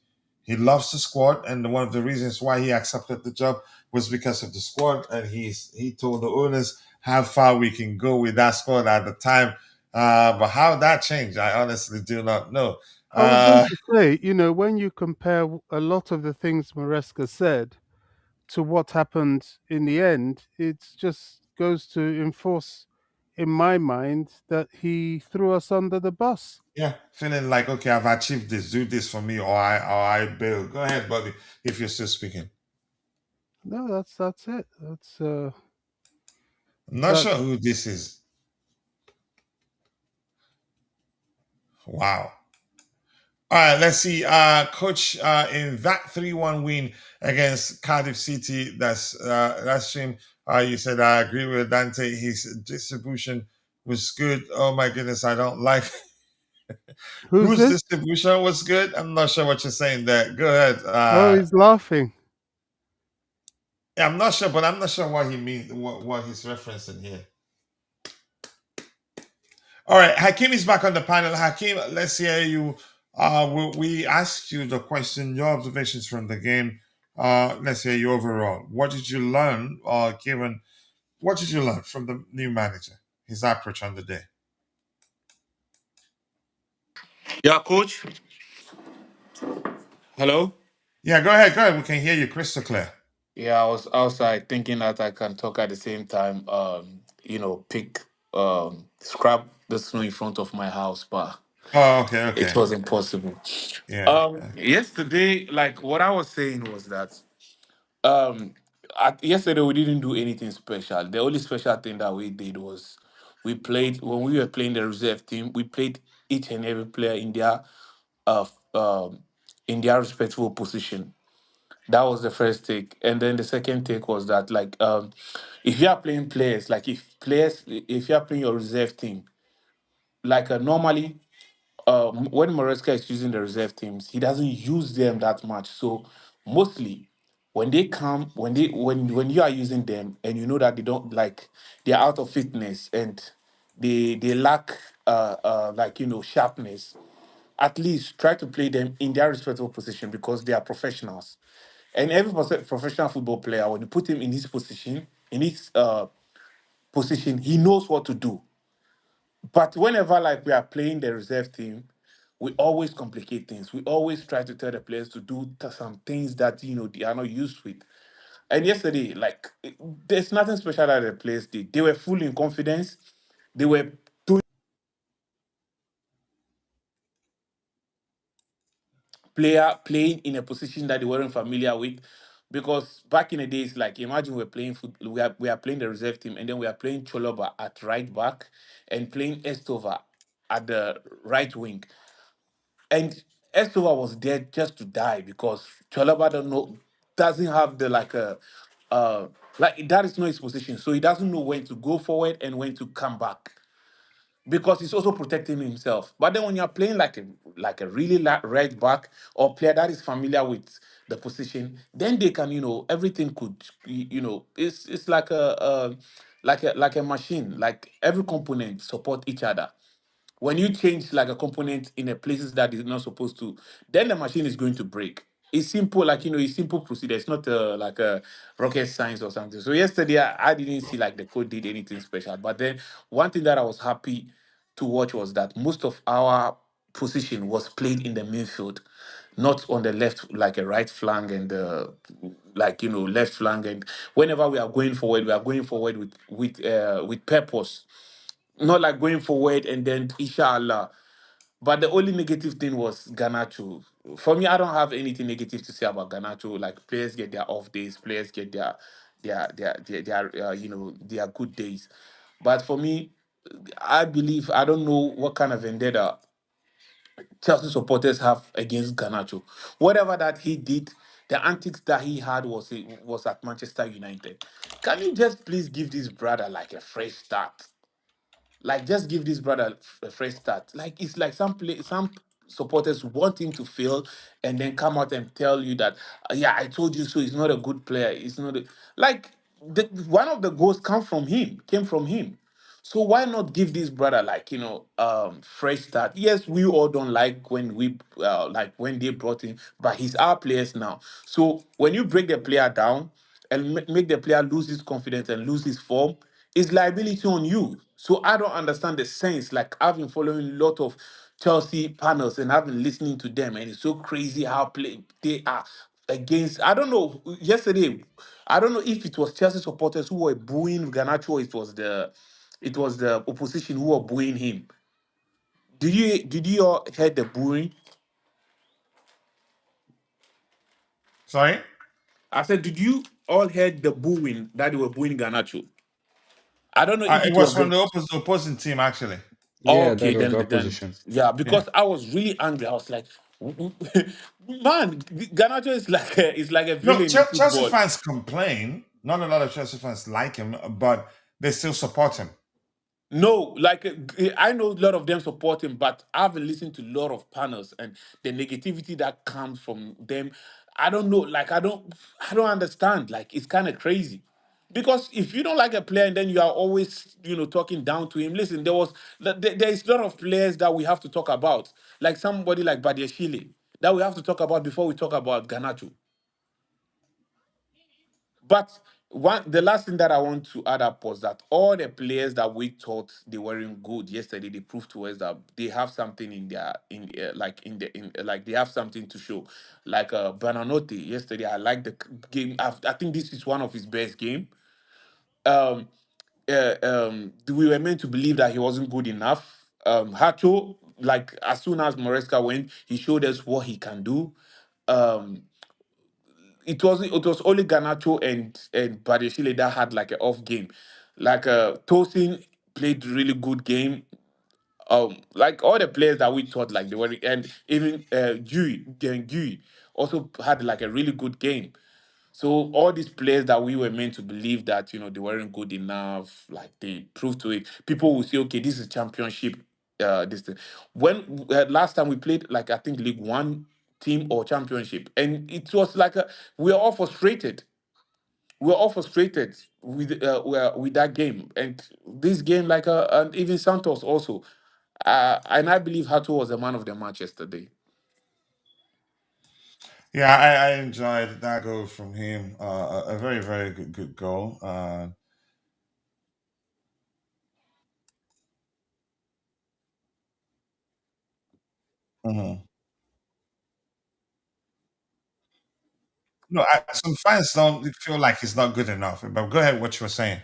He loves the squad, and one of the reasons why he accepted the job was because of the squad. And he told the owners how far we can go with that squad at the time. But how that changed, I honestly do not know. I was going Uh, to say, when you compare a lot of the things Maresca said to what happened in the end, it just goes to enforce in my mind that he threw us under the bus. Yeah, feeling like okay, I've achieved this. Do this for me, or I bail. Go ahead, buddy. If you're still speaking, No, that's it. I'm not That sure who this is. Wow. All right, let's see. Coach, in that 3-1 win against Cardiff City, that's him. You said I agree with Dante. His distribution was good. Oh my goodness, I don't like who's whose this? distribution was good. I'm not sure what you're saying there. Go ahead. Oh, he's laughing. Yeah, I'm not sure, but I'm not sure what he means, what he's referencing here. All right, Hakeem is back on the panel. Hakeem, let's hear you. We asked you the question, your observations from the game. Let's hear you overall. What did you learn, given what did you learn from the new manager, his approach on the day? Yeah, coach. Hello. Yeah, go ahead, go ahead. We can hear you crystal clear. Yeah, I was outside thinking that I can talk at the same time. Pick scrap the snow in front of my house, but Oh, okay, it okay. was impossible. Yeah. Yesterday, like what I was saying was that yesterday we didn't do anything special. The only special thing that we did was we played when we were playing the reserve team. We played each and every player uh um in their respectful position. That was the first take, and then the second take was that if you are playing players, like if you are playing your reserve team, normally, when Moresca is using the reserve teams, he doesn't use them that much. So mostly, when they come, when you are using them, and you know that they don't they're out of fitness and they lack sharpness, at least try to play them in their respectable position because they are professionals. And every professional football player, when you put him in his position, he knows what to do. But whenever we are playing the reserve team, we always complicate things. We always try to tell the players to do some things that they are not used with. And yesterday, there's nothing special that the players did. They were full in confidence. They were playing in a position that they weren't familiar with. Because back in the days, imagine we're playing we are playing the reserve team, and then we are playing Choloba at right back and playing Estova at the right wing. And Escobar was there just to die because Chalaba don't know, doesn't have the like that is not his position, so he doesn't know when to go forward and when to come back because he's also protecting himself. But then when you're playing like a really right back or player that is familiar with the position, then they can everything could it's like a machine. Like every component support each other. When you change like a component in a places that is not supposed to, then the machine is going to break. It's simple, like it's simple procedure. It's not like a rocket science or something. So yesterday I didn't see like the code did anything special. But then one thing that I was happy to watch was that most of our position was played in the midfield, not on the left like a right flank and like left flank. And whenever we are going forward with purpose, not like going forward and then inshallah. But the only negative thing was Ganacho. For me, I don't have anything negative to say about Ganacho. Like players get their off days, players get their good days. But for me, I believe I don't know what kind of vendetta Chelsea supporters have against Ganacho. Whatever that he did, the antics that he had was at Manchester United. Can you just please give this brother like a fresh start? Like, just give this brother a fresh start. Like, it's like some supporters want him to fail and then come out and tell you that, yeah, I told you so. He's not a good player. It's not like one of the goals came from him. So why not give this brother like fresh start? Yes, we all don't like when we like when they brought him, but he's our players now. So when you break the player down and make the player lose his confidence and lose his form, it's liability on you. So I don't understand the sense. Like I've been following a lot of Chelsea panels and I've been listening to them, and it's so crazy how they are against. I don't know. Yesterday, I don't know if it was Chelsea supporters who were booing Garnacho, or it was the opposition who were booing him. Did you all heard the booing? Sorry? I said, did you all heard the booing that they were booing Garnacho? I don't know if It it was was from the. the opposing team, actually. Yeah, Okay, that was the then opposition. yeah, Yeah. because I was really angry. I was like, man, Garnacho is like a No, villain in Chelsea football. fans complain. Not a lot of Chelsea fans like him, but they still support him. No, like I know a lot of them support him, but I've listened to a lot of panels and the negativity that comes from them. I don't know, like I don't understand. Like it's kind of crazy. Because if you don't like a player and then you are always, talking down to him, listen, there is a lot of players that we have to talk about, like somebody like Badiashile, that we have to talk about before we talk about Ganacho. But the last thing that I want to add up was that all the players that we thought they weren't good yesterday, they proved to us that they have something like they have something to show. Like Bananote yesterday, I like the game. I think this is one of his best game. Um, we were meant to believe that he wasn't good enough. Hato, like as soon as Moresca went, he showed us what he can do. Um, it was only Ganacho and Badiashile that had like an off game. Like Tosin played really good game. Like all the players that we thought like they were, and even Gui also had like a really good game. So all these players that we were meant to believe that they weren't good enough, like they proved to it. People will say, okay, this is championship. This thing. When last time we played, like I think League One team or championship, and it was like we were all frustrated. We were all frustrated with that game, and this game, like and even Santos also. And I believe Hato was the man of the match yesterday. Yeah, I enjoyed that goal from him. A very, very good goal. Mhm. No, some fans don't feel like he's not good enough. But go ahead, what you were saying.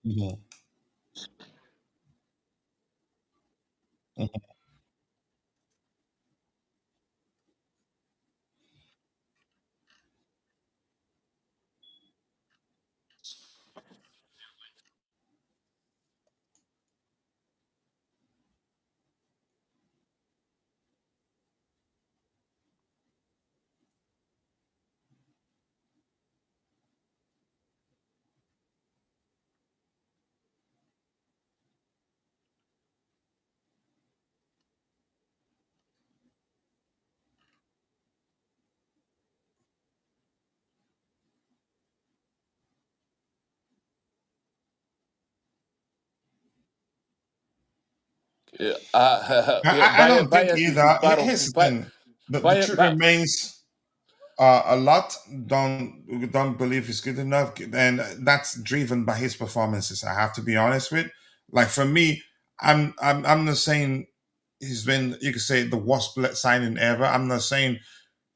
Mhm. Mhm. Yeah, I, yeah, I don't think bias is either. part of Here's the thing: the bias. truth remains. A lot don't believe he's good enough, and that's driven by his performances. I have to be honest with. Like for me, I'm not saying he's been, you could say, the worst signing ever. I'm not saying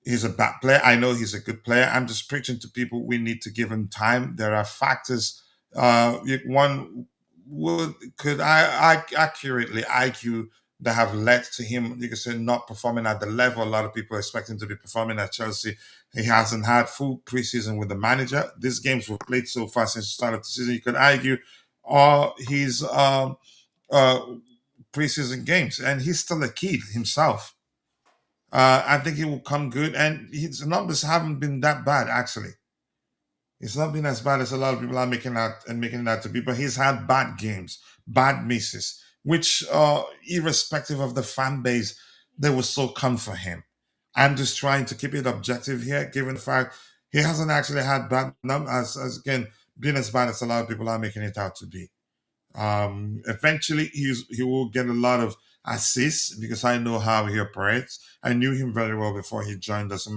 he's a bad player. I know he's a good player. I'm just preaching to people we need to give him time. There are factors. One would could I accurately argue that have led to him, you could say, not performing at the level a lot of people expect him to be performing at Chelsea. He hasn't had full preseason with the manager. These games were played so far since the start of the season. You could argue all his uh, preseason games, and he's still a kid himself. I think he will come good, and his numbers haven't been that bad actually. It's not been as bad as a lot of people are making out and making that to be. But he's had bad games, bad misses, which, irrespective of the fan base, they will still come for him. I'm just trying to keep it objective here, given the fact he hasn't actually had bad numbers, as again being as bad as a lot of people are making it out to be. Eventually, he will get a lot of assists because I know how he operates. I knew him very well before he joined us,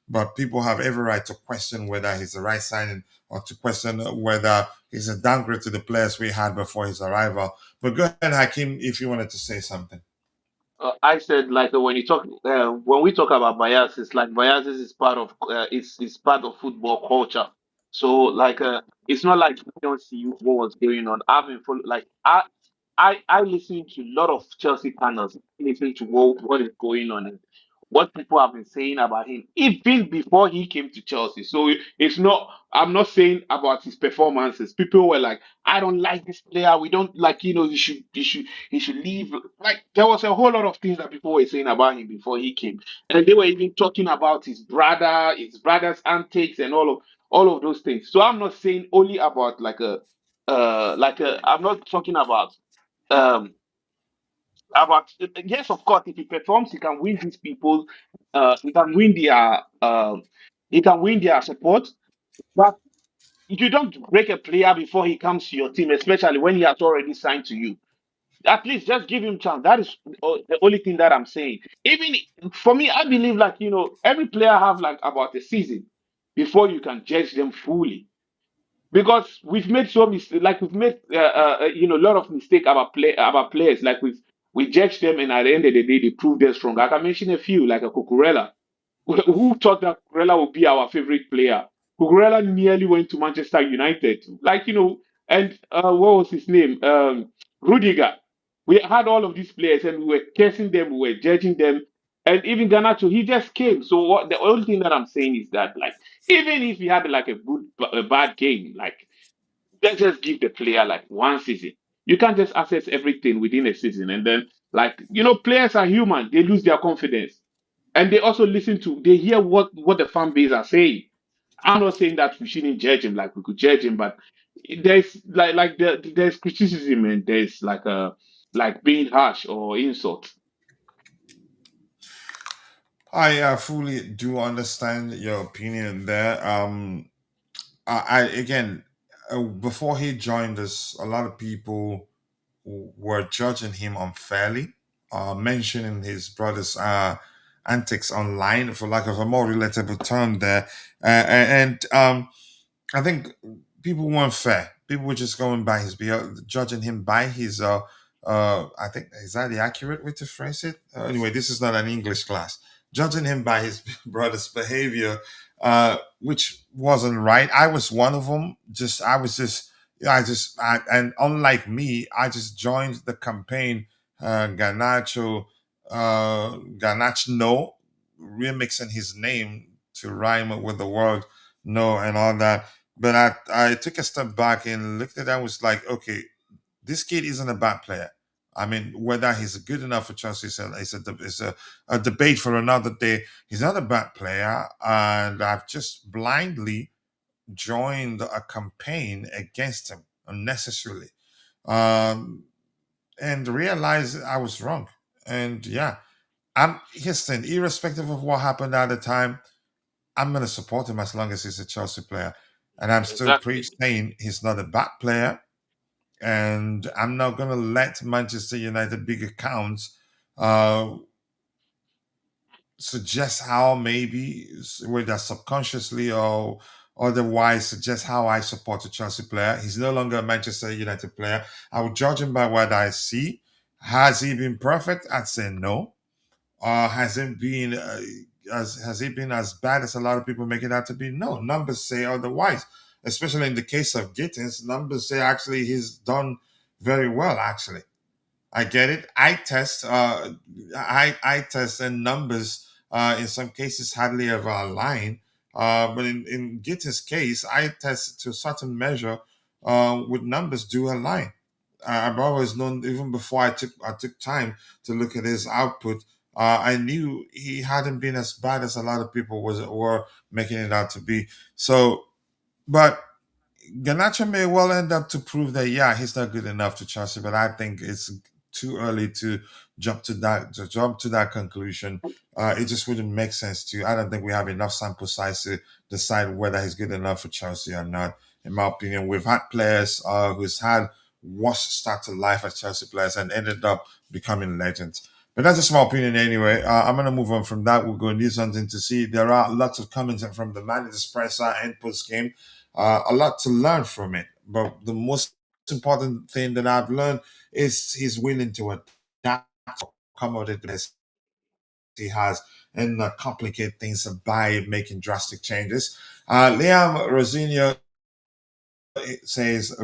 but people have every right to question whether he's the right signing or to question whether he's a downgrade to the players we had before his arrival. But go ahead, Hakim, if you wanted to say something. I said like when we talk about biases, like biases is part of it's part of football culture. So like it's not like we don't see what was going on. I've been follow, like I listen to a lot of Chelsea panels, listen to what is going on and what people have been saying about him even before he came to Chelsea. So it's not, I'm not saying about his performances. People were like, I don't like this player. We don't like, he should leave. Like there was a whole lot of things that people were saying about him before he came. And they were even talking about his brother's antics and all of those things. So I'm not saying only about I'm not talking um yes, of course, if he performs, he can win these people, he can win their support. But you don't break a player before he comes to your team, especially when he has already signed to you. At least just give him chance. That is the only thing that I'm saying. Even for me, I believe like every player have like about a season before you can judge them fully, because we've made we've made a lot of mistake about players. Like we judge them, and at the end of the day, they prove they're strong. I can mention a few, like a Cucurella. Who thought that Cucurella would be our favorite player? Cucurella nearly went to Manchester United. And what was his name? Rudiger. We had all of these players, and we were cursing them, we were judging them, and even Ganacho, he just came. So the only thing that I'm saying is that, like, even if he had like a bad game, like, let's just give the player like one season. You can't just assess everything within a season, and then players are human. They lose their confidence, and they hear what the fan base are saying. I'm not saying that we shouldn't judge him like we could judge him, but there's criticism, and there's like being harsh or insult. I fully do understand your opinion there. I again, before he joined us, a lot of people were judging him unfairly, mentioning his brother's antics online, for lack of a more relatable term there. And I think people weren't fair. People were just going by judging him by his. I think, is that the accurate way to phrase it? Anyway, this is not an English class. Judging him by his brother's behavior, which wasn't right. I was one of them. And unlike me, I just joined the campaign. Ganacho no, remixing his name to rhyme with the word no and all that. But I took a step back and looked at that and was like, okay, this kid isn't a bad player. I mean, whether he's good enough for Chelsea is a debate for another day. He's not a bad player, and I've just blindly joined a campaign against him unnecessarily, um, and realized I was wrong. And yeah, here's the thing, irrespective of what happened at the time, I'm going to support him as long as he's a Chelsea player. And I'm still Exactly. saying he's not a bad player. and I'm not going to let Manchester United big accounts uh, suggest how maybe whether subconsciously or otherwise suggest how I support a Chelsea player. He's no longer a Manchester United player. I will judge him by what I see. Has he been perfect? I'd say no. Has it been has he been as bad as a lot of people make it out to be? No, numbers say otherwise. Especially in the case of Gittins, numbers say actually he's done very well. Actually, I get it. I test and numbers in some cases hardly ever align. But in Gittins' case, I test to a certain measure with numbers do align. I've always known even before I took time to look at his output. I knew he hadn't been as bad as a lot of people were making it out to be. So, but Ganacho may well end up to prove that yeah, he's not good enough to Chelsea, but I think it's too early to jump to that conclusion. It just wouldn't make sense to. I don't think we have enough sample size to decide whether he's good enough for Chelsea or not. In my opinion, we've had players who's had worse start to life as Chelsea players and ended up becoming legends. But that's a small opinion anyway. I'm going to move on from that. We'll go and do something to see. There are lots of comments from the manager's presser and post game, a lot to learn from it. But the most important thing that I've learned is he's willing to adapt, accommodate the best he has, and not complicate things by making drastic changes. Liam Rosenior says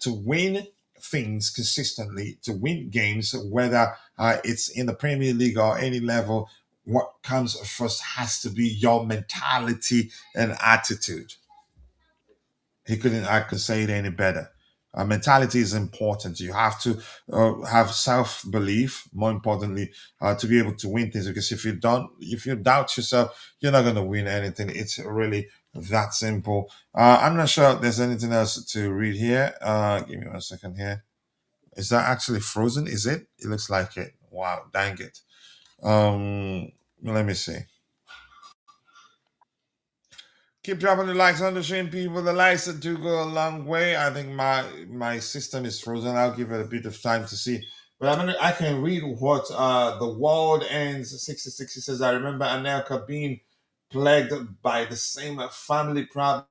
to win things consistently, to win games, whether it's in the Premier League or any level, what comes first has to be your mentality and attitude. I could say it any better. Mentality is important. You have to have self belief. More importantly, to be able to win things. Because if you doubt yourself, you're not going to win anything. It's really that simple. I'm not sure if there's anything else to read here. Give me 1 second here. Is that actually frozen? Is it? It looks like it. Wow, dang it. Let me see. Keep dropping the likes on the stream, people. The likes that do go a long way. I think my system is frozen. I'll give it a bit of time to see. But I can read what the world ends 66. He says, I remember Anelka being plagued by the same family problem.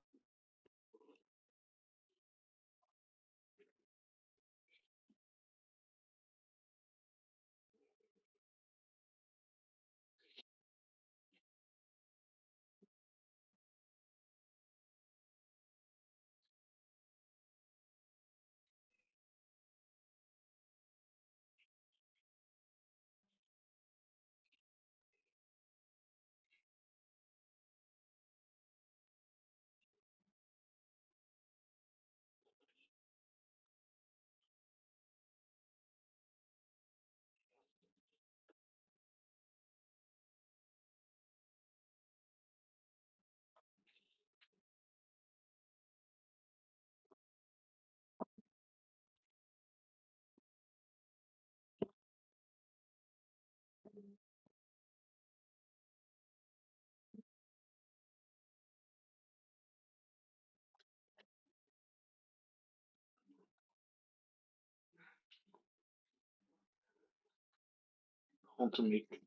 Want to make it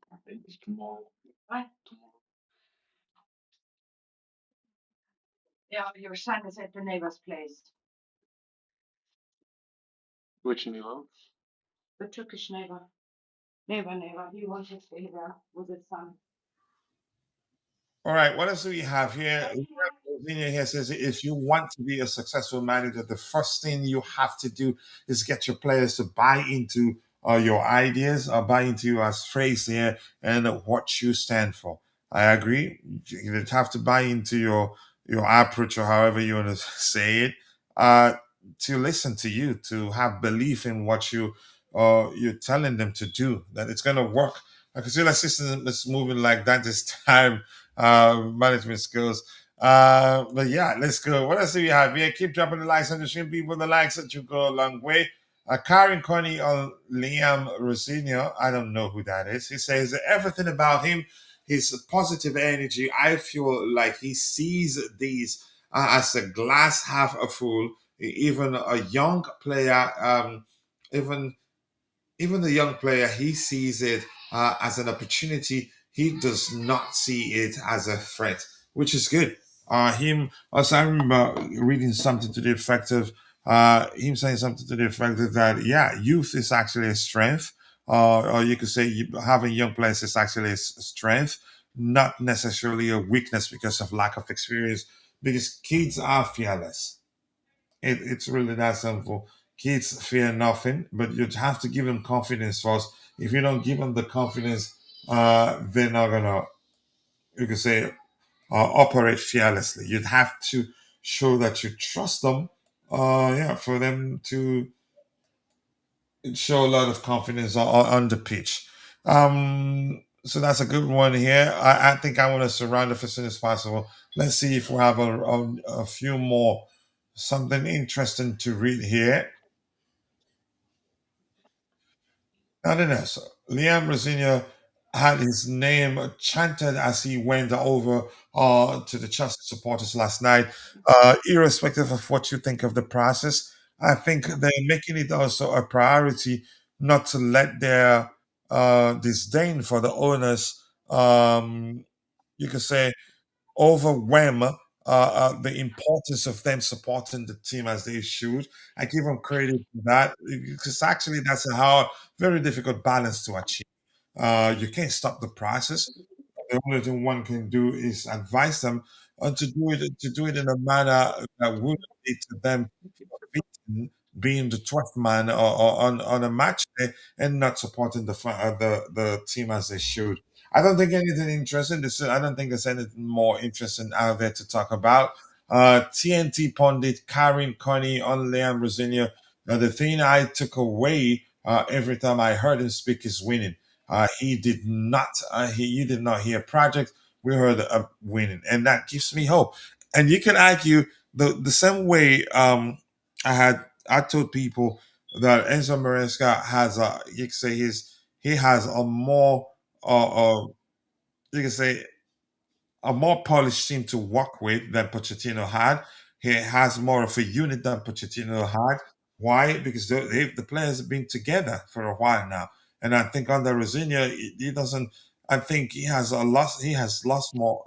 tomorrow. Why? Tomorrow. Yeah, your son is at the neighbor's place. Which neighbor? The Turkish neighbor. Neighbor. He wants to stay there with his son. All right, what else do we have here? Virginia here says if you want to be a successful manager, the first thing you have to do is get your players to buy into your ideas, or buy into you as phrase here, and what you stand for. I agree. You have to buy into your approach, or however you want to say it, to listen to you, to have belief in what you're telling them to do, that it's going to work. I can see the system is moving like that this time. Management skills. But yeah, let's go. What else do we have here? Keep dropping the likes on the stream, people. The likes that you go a long way. Karen Connie on Liam Rosenior. I don't know who that is. He says everything about him, his positive energy. I feel like he sees these as a glass half a full. even a young player, even even the young player, he sees it as an opportunity. He does not see it as a threat, which is good. Him, as I remember reading something to the effect of him saying something to the effect of that, yeah, youth is actually a strength, or you could say having young players is actually a strength, not necessarily a weakness because of lack of experience. Because kids are fearless, it's really that simple. Kids fear nothing, but you have to give them confidence first. If you don't give them the confidence, they're not gonna, you could say, operate fearlessly. You'd have to show that you trust them, yeah, for them to show a lot of confidence on the pitch. So that's a good one here. I think I want to surround it as soon as possible. Let's see if we have a few more, something interesting to read here. I don't know. So Liam Rosenior had his name chanted as he went over to the Chelsea supporters last night. Irrespective of what you think of the process, I think they're making it also a priority not to let their disdain for the owners, you could say, overwhelm the importance of them supporting the team as they should. I give them credit for that because actually that's a hard, very difficult balance to achieve. You can't stop the process. The only thing one can do is advise them to do it in a manner that would lead to them beaten, being the 12th man on a match day and not supporting the team as they should. I don't think anything interesting. I don't think there's anything more interesting out there to talk about. TNT pundit Karen Connie on Liam Rosenior. The thing I took away every time I heard him speak is winning. He did not. You did not hear project. We heard winning, and that gives me hope. And you can argue the same way. I told people that Enzo Maresca has a, you can say he has a more you can say a more polished team to work with than Pochettino had. He has more of a unit than Pochettino had. Why? Because the players have been together for a while now, and I think under Rosinia, he doesn't. I think he has a lot. He has lost more,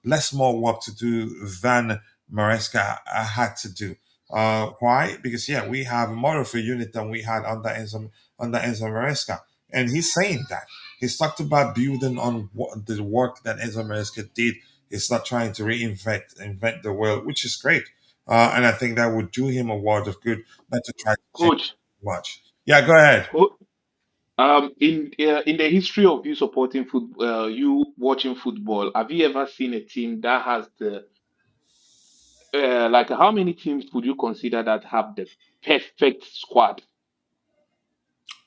less more work to do than Maresca had to do. Why? Because yeah, we have more of a unit than we had under Enzo Maresca, and he's saying that. He's talked about building on the work that Enzo Maresca did. He's not trying to invent the wheel, which is great. And I think that would do him a world of good, not to try to change Coach, much. Yeah, go ahead. in the history of you supporting football, you watching football, have you ever seen a team that has the like how many teams would you consider that have the perfect squad?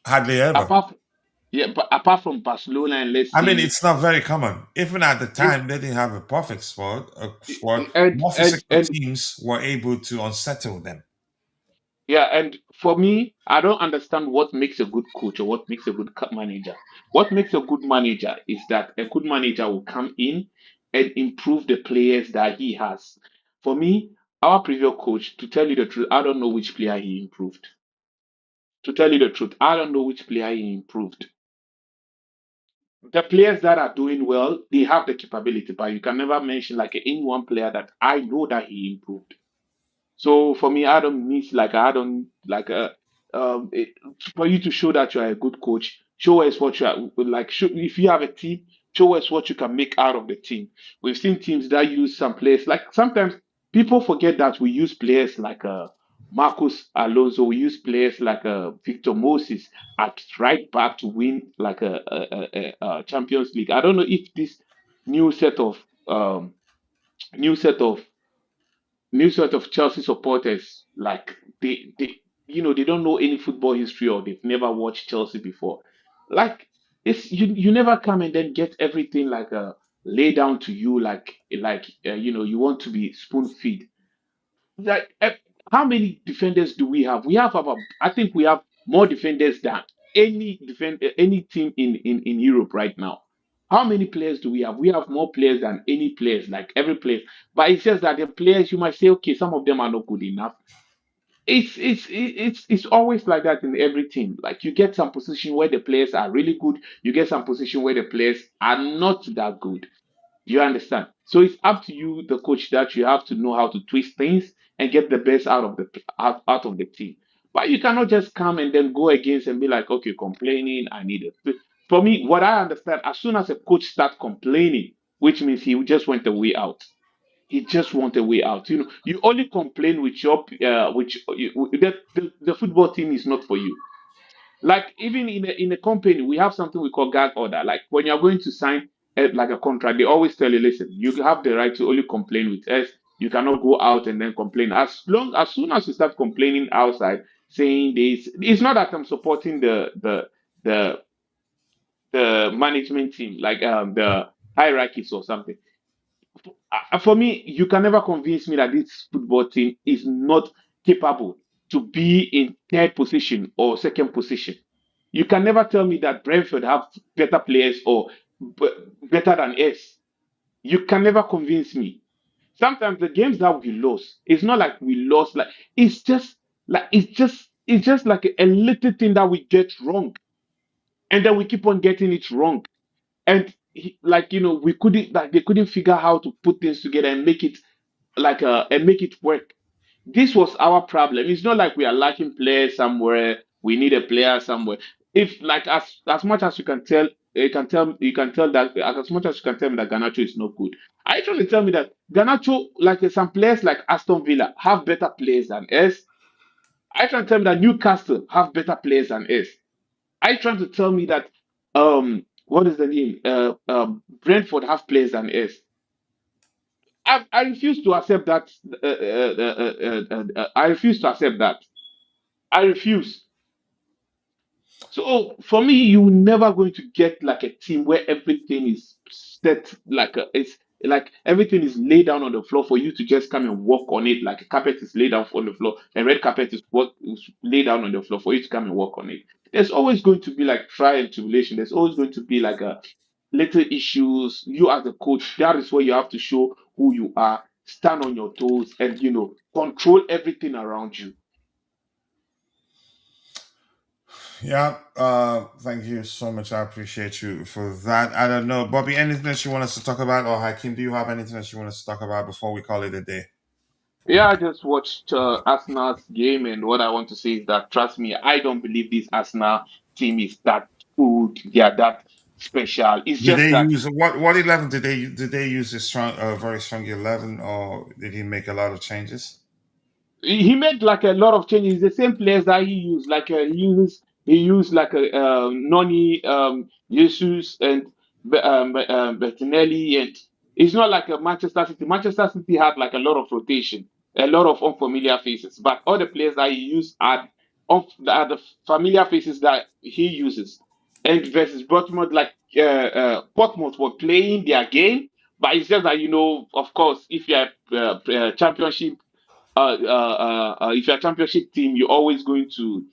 Hardly ever. Apart, yeah, but apart from Barcelona and let's I mean, say, it's not very common. Even at the it, time, they didn't have a perfect squad. and More and physical and teams were able to unsettle them. yeah, and for me, I don't understand what makes a good coach or what makes a good manager. What makes a good manager is that a good manager will come in and improve the players that he has. For me, our previous coach, to tell you the truth, I don't know which player he improved. To tell you the truth, I don't know which player he improved. The players that are doing well, they have the capability, but you can never mention like any one player that I know that he improved. So for me, I don't like for you to show that you are a good coach. Show us what you are like. If you have a team, show us what you can make out of the team. We've seen teams that use some players. Like sometimes people forget that we use players like Marcus Alonso. We use players like Victor Moses at right back to win like a Champions League. I don't know if this new set of um, new set of new sort of Chelsea supporters, like they don't know any football history or they've never watched Chelsea before. Like it's you never come and then get everything like lay down to you you want to be spoon feed. Like how many defenders do we have? We have about I think we have more defenders than any team in Europe right now. How many players do we have? We have more players than any players, like every player. But it's just that the players you might say, okay, some of them are not good enough. it's always like that in every team. Like you get some position where the players are really good, you get some position where the players are not that good. You understand? So it's up to you, the coach, that you have to know how to twist things and get the best out of the team. But you cannot just come and then go against and be like, okay, complaining, I need it. For me, what I understand, as soon as a coach starts complaining, which means he just went the way out. He just want a way out. You only complain with the football team is not for you. Like even in a company, we have something we call gag order. Like when you're going to sign like a contract, they always tell you, listen, you have the right to only complain with us. You cannot go out and then complain. As soon as you start complaining outside, saying this, it's not that I'm supporting the the management team, like the hierarchies or something. For me, you can never convince me that this football team is not capable to be in third position or second position. You can never tell me that Brentford have better players or better than us. You can never convince me. Sometimes the games that we lost, it's not like we lost, like it's just like a little thing that we get wrong, and then we keep on getting it wrong. And like we couldn't, like they couldn't figure out how to put things together and make it and make it work. This was our problem. It's not like we are lacking players somewhere. We need a player somewhere. If like as much as you can tell that as much as you can tell me that Ganacho is not good. Are you trying to tell me that Ganacho, like some players like Aston Villa have better players than us? Are you trying to tell me that Newcastle have better players than us? Are you trying to tell me that what is the name? Brentford have players than us? I refuse to accept that. I refuse to accept that. I refuse. So for me, you're never going to get like a team where everything is set, like it's like everything is laid down on the floor for you to just come and walk on it. Like a carpet is laid down on the floor, and red carpet is laid down on the floor for you to come and walk on it. There's always going to be like trial and tribulation. There's always going to be like a little issues. You as a coach, that is where you have to show who you are, stand on your toes, and control everything around you. Yeah, thank you so much. I appreciate you for that. I don't know, Bobby, anything that you want us to talk about, or Hakim, do you have anything that you want us to talk about before we call it a day? Yeah, I just watched Arsenal's game, and what I want to say is that, trust me, I don't believe this Arsenal team is that good. They are that special. It's Did just they that use what 11 did they use a strong, very strong 11, or did he make a lot of changes? he made like a lot of changes. The same players that he used, like he used like a Noni, Jesus, and Bettinelli, and it's not like a Manchester City. Manchester City had like a lot of rotation, a lot of unfamiliar faces, but all the players that he used are the familiar faces that he uses. And versus Portsmouth, like Portsmouth were playing their game, but it's just that of course, if you're championship if you're a championship team, you're always going to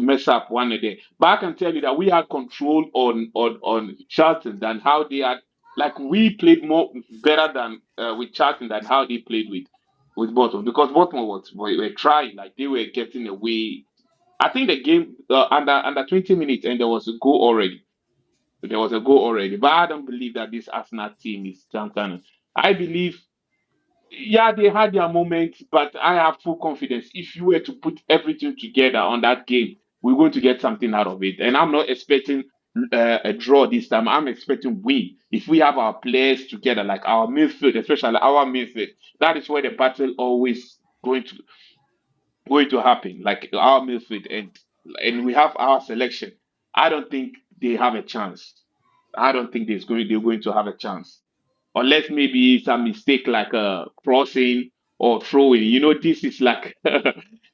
mess up one a day. But I can tell you that we had control on Charlton than how they had. Like we played more better than with Charlton than how they played with Bottom, because Bottom were trying, like they were getting away. I think the game under 20 minutes and there was a goal already. There was a goal already, but I don't believe that this Arsenal team is champion. I believe, yeah, they had their moments, but I have full confidence. If you were to put everything together on that game, we're going to get something out of it. And I'm not expecting a draw this time. I'm expecting win. If we have our players together, like our midfield, especially our midfield, that is where the battle always going to happen. Like our midfield, and we have our selection. I don't think they have a chance. I don't think they're going to have a chance, unless maybe it's a mistake like a crossing or throwing. This is like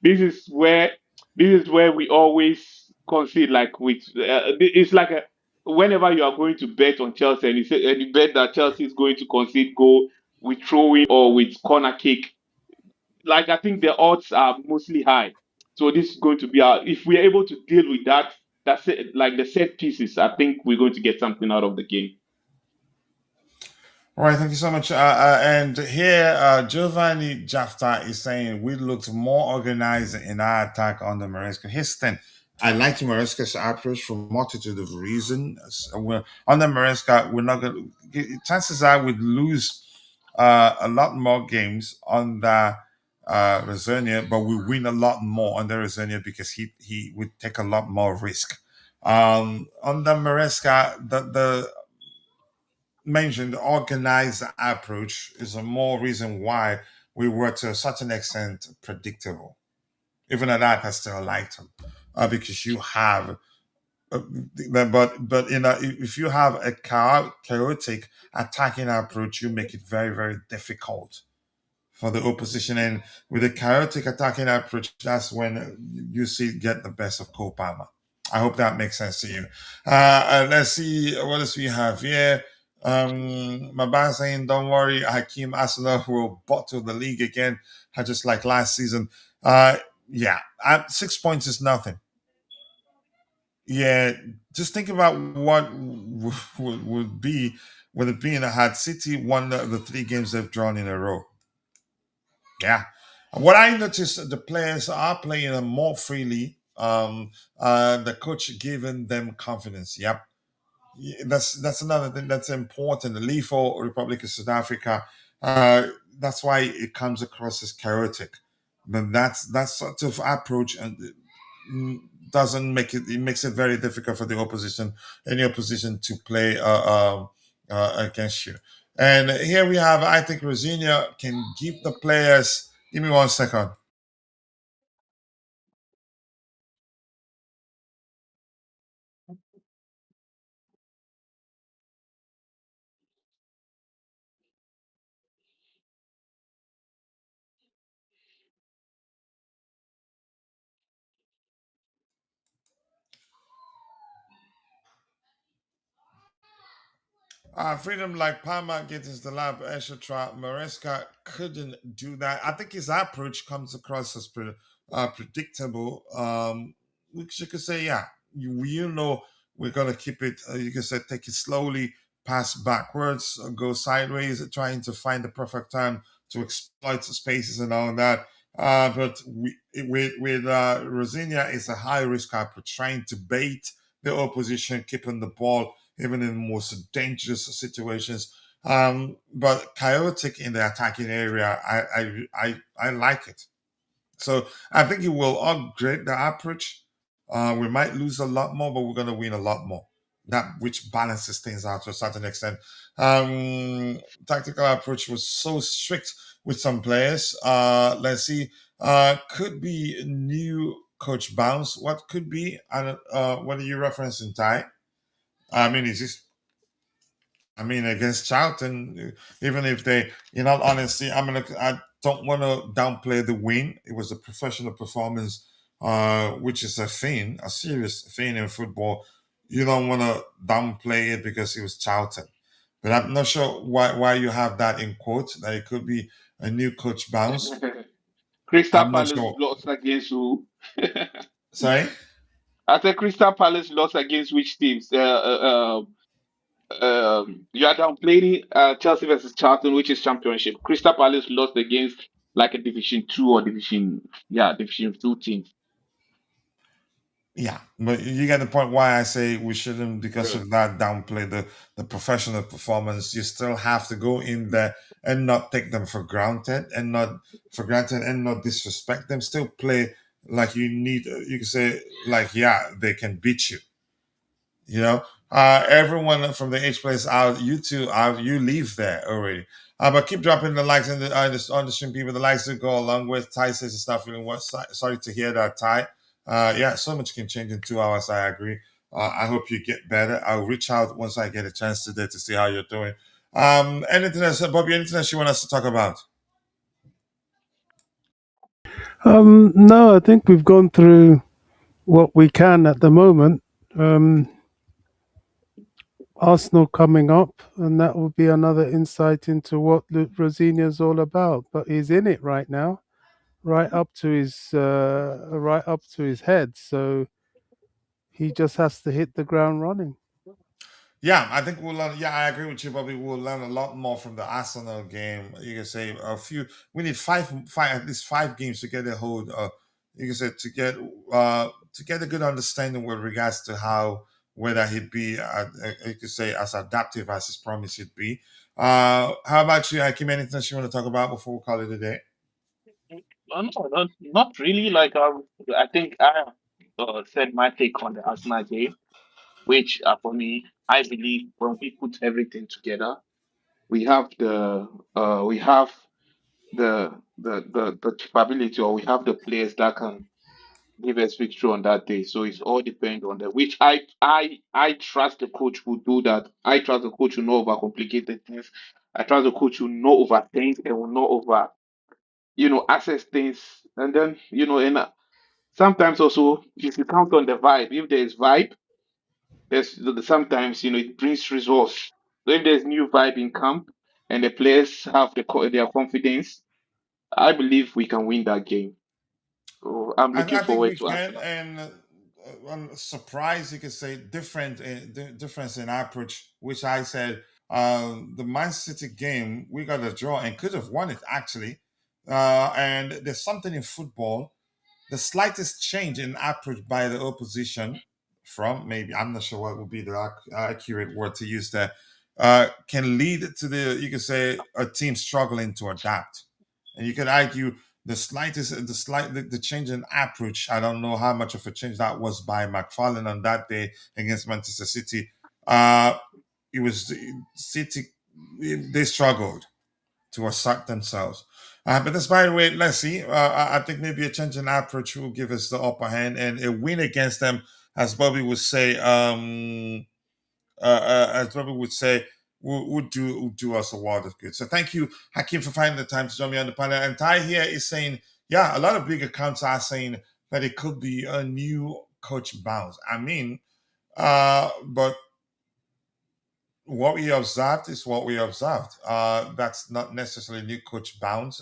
this is where we always concede. Like it's like whenever you are going to bet on Chelsea and you bet that Chelsea is going to concede goal with throwing or with corner kick, like I think the odds are mostly high. So this is going to be our. If we are able to deal with that, that's it. Like the set pieces, I think we're going to get something out of the game. All right, thank you so much. And here, Giovanni Jafta is saying we looked more organized in our attack on the Maresca. Here's the thing. I like Maresca's approach for multitude of reasons. On the Maresca, we're not going to, chances are we'd lose a lot more games on the Rosenior, but we win a lot more on the Rosenior because he would take a lot more risk. On the Maresca, the mentioned organized approach is a more reason why we were to a certain extent predictable. Even at that, I still liked him because you have, but if you have a chaotic attacking approach, you make it very very difficult for the opposition. And with a chaotic attacking approach, that's when you see get the best of Cole Palmer. I hope that makes sense to you. Let's see what else we have here. Maban saying, "Don't worry, Hakeem Arsenal will bottle the league again, just like last season." Yeah, 6 points is nothing. Yeah, just think about what would be would it be in had City won the three games they've drawn in a row. Yeah. What I noticed, the players are playing more freely. The coach giving them confidence. Yep. Yeah, that's another thing that's important. The lethal Republic of South Africa. That's why it comes across as chaotic. But that sort of approach and mm, doesn't make it. It makes it very difficult for the opposition, any opposition, to play against you. And here we have, I think Rosenior can give the players. Give me 1 second. Freedom like Palmer gets the lab extra. Maresca couldn't do that. I think his approach comes across as predictable. Which you could say, yeah, you know, we're gonna keep it. You could say take it slowly, pass backwards, go sideways, trying to find the perfect time to exploit the spaces and all that. But with Rosinia, it's a high risk approach, trying to bait the opposition, keeping the ball even in most dangerous situations. But chaotic in the attacking area, I like it. So I think it will upgrade the approach. We might lose a lot more, but we're going to win a lot more. That which balances things out to a certain extent. Tactical approach was so strict with some players. Let's see. Could be new coach bounce. What could be? I don't, what are you referencing, Ty? I mean, is this against Charlton, even if they, in all honesty, I don't want to downplay the win. It was a professional performance, which is a thing, a serious thing in football. You don't want to downplay it because it was Charlton. But I'm not sure why you have that in quotes, that it could be a new coach bounce. Crystal I'm not Palace sure. lost against who? Sorry? I said Crystal Palace lost against which teams? You are downplaying Chelsea versus Charlton, which is championship. Crystal Palace lost against like a Division Two or Division Two team. Yeah, but you get the point why I say we shouldn't, because Yeah. of that, downplay the professional performance. You still have to go in there and not take them for granted and not disrespect them. Still play like you need. You can say like, yeah, they can beat you. You know, everyone from the H place out, you two out, you leave there already. But keep dropping the likes and on the stream, people. The likes to go along with. Ty says it's not feeling what. Sorry to hear that, Ty. Yeah, so much can change in 2 hours. I agree. I hope you get better. I'll reach out once I get a chance today to see how you're doing. Anything else, Bobby? Anything else you want us to talk about? No, I think we've gone through what we can at the moment. Arsenal coming up, and that will be another insight into what Rosenior is all about. But he's in it right now, right up to his head. So he just has to hit the ground running. Yeah, I think we'll learn. Yeah, I agree with you, Bobby. We'll learn a lot more from the Arsenal game. You can say a few. We need at least 5 games to get a hold. You can say to get a good understanding with regards to how whether he'd be, you could say, as adaptive as his promise he'd be. How about you, Hakim? Anything else you want to talk about before we call it a day? No, not really. Like I think I said my take on the Arsenal game, which for me, I believe when we put everything together, we have we have the capability, or we have the players that can give us victory on that day. So it's all depend on the which I trust the coach will do that. I trust the coach will not overcomplicate things. I trust the coach will not overthink and will not over access things. And then and sometimes also if you count on the vibe, if there is vibe, there's sometimes it brings results. So if there's new vibe in camp and the players have their confidence, I believe we can win that game. So I'm looking I think forward we to can, Arsenal. and I'm surprised you could say difference in approach, which I said the Man City game we got a draw and could have won it actually. And there's something in football, the slightest change in approach by the opposition from maybe I'm not sure what would be the accurate word to use there, can lead to you could say a team struggling to adapt, and you could argue the change in approach. I don't know how much of a change that was by McFarlane on that day against Manchester City. Uh, it was City, they struggled to assert themselves. But despite the way, let's see. I think maybe a change in approach will give us the upper hand, and a win against them, as Bobby would say, as Bobby would say, would do us a world of good. So thank you, Hakim, for finding the time to join me on the panel. And Ty here is saying, yeah, a lot of big accounts are saying that it could be a new coach bounce. I mean, but what we observed is what we observed. That's not necessarily new coach bounce.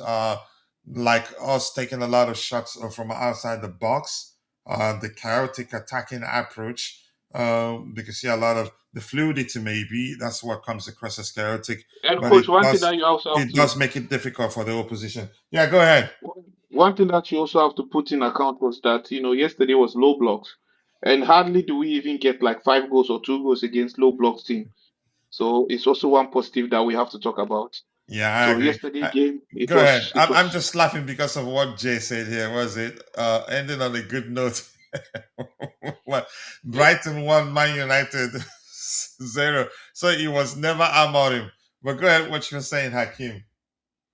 Like us taking a lot of shots from outside the box, the chaotic attacking approach. Because yeah, a lot of the fluidity maybe that's what comes across as chaotic, And but coach, one thing that you also have it to does make it difficult for the opposition. Yeah, go ahead. one thing that you also have to put in account was that yesterday was low blocks, and hardly do we even get like 5 goals or 2 goals against low blocks team. So it's also one positive that we have to talk about. Yeah, I So agree. yesterday game, it Go ahead. was it I'm was just laughing because of what Jay said here. Was it ending on a good note? What yeah. Brighton won, Man United 0. So it was never Amorim. But go ahead, what you were saying, Hakim.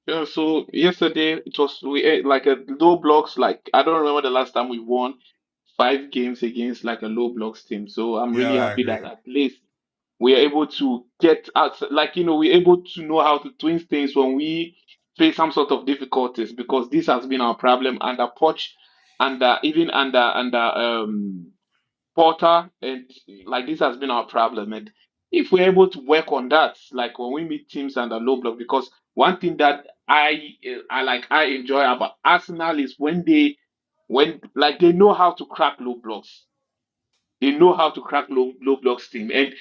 Yeah, so yesterday it was we like a low blocks. Like I don't remember the last time we won 5 games against like a low blocks team. So I'm Yeah, really I happy agree. that at least we are able to get out. Like we're able to know how to twin things when we face some sort of difficulties, because this has been our problem under Poch, and even under Porter, and like this has been our problem. And if we're able to work on that, like when we meet teams under low block, because one thing that I enjoy about Arsenal is when like they know how to crack low blocks. They know how to crack low blocks team. And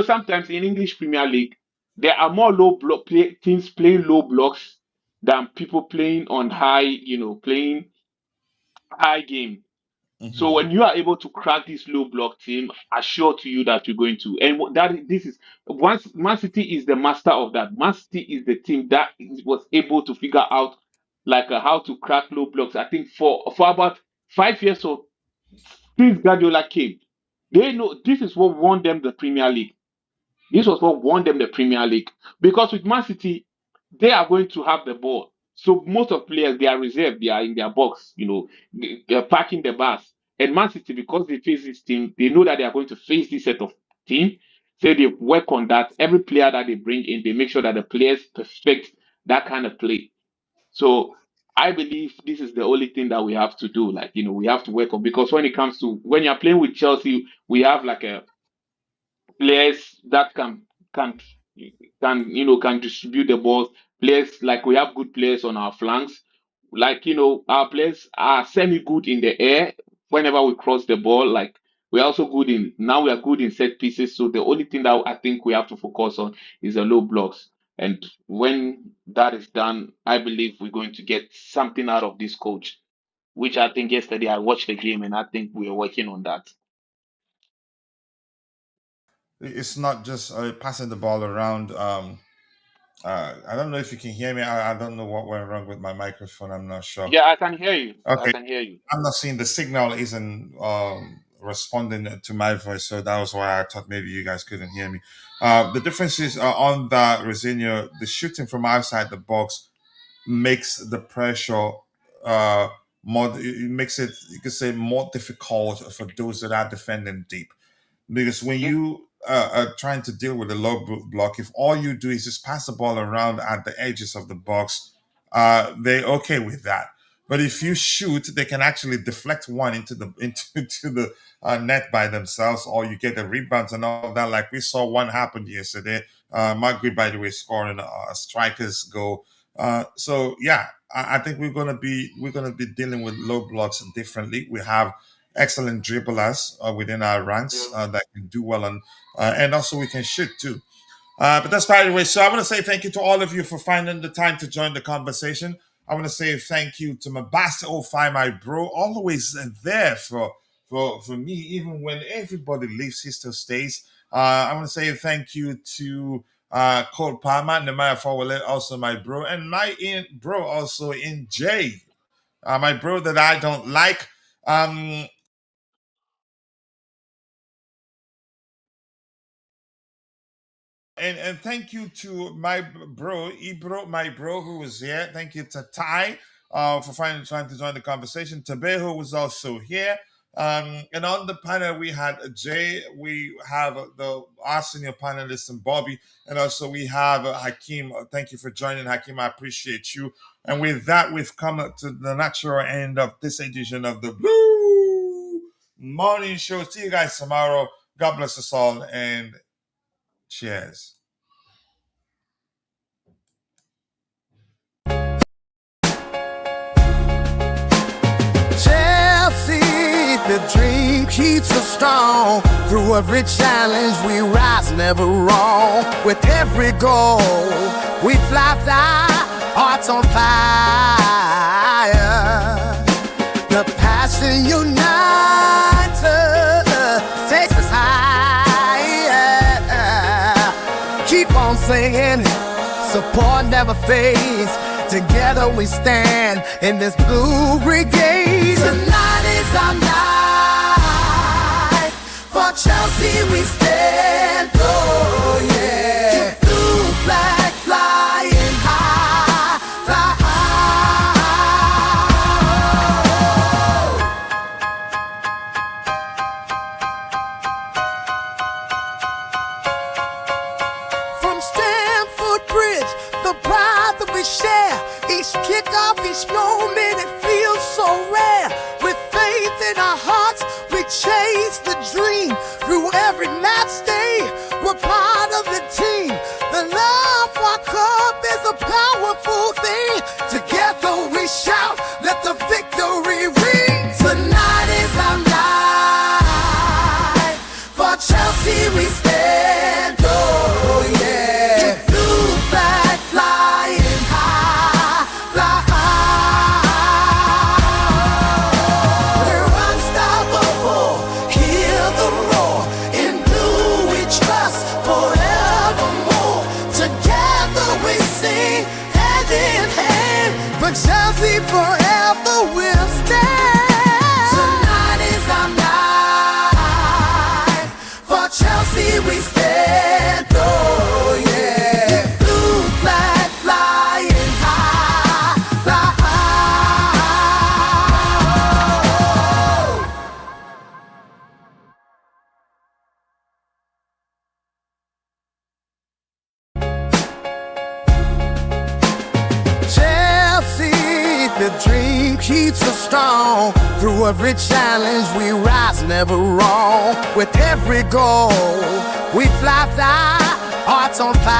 sometimes in English Premier League, there are more teams playing low blocks than people playing on playing high game. So Hmm. when you are able to crack this low block team, assure to you that you're going to. And this is once Man City is the master of that. Man City is the team that was able to figure out like how to crack low blocks. I think for about 5 years or since Guardiola came, they know this is what won them the Premier League. This was what won them the Premier League. Because with Man City, they are going to have the ball. So most of players, they are reserved, they are in their box, they're parking the bus. And Man City, because they face this team, they know that they are going to face this set of team. So they work on that. Every player that they bring in, they make sure that the players perfect that kind of play. So I believe this is the only thing that we have to do. Like, we have to work on, because when it comes to when you're playing with Chelsea, we have like a players that can distribute the balls. Players like we have good players on our flanks. Like our players are semi good in the air whenever we cross the ball. Like We're also good in now. We are good in set pieces. So the only thing that I think we have to focus on is the low blocks. And when that is done, I believe we're going to get something out of this coach. Which I think yesterday I watched the game and I think we are working on that. It's not just passing the ball around. I don't know if you can hear me. I don't know what went wrong with my microphone. I'm not sure. Yeah, I can hear you. I Okay. can hear you. I'm not seeing the signal isn't responding to my voice, so that was why I thought maybe you guys couldn't hear me. The difference is on that Rosenior, the shooting from outside the box makes the pressure more. It makes it, you could say, more difficult for those that are defending deep. Because when you are trying to deal with a low block, if all you do is just pass the ball around at the edges of the box, they're okay with that. But if you shoot, they can actually deflect one into the into the net by themselves, or you get the rebounds and all that. Like we saw one happen yesterday. Margaret, by the way, scoring a striker's goal. So yeah, I think we're gonna be dealing with low blocks differently. We have excellent dribblers within our ranks that can do well, and also we can shoot too. But that's by the way. So I want to say thank you to all of you for finding the time to join the conversation. I want to say thank you to my Master 05, my bro, always there for me, even when everybody leaves, he still stays. I want to say thank you to Cole Palmer, Nemaya Fawale, also my bro, and my bro also in Jay, my bro that I don't like. And thank you to my bro, Ibro, my bro who was here. Thank you to Ty for finally trying to join the conversation. Tabeho was also here. And on the panel, we had Jay, we have our senior panelist and Bobby, and also we have Hakeem. Thank you for joining, Hakeem. I appreciate you. And with that, we've come to the natural end of this edition of the Blue Morning Show. See you guys tomorrow. God bless us all, and cheers. Chelsea, the dream keeps us strong. Through every challenge, we rise, never wrong. With every goal, we fly, hearts on fire. The passion unites us, takes us higher. Keep on singing, support never fades. Together we stand in this blue brigade. Tonight is our night. For Chelsea we stand. Oh yeah. Keep blue flag flying high, fly high. From Stamford Bridge, the pride that we share. Each kickoff, each moment, it feels so rare. With faith in our hearts, we chase the dream. Through every match day, we're part of the team. The love for our club is a powerful thing. Together we shout, let the victory ring. Tonight is our night. For Chelsea we stand. Oh yeah. Keep blue flag flying high, fly high. We're unstoppable, hear the roar. In blue we trust forevermore. Together we sing hand in hand. For Chelsea forever we'll stand. Tonight is our night. For Chelsea we stand. Oh yeah. Blue flag flying high, fly high. Chelsea, the dream keeps us strong. Through every challenge, we rise, never wrong. With every goal, we fly, hearts on fire.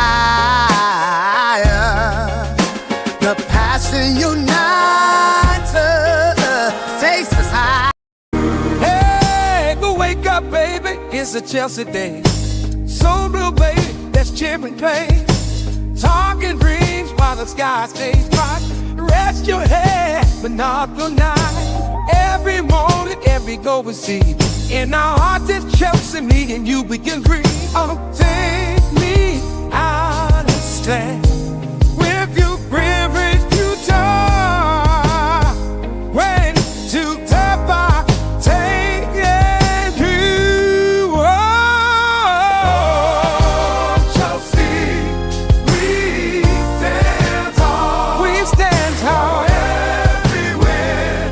The passion unites us, takes us high. Hey, go wake up baby, it's a Chelsea day. So blue, baby, that's champion pain. Talking dreams while the sky stays bright. Rest your head, but not the night. Every morning, every go we see. In our hearts, it's Chelsea, me and you, we can agree. Oh, take me out and stand with you, river you talk. When to tap by, take it you. Oh, Chelsea, we stand tall. We stand tall. Everywhere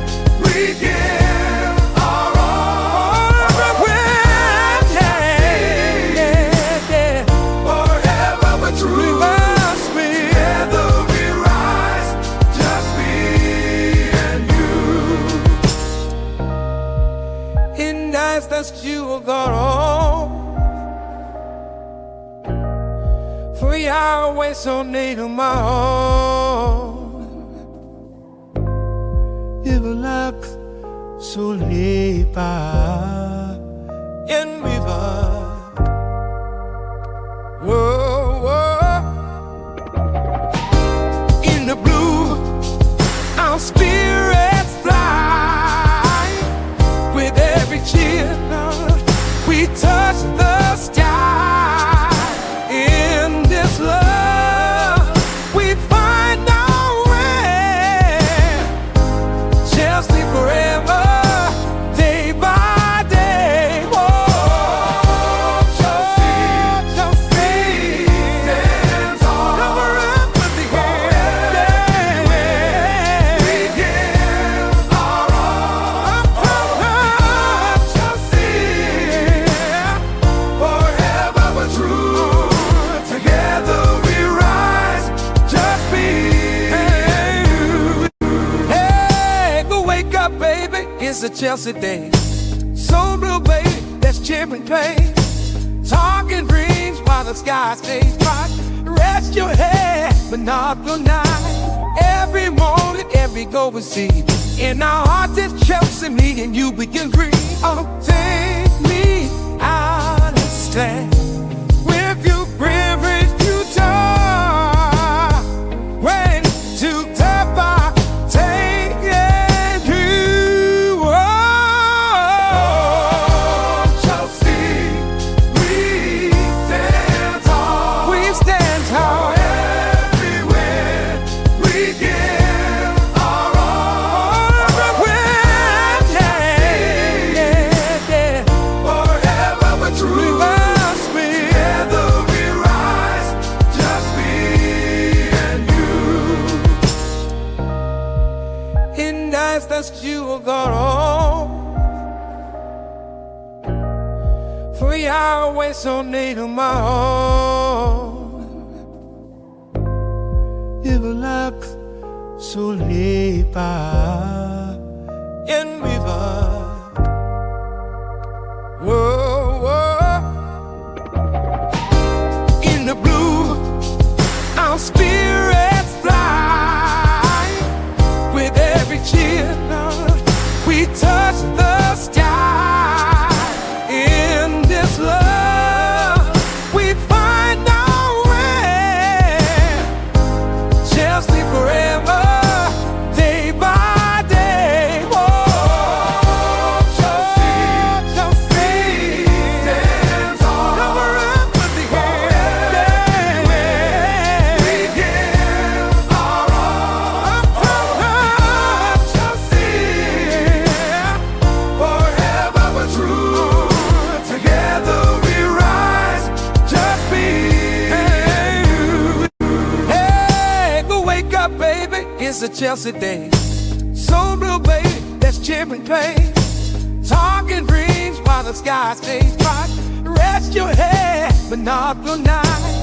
we give our all. Everywhere, yeah. Forever but true. We must be. Together we rise, just me and you. In nights that you will go home. 3 hours away, so near to my home. It will look so late by in river. Whoa, whoa. In the blue, our spirits fly. With every cheer, we touch the sky. In this love, we find our way. Chelsea forever, day by day. Oh, Chelsea, Chelsea stands tall. Cover up with the hand. We give our all. Chelsea, forever but true. Together we rise, just me and you. Hey, go wake up, baby, it's a Chelsea day. So blue, baby, that's champion pain. Talking dreams while the sky stays bright. Rest your head, but not the night. Every morning, every go we see. In our hearts, it's Chelsea, me and you, we can agree. Oh, take me out and stand with you, river you talk. When to tap by, take it you. Oh, Chelsea, we stand tall. We stand tall. Everywhere we give our all. Everywhere, yeah. Forever but true. We must be. Together we rise, just me and you. In nights that you will go home. 3 hours away, so near to my home. It will look so late by in river. Whoa, whoa. In the blue, our spirits fly. With every cheer, we touch the sky. In this love, we find our way. Chelsea forever, day by day. Oh, Chelsea, Chelsea stands tall. Cover up with the hand. We give our all. Chelsea, forever but true. Together we rise, just me and you. Hey, go wake up, baby, it's a Chelsea day. So blue, baby, that's champion pain. Talking dreams while the sky stays bright. Rest your head, but not the night.